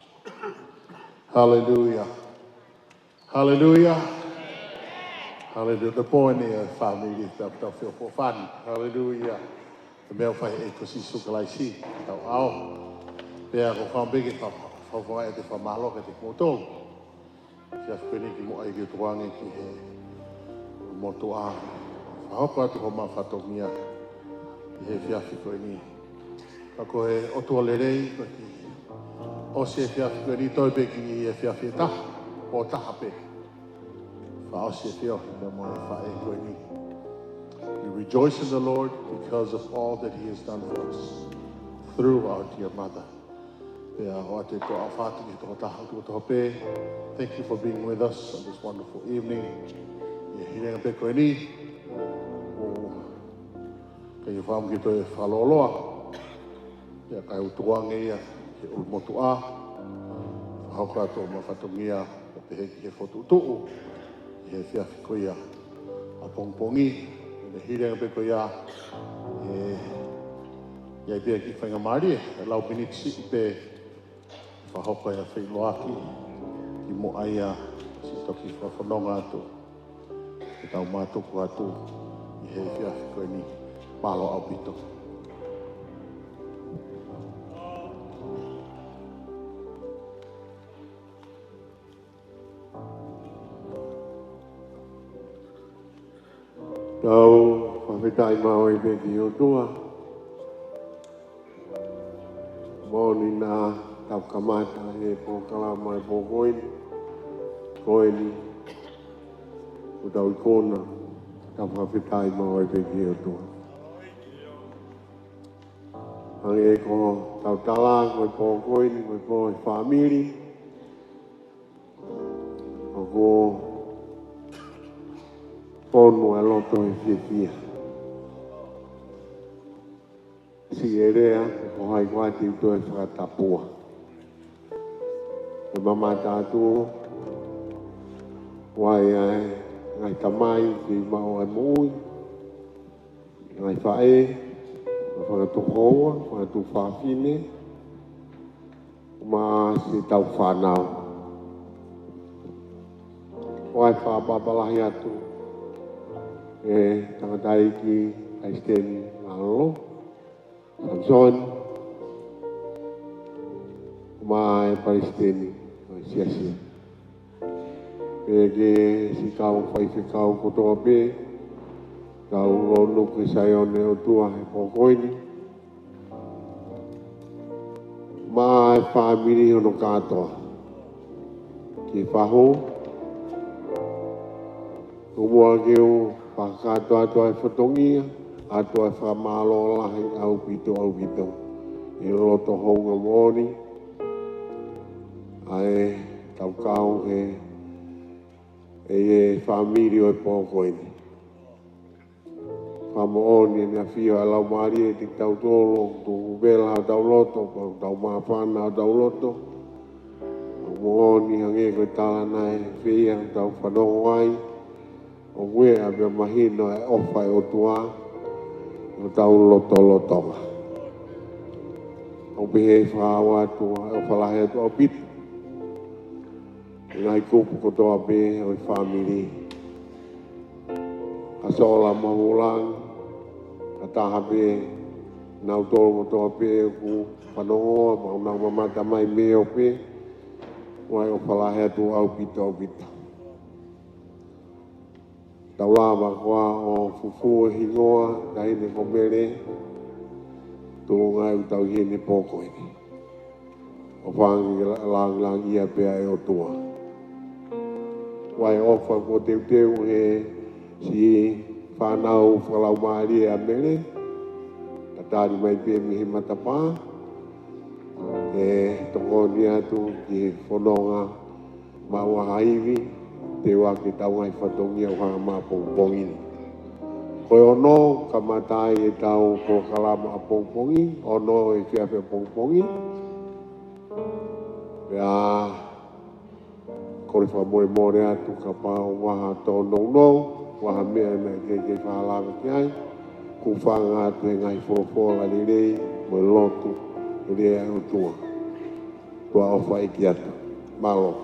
Hallelujah. Hallelujah. Hallelujah. The point is family that feel for fun. Hallelujah. The male fight a position like she. Au. Pea ko wham bigi whawhai te whamaloka te kōtong. Kia wheni ki mo ai ki tuange ki he motu a. Whahoko atu ho ma whatongia i he whiawhi koe ni. Ka ko he otua lerei ko ki o se whiawhi koe ni toi peki i he whiawhi taha. O taha pe. Wha o se whiawhi ka mo e whae koe ni. We rejoice in the Lord because of all that He has done for us through our dear mother. Thank you for being with us on this wonderful evening. Whahoko ia Failotu, ki mo aia, si toki whawhanonga atu, ki tau mātuku atu, i he whiawhi koe ni, malo au pito. Tau, whawhetai mau e peki o tua. Mōni nā tau kamata e pōkala mai pōkoini. Koini. O tau ikona. Tau whawhetai mau e peki o tua. Hangi e ko tau tala koe pōkoini, koe koe Famili. O ko ponu e loto e whiawhia. Si e rea, ko hai wāti uto e whakatapua. E mama tātua, wai ai, ngai tamai, ki mau ai mui, ngai whae, whakatuhoa, whakatu whawhine, ma si tau whanau. Wai whapapalahi atu, e tangatai ki aisteni ngalo, John, ma e Palestini, sia. Pege si kau whai kau kotoa pe, kau ronu ki saione o tua e pōkoini. Ma e Famili ono katoa, ki whaho, kumua keu whakatoa atua e whatongia, atua e whamalo lahi au pito. I loto honga moni. Ai tau kau e famili o e pōkoini. Whamooni ni a whio alau maari e te tau tōlo, tō vela a tau loto, tau māwhana a tau loto. Whamooni hange koe tala nai, whia tau whanongo ai, o ue a mea mahino e ofai o tua, o tau loto lotonga. O behe whaawa tua, o whalahe atua o pitu. Ngai kupu kotoa be o i famili. A sola mahulang, a taha be, nau tolo kotoa be, ku whanongoa, maunau mamata mai me o be, wai o whalahe atu au pita au pita. Tau lava koa o fufu e hingoa, tahine ko Mele, tō ngai utau hine pōkoini. O whangi lang ia pea e o tua. Wai ofa ko teu he si whanau whalau maari a Mele, a tāri mai pia mihi matapā, e tongoni atu ki whanonga maua haiwi, te wake tau ngai whatongi au hanga maa pongpongini. Koe ono, ka matai e tau ko kalama a pongpongi, ono e whiawhia pongpongi, pea kore whamoe more atu ka pāo waha tō nou, waha mea mea kei whahalanga ki ai, ku whanga atu e ngai whorofola li rei, mo lotu, rei au tua. Tua ofa iki atu. Malo.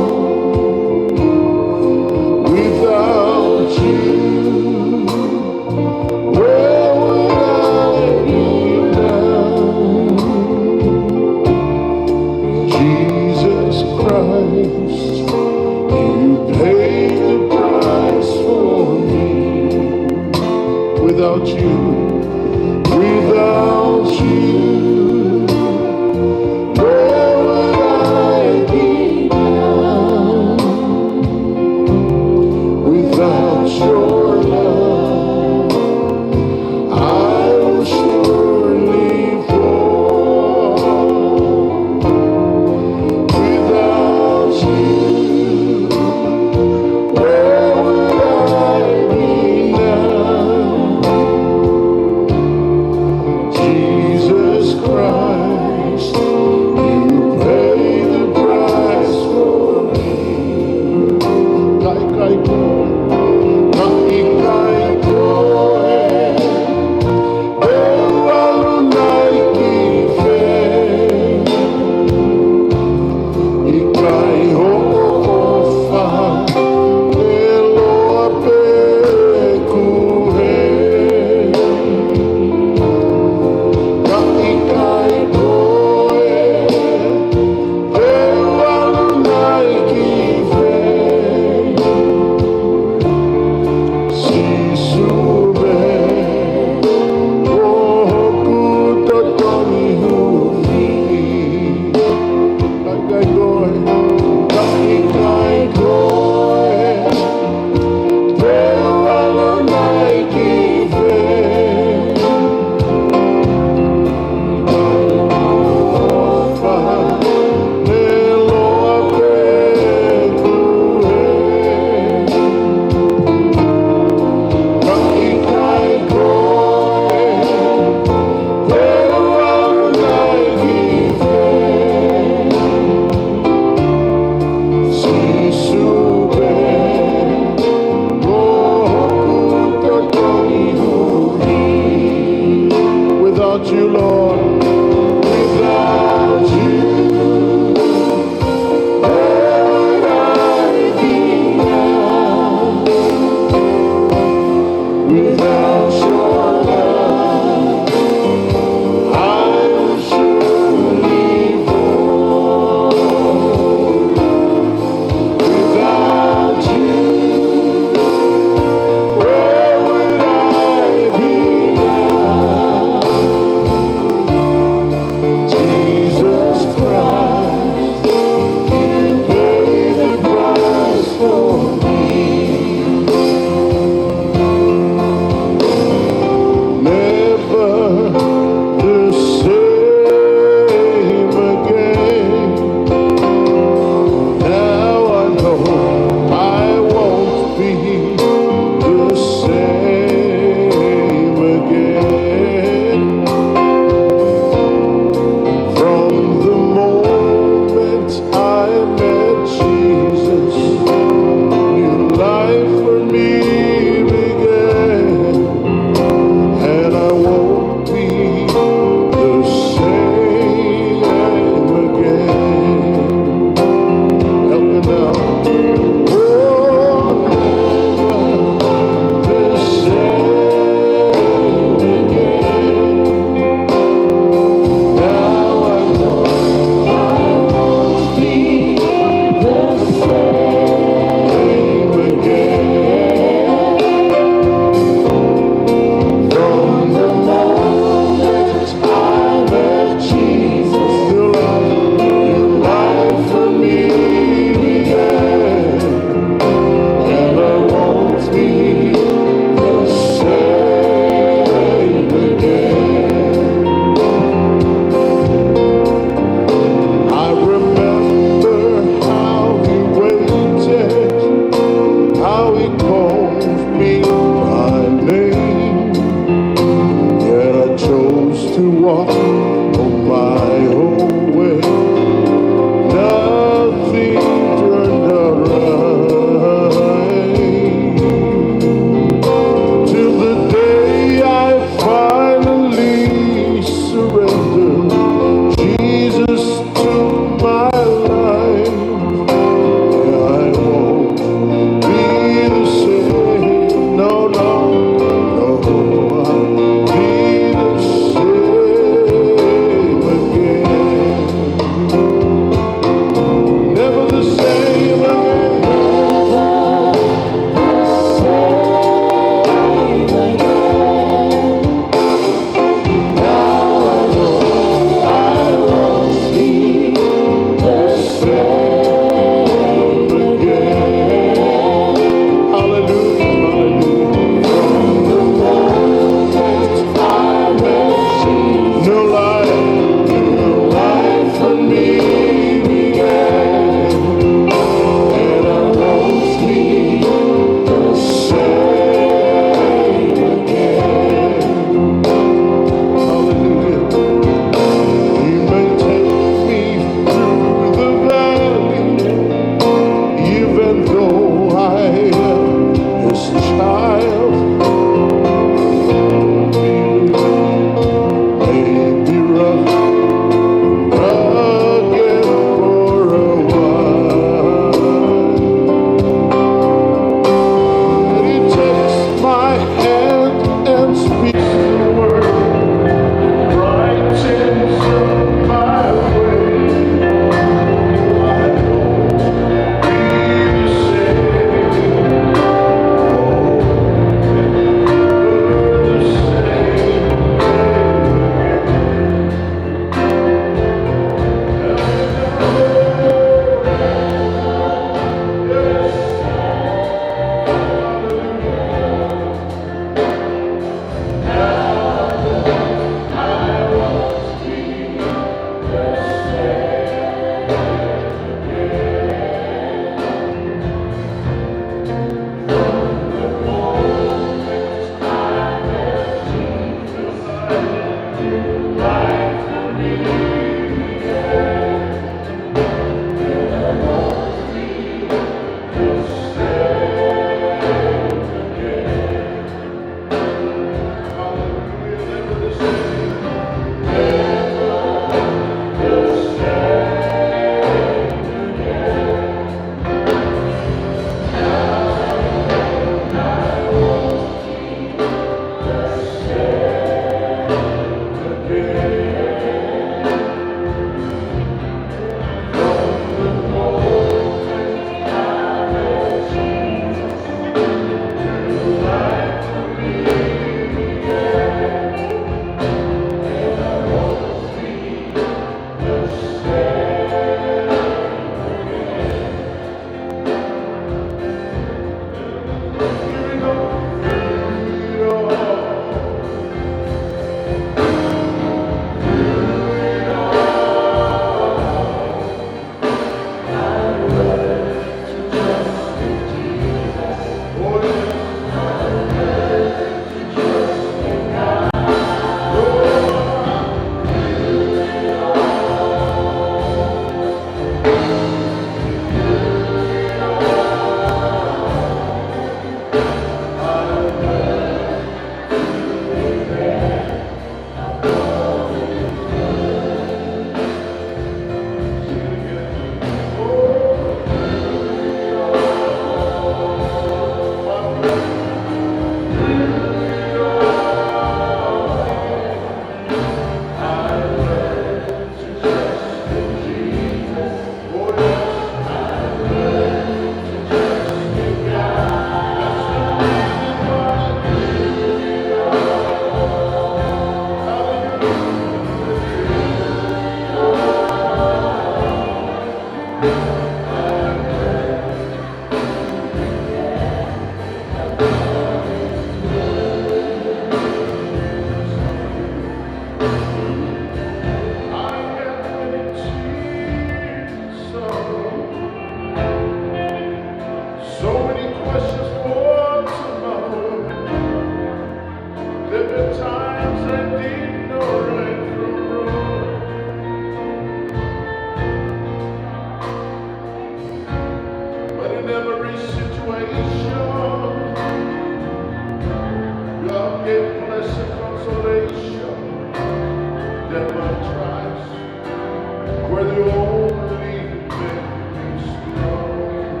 are the only thing that's true.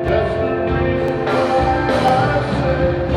That's the reason why I say,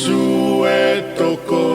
Yesu e toko